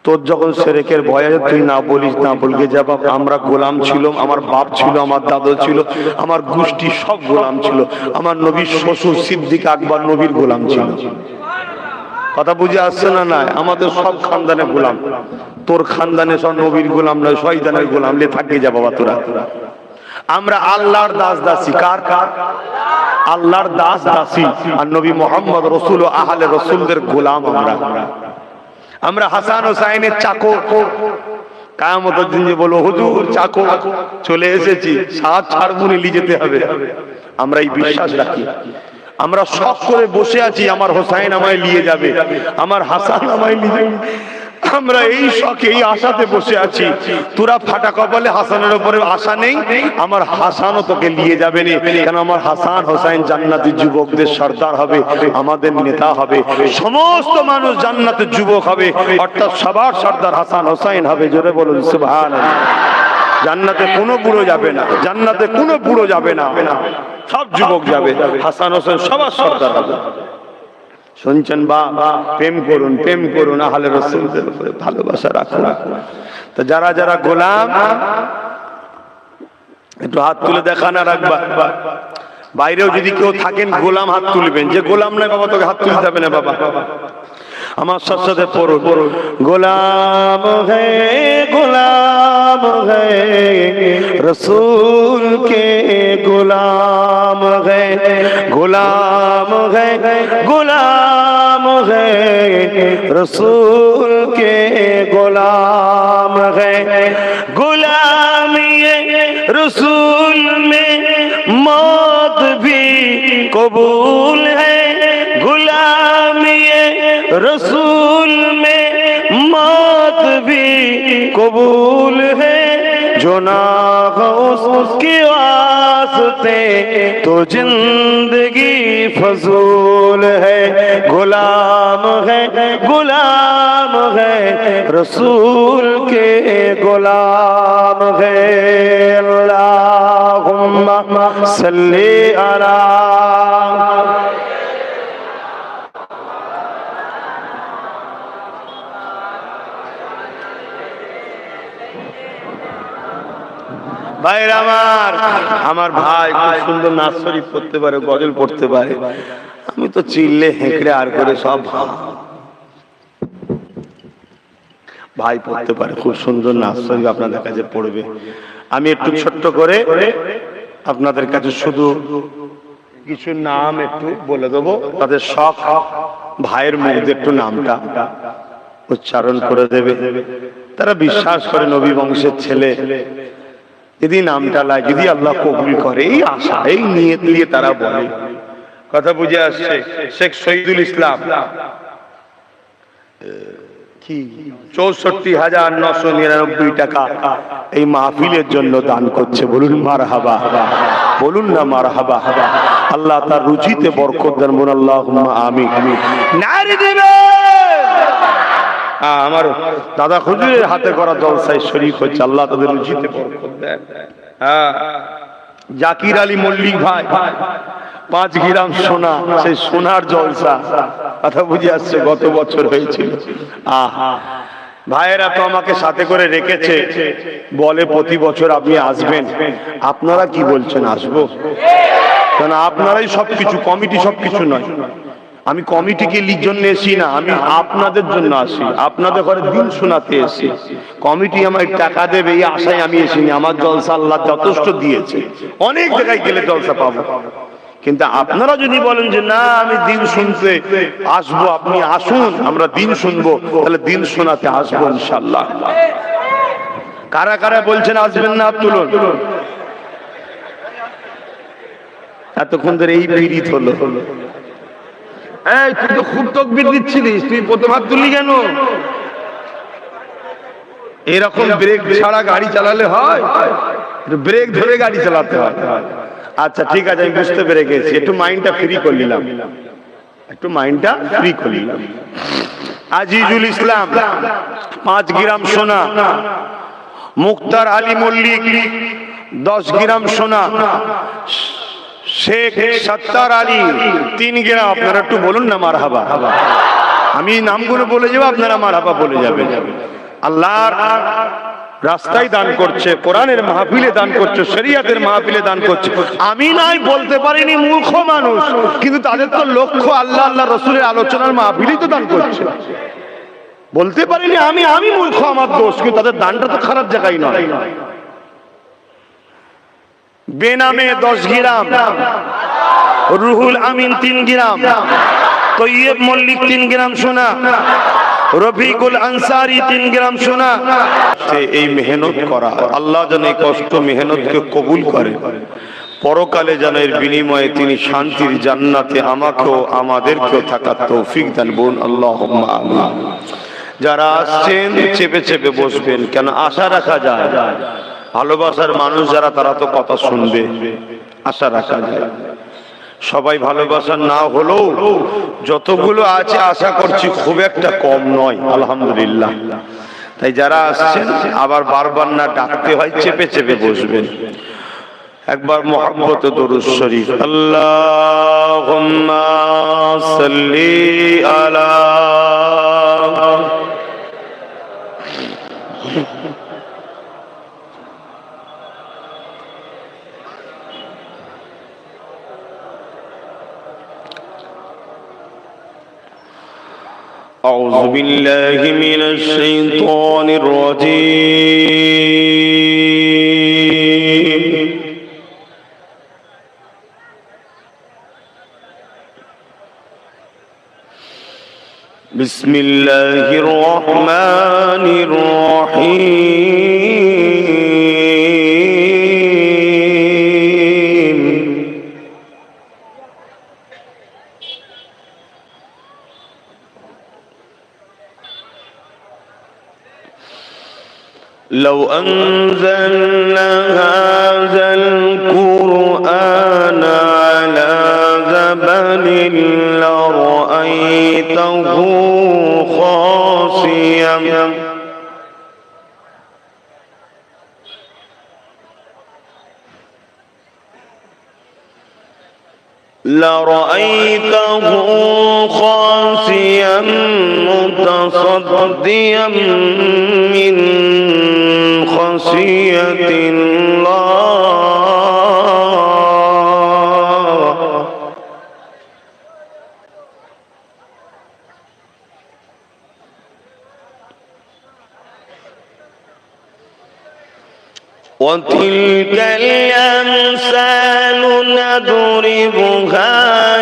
তোর যখন শিরকের ভয় আছে তুই না বলিস, না বলকে যাবা। আমরা গোলাম ছিলাম, আমার বাপ ছিল, আমার দাদু ছিল, আমার গোষ্ঠী সব গোলাম ছিল। আমার নবীর শ্বশুর সিদ্দিক আকবর নবীর গোলাম ছিল। কথা বুঝে আসছে না? না, আমাদের সব খানদানে গোলাম। তোর খানদানে সব নবীর গোলাম নয়, শয়তানের গোলাম। লে থাকি যা বাবা তোরা। আমরা আল্লাহর দাস দাসী। কার? আল্লাহর দাস দাসী। আর নবী মুহাম্মদ রাসূল ও আহলে রাসূলদের গোলাম। আমরা হাসান হোসাইনের চাকর। কিয়ামতের দিন যে বলবো হুজুর চাকো চলে এসেছি, সাত ছাড়বো নিয়ে যেতে হবে। আমরা এই বিশ্বাস রাখি। আমরা শখ করে বসে আছি আমার হোসাইন আমায় নিয়ে যাবে, আমার হাসান আমায় নিয়ে যাবে। আমরা এই শখে এই আশাতে বসে আছি। তোরা ফাটা কপালে হাসানের উপরে আশা নেই, আমার হাসানও তোকে নিয়ে যাবে না, কেন আমার হাসান হোসাইন জান্নাতি যুবকদের সর্দার হবে, আমাদের নেতা হবে, সমস্ত মানুষ জান্নাতের যুবক হবে, অর্থাৎ সবার সর্দার হাসান হোসাইন হবে। জোরে বলুন সুবহানাল্লাহ। জান্নাতে কোনো বুড়ো যাবে না, জান্নাতে কোনো বুড়ো যাবে না, সব যুবক যাবে, হাসান হোসেন সবার সর্দার হবে। শুনছেন বা? প্রেম করুন, প্রেম করুন, আহলে রাসূলদের উপরে ভালোবাসা রাখুন। তো যারা যারা গোলাম একটু হাত তুলে দেখান আর একবার। বাইরেও যদি কেউ থাকেন গোলাম হাত তুলবেন, যে গোলাম নয় বাবা তোকে হাত তুলতে হবে না বাবা। আমার সাথে পড়ুন, গোলাম হে গোলাম হে রসূল কে গোলাম হে, গোলাম হে গোলাম হে রসূল কে গোলাম হে, গোলামিয়ে रसूल में मौत भी कबूल है, गुलामी रसूल में मौत भी कबूल है, जो ना हो उसके वास्ते तो जिंदगी फजूल है, गुलाम है रसूल के गुलाम है। अल्लाहुम्मा सल्ली अला। ভাইরা আমার ভাই খুব সুন্দর নাচ শরীফ পড়তে পারে, গজল পড়তে পারে, আমি তো চিল্লে হেঁকড়ে আর করে সব ভাই পড়তে পারে, খুব সুন্দর নাচ শরীফ আপনাদের কাছে পড়বে। আমি একটু ছোট্ট করে আপনাদের কাছে শুধু কিছু নাম একটু বলে দেবো, তাদের শখ ভাইয়ের মুখ দিয়ে একটু নামটা উচ্চারণ করে দেবে। তারা বিশ্বাস করে নবী বংশের ছেলে, যদি নামটা লাগে, যদি আল্লাহ কবুল করে, এই আশা এই নিয়ত নিয়ে তারা বলে। কথা বুঝে আসছে? শেখ শহীদুল ইসলাম কি 64,999 টাকা এই মাহফিলের জন্য দান করছে। বলুন মারহাবা, বলুন না মারহাবা। আল্লাহ তার রুচিতে বরকত দেন, বলুন আল্লাহুম্মা আমিন। নারী দিবে আমার দাদা হুজুরের হাতে করা জলসায় শরীক হচ্ছে, আল্লাহ তাদের রুচিতে বরকত দেন। হ্যাঁ, জাকির আলী মল্লিক ভাই 5 গ্রাম সোনা, সেই সোনার জলসা। কথা বুঝে আসছে? গত বছর হয়েছিল। ভাইয়েরা তো আমাকে সাথে করে রেখেছে, বলে প্রতি বছর আপনি আসবেন। আপনারা কি বলছেন? আসবো? কারণ আপনারাই সবকিছু, কমিটি সবকিছু নয়। আমি কমিটিকে লির জন্য এসি না, আমি আপনাদের জন্য আসি, আপনাদের ঘরে দিন শোনাতে এসি। কমিটি আমায় টাকা দেবে এই আশায় আমি এসিনি। আমার জলসা আল্লাহ যথেষ্ট দিয়েছে, অনেক জায়গায় গেলে জলসা পাবো। কিন্তু আপনারা যদি বলেন যে না আমি দিন শুনতে আসবো, আপনি আসুন, আমরা দিন শুনবো, তাহলে দিন শোনাতে আসবো ইনশাআল্লাহ। কারা কারা বলছেন আসবেন না? তুলুন। এতক্ষণ ধরে এই পীড়িত হলো। এই তুই তো খুব তকবীর দিচ্ছিলিস, তুই প্রথম হাত তুললি কেন? এরকম ব্রেক ছাড়া গাড়ি চালালে হয়? ব্রেক ধরে গাড়ি চালাতে হয়। আচ্ছা ঠিক আছে, আমি বুঝতে পেরে গেছি। একটু মাইন্ডটা ফ্রি করে নিলাম, একটু মাইন্ডটা ফ্রি করে নিলাম। আজিজুল ইসলাম 5 গ্রাম সোনা, মুক্তার আলী মল্লিক 10 গ্রাম সোনা, শেখ সত্তার আলী 3 গ্রাম। আপনারা একটু বলুন না মারহাবা। আমি নামগুলো বলে যাবো, আপনারা মারহাবা বলে যাবেন। আল্লাহর রাস্তায় দান করছে, কোরআনের মাহফিলে দান করছে, শরীয়তের মাহফিলে দান করছে। আমি নাই বলতে পারিনি, মূর্খ মানুষ, কিন্তু তাদের তো লক্ষ্য আল্লাহ আল্লাহ রসুলের আলোচনার মাহফিলেই তো দান করছে। বলতে পারিনি আমি মূর্খ, আমার দোষ, কিন্তু তাদের দানটা তো খারাপ জায়গায় নয়। বেনামে 10 গ্রাম, রুহুল আমিন 3 গ্রাম, তৈয়ব মল্লিক 3 গ্রাম সোনা, রফিকুল আনসারি 3 গ্রাম সোনা। এই মেহনত করা, আল্লাহ যেন এই কষ্ট মেহনতকে কবুল করে, পরকালে যেন এর বিনিময়ে তিনি শান্তির জান্নাতে আমাকেও আমাদেরকেও থাকার তৌফিক দান। বোন আল্লাহুম্মা আমিন। যারা আসছেন চেপে চেপে বসবেন, কেন আশা রাখা যায়, ভালোবাসার মানুষ যারা তারা তো কথা শুনবে, আশা রাখা যায়। সবাই ভালোবাসার না হলেও যতগুলো আছে আশা করছি খুব একটা কম নয়, আলহামদুলিল্লাহ। তাই যারা আসছেন আবার বারবার না ডাকতে হয়, চেপে চেপে বসবেন। একবার মুহাব্বত দরুদ শরীফ, আল্লাহুম্মা সাল্লি আলা أعوذ بالله من الشيطان الرجيم. بسم الله الرحمن الرحيم. لو أنزلنا هذا القرآن على جبل لرأيته خاشعا متصديا من خشية الله. وتلك الأمثال نضربها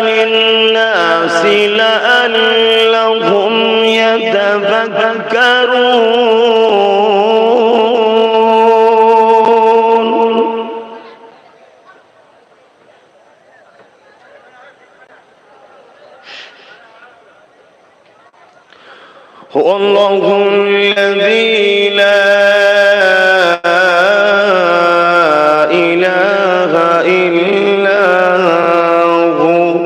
للناس لعلهم يتفكرون. هو الله الذي لا إله إلا هو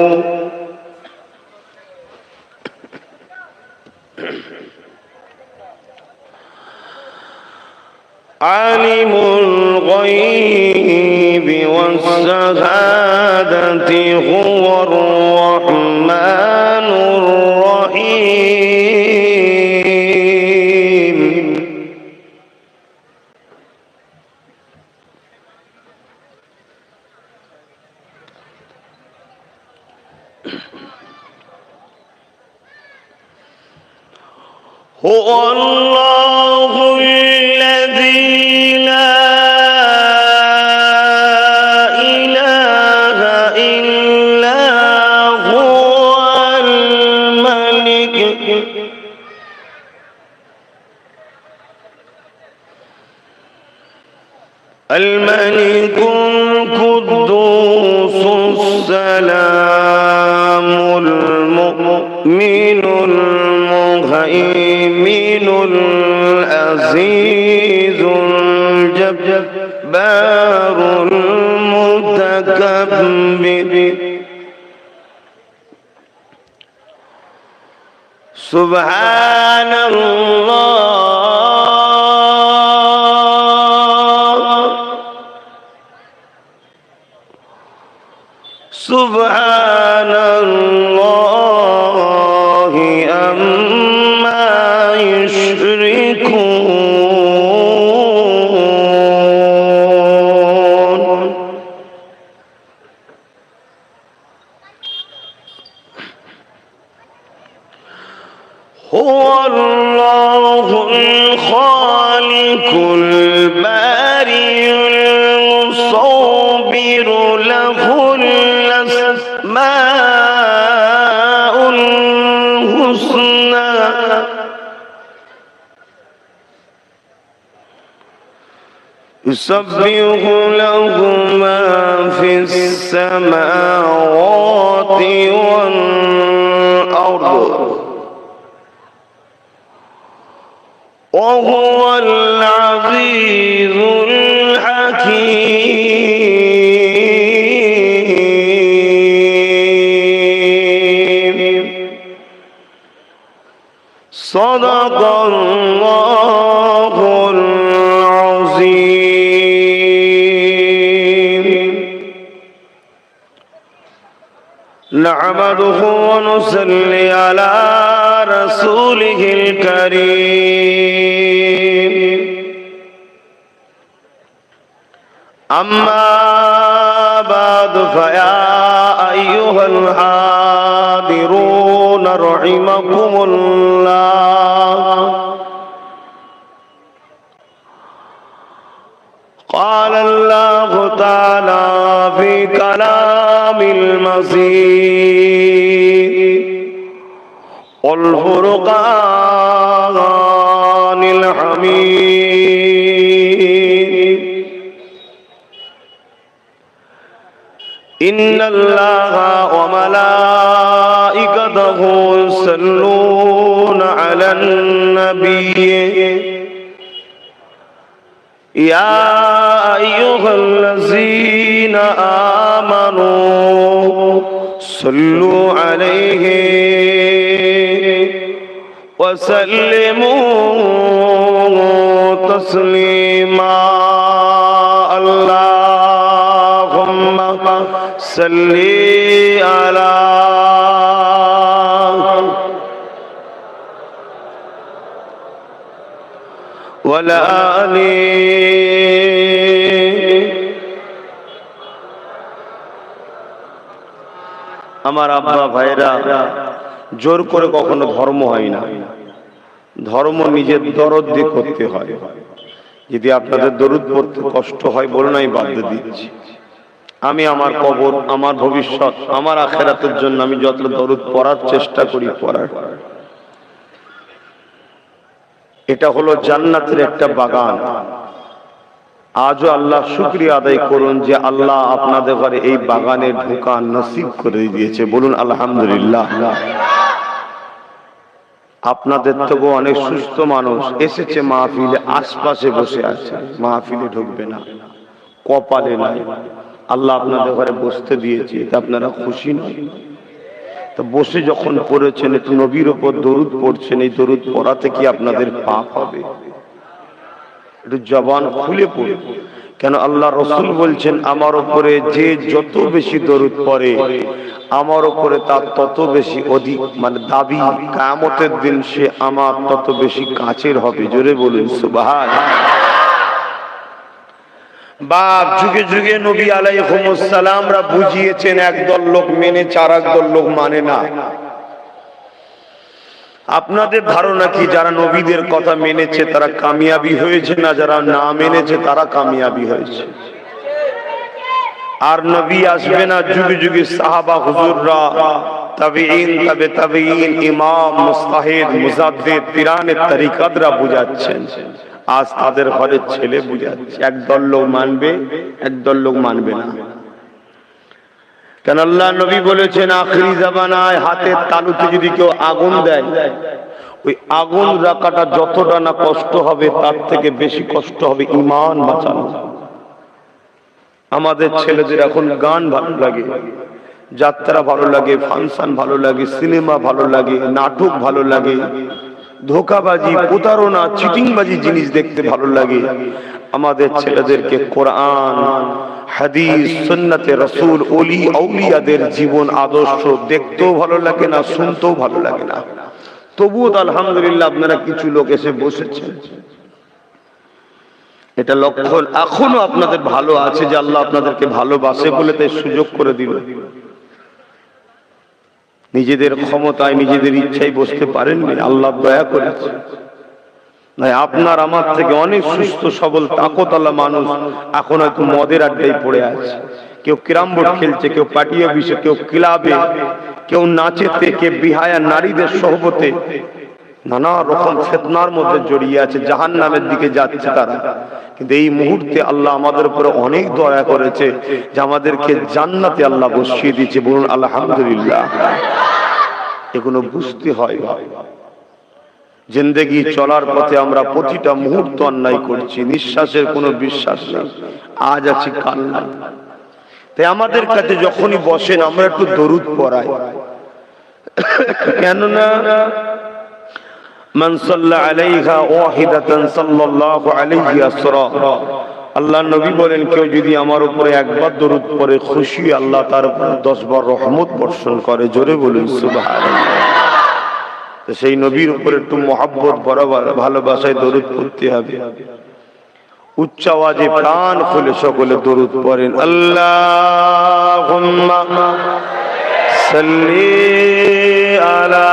عالم الغيب والشهادة هو الرحمن الرحيم. هو الله الذي لا إله إلا هو الملك القدوس السلام المؤمن المهيمن العزيز الجبار المتكبر. سبحان الله سبحان الله عما يشركون. هو الله الخالق البارئ المصور له الأسماء الحسنى يسبح له ما في السماوات والأرض وهو العزيز الحكيم صدق الله العظيم نحمده ونصلي على رسوله الكريم أما بعد فيا أيها الحاضرون رحمكم الله قال الله تعالى في كلام المزيد والفرقان الحميد إن الله وملائكته يصلون على النبي يا أيها الذين آمنوا صلوا عليه وسلموا تسليما اللهم صل على وعلى آله আমার আব্বা ভাইরা জোর করে কখনো ধর্ম হয় না ধর্ম নিজের দরদ দিয়ে করতে হয় যদি আপনাদের দরুদ পড়তে কষ্ট হয় বলুন আমি বাধ্য দিচ্ছি আমি আমার কবর আমার ভবিষ্যৎ আমার আখিরাতের জন্য আমি যত দরুদ পড়ার চেষ্টা করি পড়ার এটা হলো জান্নাতের একটা বাগান আজও আল্লাহ শুকরিয়া আদায় করুন যে আল্লাহ আপনাদের ঘরে এই বাগানে ঢোকা নসিব করে দিয়েছে বলুন আলহামদুলিল্লাহ আপনাদের থেকে অনেক সুস্থ মানুষ এসেছে মাহফিলে আশপাশে বসে আছে মাহফিলে ঢুকবে না কপালে নাই আল্লাহ আপনাদের ঘরে বসতে দিয়েছে এটা আপনারা খুশি নয় তো বসে যখন পড়েছেন একটু নবীর উপর দরুদ পড়ছেন এই দরুদ পড়াতে কি আপনাদের পাপ হবে একটু জবান খুলে পড়ে কেন আল্লাহ রসুল বলছেন আমার উপরে যে যত বেশি দরুদ পড়ে আমার উপরে তার তত বেশি অধিক মানে দাবি কিয়ামতের দিন সে আমার তত বেশি কাছের হবে জোরে বলুন সুবহানাল্লাহ বাপ যুগে যুগে নবী আলাইহিস সালামরা বুঝিয়েছেন একদল লোক মেনে আর একদল লোক মানে না আপনাদের ধারণা কি যারা নবীদের কথা মেনেছে তারা কামিয়াবি হয়েছে না যারা না মেনেছে তারা কামিয়াবি হয়েছে আর নবী আসবে না যুগে যুগে সাহাবা হুজুররা তাবিঈন তাবে তাবিঈন ইমাম মুস্তাহিদ মুজাদ্দিদ পিরানে তরিকাতরা বুঝাচ্ছেন আজ তাদের ঘরের ছেলে বুঝাচ্ছে একদল লোক মানবে একদল লোক মানবে না কেন আল্লাহ নবী বলেছেন আখিরি জামানায় হাতের তালুতে যদি কেউ আগুন দেয় ওই আগুন রাখাটা যতটা না কষ্ট হবে তার থেকে বেশি কষ্ট হবে ঈমান বাঁচানো আমাদের ছেলেদের এখন গান ভালো লাগে যাত্রা ভালো লাগে ফাংশন ভালো লাগে সিনেমা ভালো লাগে নাটক ভালো লাগে ধোঁকাবাজি প্রতারণা চিটিংবাজি জিনিস দেখতে ভালো লাগে আমাদের ছেলেদেরকে কোরআন হাদিস সুন্নতে রাসূল ওলি আউলিয়াদের জীবন আদর্শ দেখতেও ভালো লাগে না শুনতেও ভালো লাগে না তবুও আলহামদুলিল্লাহ আপনারা কিছু লোক এসে বসেছেন এটা লক্ষ্য এখনো আপনাদের ভালো আছে যে আল্লাহ আপনাদেরকে ভালোবাসে বলে তাই সুযোগ করে দিল নিজেদের ক্ষমতায় নিজেদের ইচ্ছায় বসতে পারেননি আল্লাহ দয়া করেছে নাই আপনার আমার থেকে অনেক সুস্থ সবল তাকতওয়ালা মানুষ এখন হয়তো মদের আড্ডায় পড়ে আছে কেউ ক্যারাম বোর্ড খেলছে কেউ পার্টি অফিসে কেউ ক্লাবে কেউ নাচেতে কেউ বিহায়া নারীদের সহবতে নানা রকম ফিতনার মধ্যে জড়িয়ে আছে, জাহান্নামের দিকে যাচ্ছে তারা। কিন্তু এই মুহূর্তে আল্লাহ আমাদের উপরে অনেক দয়া করেছে যে আমাদেরকে জান্নাতে আল্লাহ বসিয়ে দিয়েছে। বলুন আলহামদুলিল্লাহ। এগুলো বুঝতে হয়। জিন্দেগি চলার পথে আমরা প্রতিটা মুহূর্ত অন্যায় করছি, নিঃশ্বাসের কোনো বিশ্বাস নেই, আজ আছি কাল নাই। তাই আমাদের কাছে যখনই বসেন আমরা একটু দরুদ পড়াই, কেননা মান সাল্লা আলাইহা ওয়াহিদাতান সাল্লাল্লাহু আলাইহি আসরা, আল্লাহ নবী বলেন কেউ যদি আমার উপরে একবার দরুদ পড়ে খুশি আল্লাহ তার উপর 10 বার রহমত বর্ষণ করে। জোরে বলুন সুবহানাল্লাহ। তো সেই নবীর উপরে একটু মহব্বত বরাবর ভালোবাসায় দরুদ পড়তে হবে। উচ্চ আওয়াজে প্রাণ খুলে সকলে দরুদ পড়েন। আল্লাহুম্মা সাল্লি আলা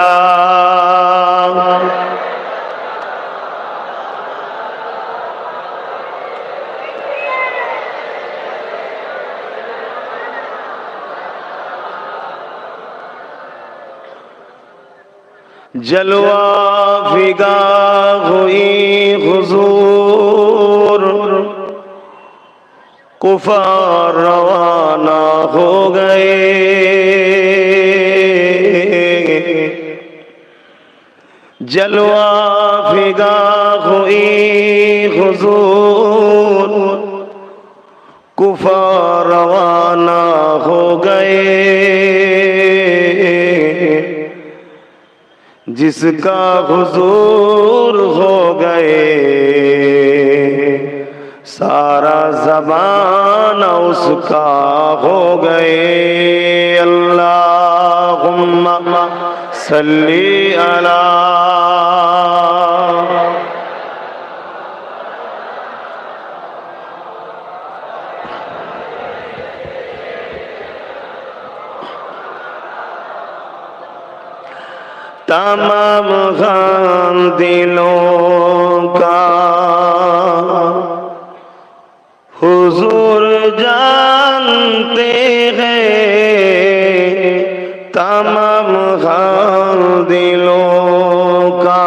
जलवा फिगा हुई हुजूर, कुफार रवाना हो गए, जलवा फिगा हुई हुजूर, कुफार रवाना हो गए, जिसका हुजूर हो गए सारा ज़माना उसका हो गए। अल्लाहुम्मा सल्ली अला तमाम खान दिलों का हुजूर जानते हैं, तमाम खान दिलों का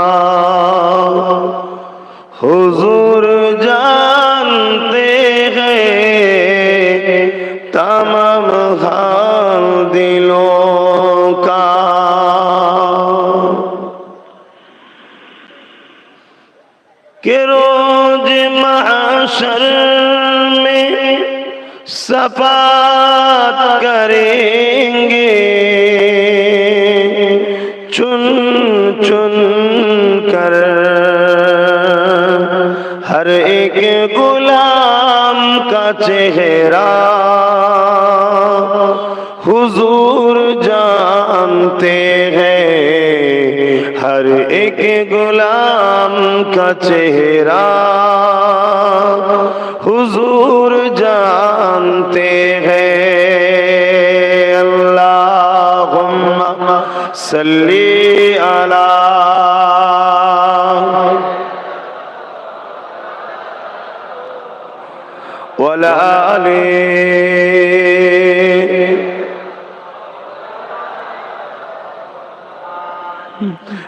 हुजूर जानते हैं, तमाम खान दिलों का के रोज महशर में सफात करेंगे, चुन चुन कर हर एक गुलाम का चेहरा हुजूर जानते हैं, हर एक गुलाम का चेहरा हुजूर जानते हैं। अल्लाहुम्मा सल्ली अला वला आले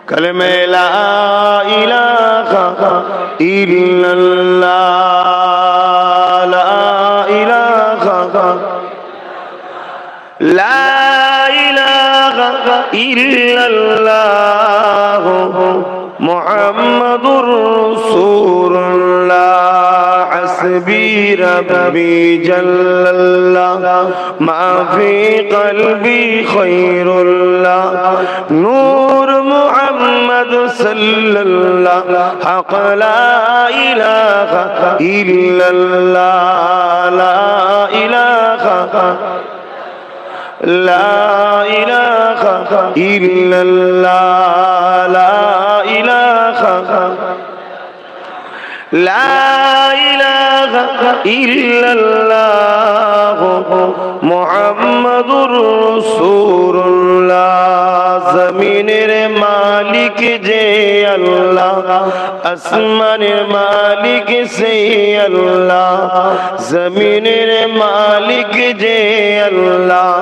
कलमे ला इलाहा इल्लल्लाह, ला इलाहा इल्लल्लाह मुहम्मदुर रसूलुल्लाह, हस्बी रब्बी जल्लल्लाह, मा फी क़ल्बी खैरुल्लाह, नूर मुहम्मद सल्लल्लाह, हक़ ला इलाहा इल्लल्लाह, ला इलाहा ला इलाहा इल्लल्लाह, ला इलाहा ला इलाहा इल्लल्लाह मुहम्मदुर रसूलुल्लाह। जमीনের মালিক যে আল্লাহ, আসমানের মালিক সেই আল্লাহ, জমিনের মালিক যে আল্লাহ,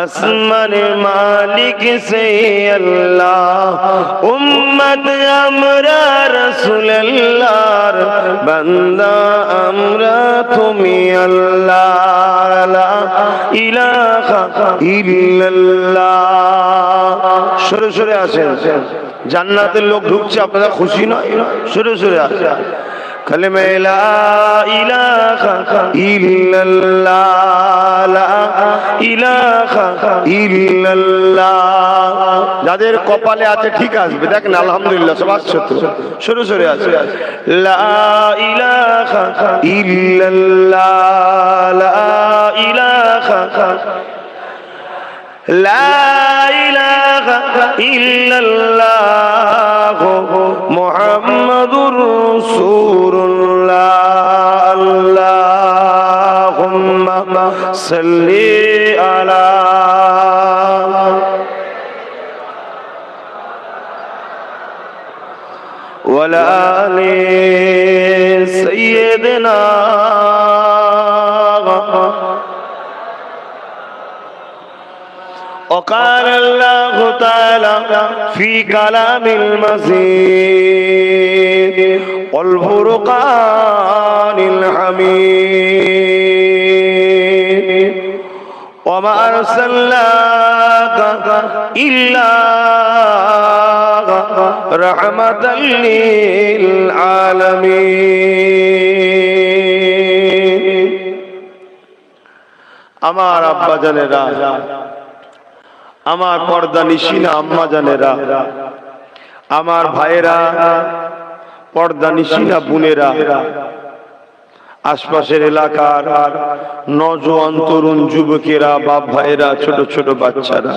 আসমানের মালিক সে আল্লাহ। উম্মত আমরা রাসূলুল্লাহর বান্দা আমরা তুমি আল্লাহ, লা ইলাহা ইল্লাল্লাহ। সরে সরে আসেন, জান্নাতের লোক ঢুকছে, আপনারা খুশি নয়? সরে সরে আসেন। কালেমা লা ইলাহা ইল্লাল্লাহ, লা ইলাহা ইল্লাল্লাহ। যাদের কপালে আছে ঠিক আসবে, দেখেন আলহামদুলিল্লাহ সব আসছে তো। সরে সরে আছে। লা ইলাহা ইল্লাল্লাহ, লা ইলাহা লা ইলাহা ইল্লাল্লাহ মুহাম্মাদুর রাসূলুল্লাহ। আল্লাহুম্মা সাল্লি আলা ওয়ালা আলি সাইয়্যিদিনা। وقال الله تعالى في كلام المجيد والفرقان الحميد وما أرسلناك إلا رحمة للعالمين। আমার আব্বা জানেরা, আমার পর্দা নিশিনা আম্মা জানেরা, আমার ভাইয়েরা, পর্দা নিশিনা বোনেরা, আশপাশের এলাকার নওজোয়ান তরুণ যুবকেরা, বাপ ভাইয়েরা, ছোট ছোট বাচ্চারা,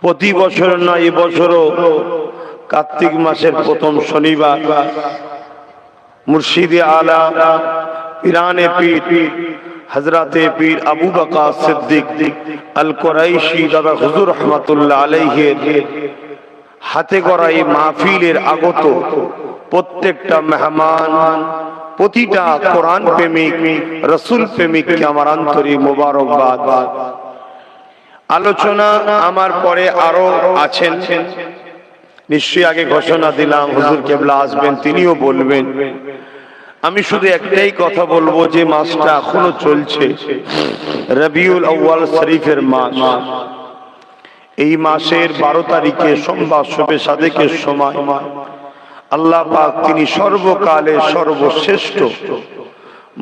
প্রতি বছর না এবছরও কার্তিক মাসের প্রথম শনিবার মুর্শিদে আলা পিরানে পীর হযরতে পীর আবু বকর সিদ্দিক আল কুরাইশি দাদা হুজুর রহমাতুল্লাহ আলাইহির হাতে গড়া এই মাহফিলের আগত প্রত্যেকটা মেহমান, প্রতিটা কোরআন প্রেমিক, রাসূল প্রেমিককে আমার আন্তরিক মোবারকবাদ। আলোচনা আমার পরে আরো আছেন, নিশ্চয়ই আগে ঘোষণা দিলাম হুজুর কেবলা আসবেন, তিনিও বলবেন। আমি শুধু একটাই কথা বলবো যে মাসটা এখনো চলছে, রবিউল আউয়াল শরীফের মাস। এই মাসের 12 তারিখে সোমবার শবে সাদেকের সময় আল্লাহ পাক তিনি সর্বকালে সর্বশ্রেষ্ঠ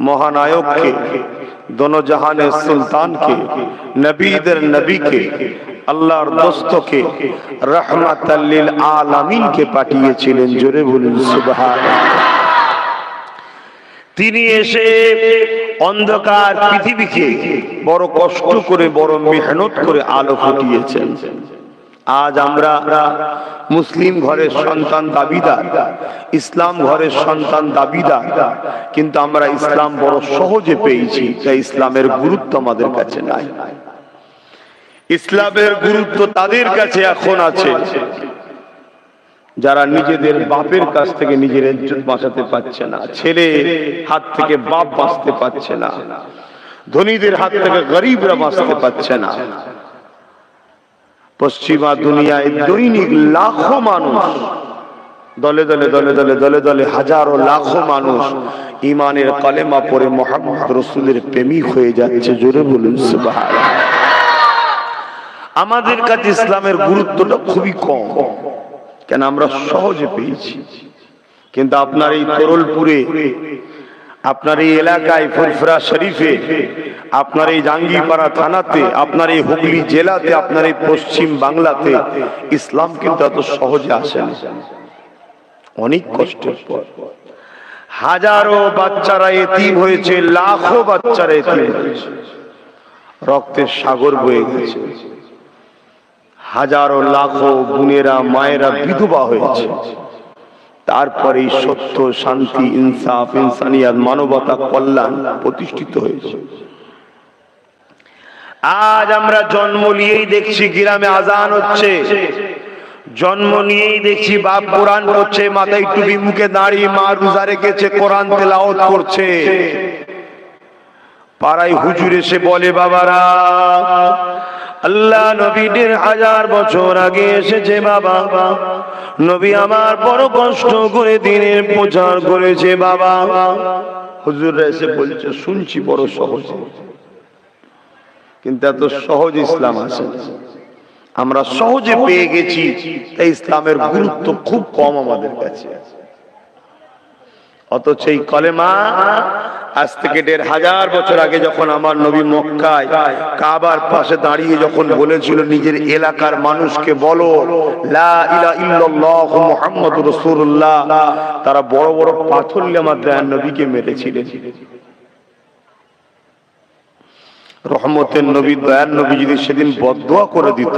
মহানায়ককে, দোনোজাহানের সুলতানকে, নবীদের নবীকে, আল্লাহর দোস্তকে, রাহমাতাল লিল আলামিনকে পাঠিয়েছিলেন। জোরে বলুন সুবহানাল্লাহ। তিনি এসে অন্ধকার পৃথিবীকে বড় কষ্ট করে, বড় মেহনত করে আলো ফুটিয়েছেন। আজ আমরা মুসলিম ঘরের সন্তান দাবিদার, ইসলাম ঘরের সন্তান দাবিদার, কিন্তু আমরা ইসলাম বড় সহজে পেয়েছি, তাই ইসলামের গুরুত্ব আমাদের কাছে নাই। ইসলামের গুরুত্ব তাদের কাছে এখন আছে যারা নিজেদের বাপের কাছ থেকে নিজের ইজ্জত বাঁচাতে পারছে না, ছেলে হাত থেকে বাপ বাঁচতে পারছে না, ধনীদের হাত থেকে গরিবরা বাঁচতে পারছে না। পশ্চিমা দুনিয়ায় দৈনিক লাখো মানুষ, দলে দলে দলে দলে দলে দলে হাজারো লাখো মানুষ ঈমানের কালেমা পড়ে মুহাম্মদ রাসূলের প্রেমিক হয়ে যাচ্ছে। জোরে বলুন সুবহানাল্লাহ। আমাদের কাছে ইসলামের গুরুত্বটা খুবই কম, কেন আমরা সহজে পেয়েছি। কিন্তু আপনার এই তরলপুরে, আপনার এই এলাকায়, ফুরফুরা শরীফে, আপনার এই জাঙ্গিপাড়া থানাতে, আপনার এই হুগলি জেলাতে, আপনার এই পশ্চিম বাংলাতে ইসলাম কিন্তু এত সহজে আসে না। অনেক কষ্টের পর হাজারো বাচ্চারা এতিম হয়েছে, লাখো বাচ্চারা এতিম হয়েছে, রক্তের সাগর বয়ে গেছে, হাজারো লাখো বোনেরা মায়েরা বিধবা হয়েছে। তারপরে সত্য, শান্তি, ইনসাফ, ইনসানিয়াত, মানবতা, কল্যাণ প্রতিষ্ঠিত হয়েছে। আজ আমরা জন্ম নিয়েই দেখছি গ্রামে আজান হচ্ছে, জন্ম নিয়েই দেখছি বাপ কোরআন পড়ছে, মাথায় টুপি, মুখে দাঁড়িয়ে, মা রোজা রেখেছে, কোরআন তেলাওয়াত করছে। পাড়ায় হুজুর এসে বলে, বাবারা আল্লাহ নবী ১,৫০০ বছর আগে এসেছে বাবা, নবী আমার বড় কষ্ট করে দিনের প্রচার করেছে বাবা। হুজুররা এসে বলছে, শুনছি বড় সহজ, কিন্তু এত সহজ ইসলাম আছে, আমরা সহজে পেয়ে গেছি, তাই ইসলামের গুরুত্ব খুব কম আমাদের কাছে। অথচ এই কলেমা আজ থেকে ১,৫০০ বছর আগে যখন আমার নবী মক্কায় কাবার পাশে দাঁড়িয়ে যখন বলেছিল নিজের এলাকার মানুষকে বলো লা ইলাহা ইল্লাল্লাহু মুহাম্মাদুর রাসূলুল্লাহ, তারা বড় বড় পাথর নিয়ে আমার দয়ার নবীকে মেরেছিলেন। রহমতের নবী, দয়ার নবী যদি সেদিন বদদোয়া করে দিত,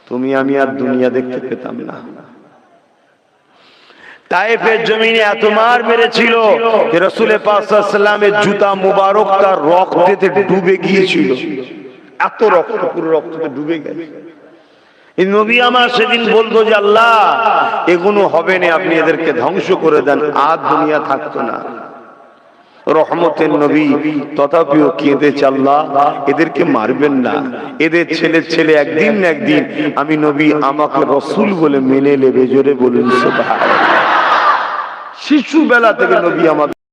তুমি আমি আর দুনিয়া দেখতে পেতাম না। তায়েফের জমিনে এত মার মেরেছিল যে রাসূল পাক সাল্লাল্লাহু আলাইহি ওয়াসাল্লামের জুতা মুবারক তার রক্তেতে ডুবে গিয়েছিল, এত রক্ত, পুরো রক্ততে ডুবে গেছে। এই নবী আমার সেদিন বলতো যে আল্লাহ এগুলো হবে না, আপনি এদেরকে ধ্বংস করে দেন, আর দুনিয়া থাকতো না। রহমতের নবী তথাপিও কেঁদেছে, আল্লাহ এদেরকে মারবেন না, এদের ছেলে ছেলে একদিন না একদিন আমি নবী আমাকে রাসূল বলে মেনে নেবে। জোরে বলুন সুবহানাল্লাহ। শিশু বেলা থেকে নবী আমাদের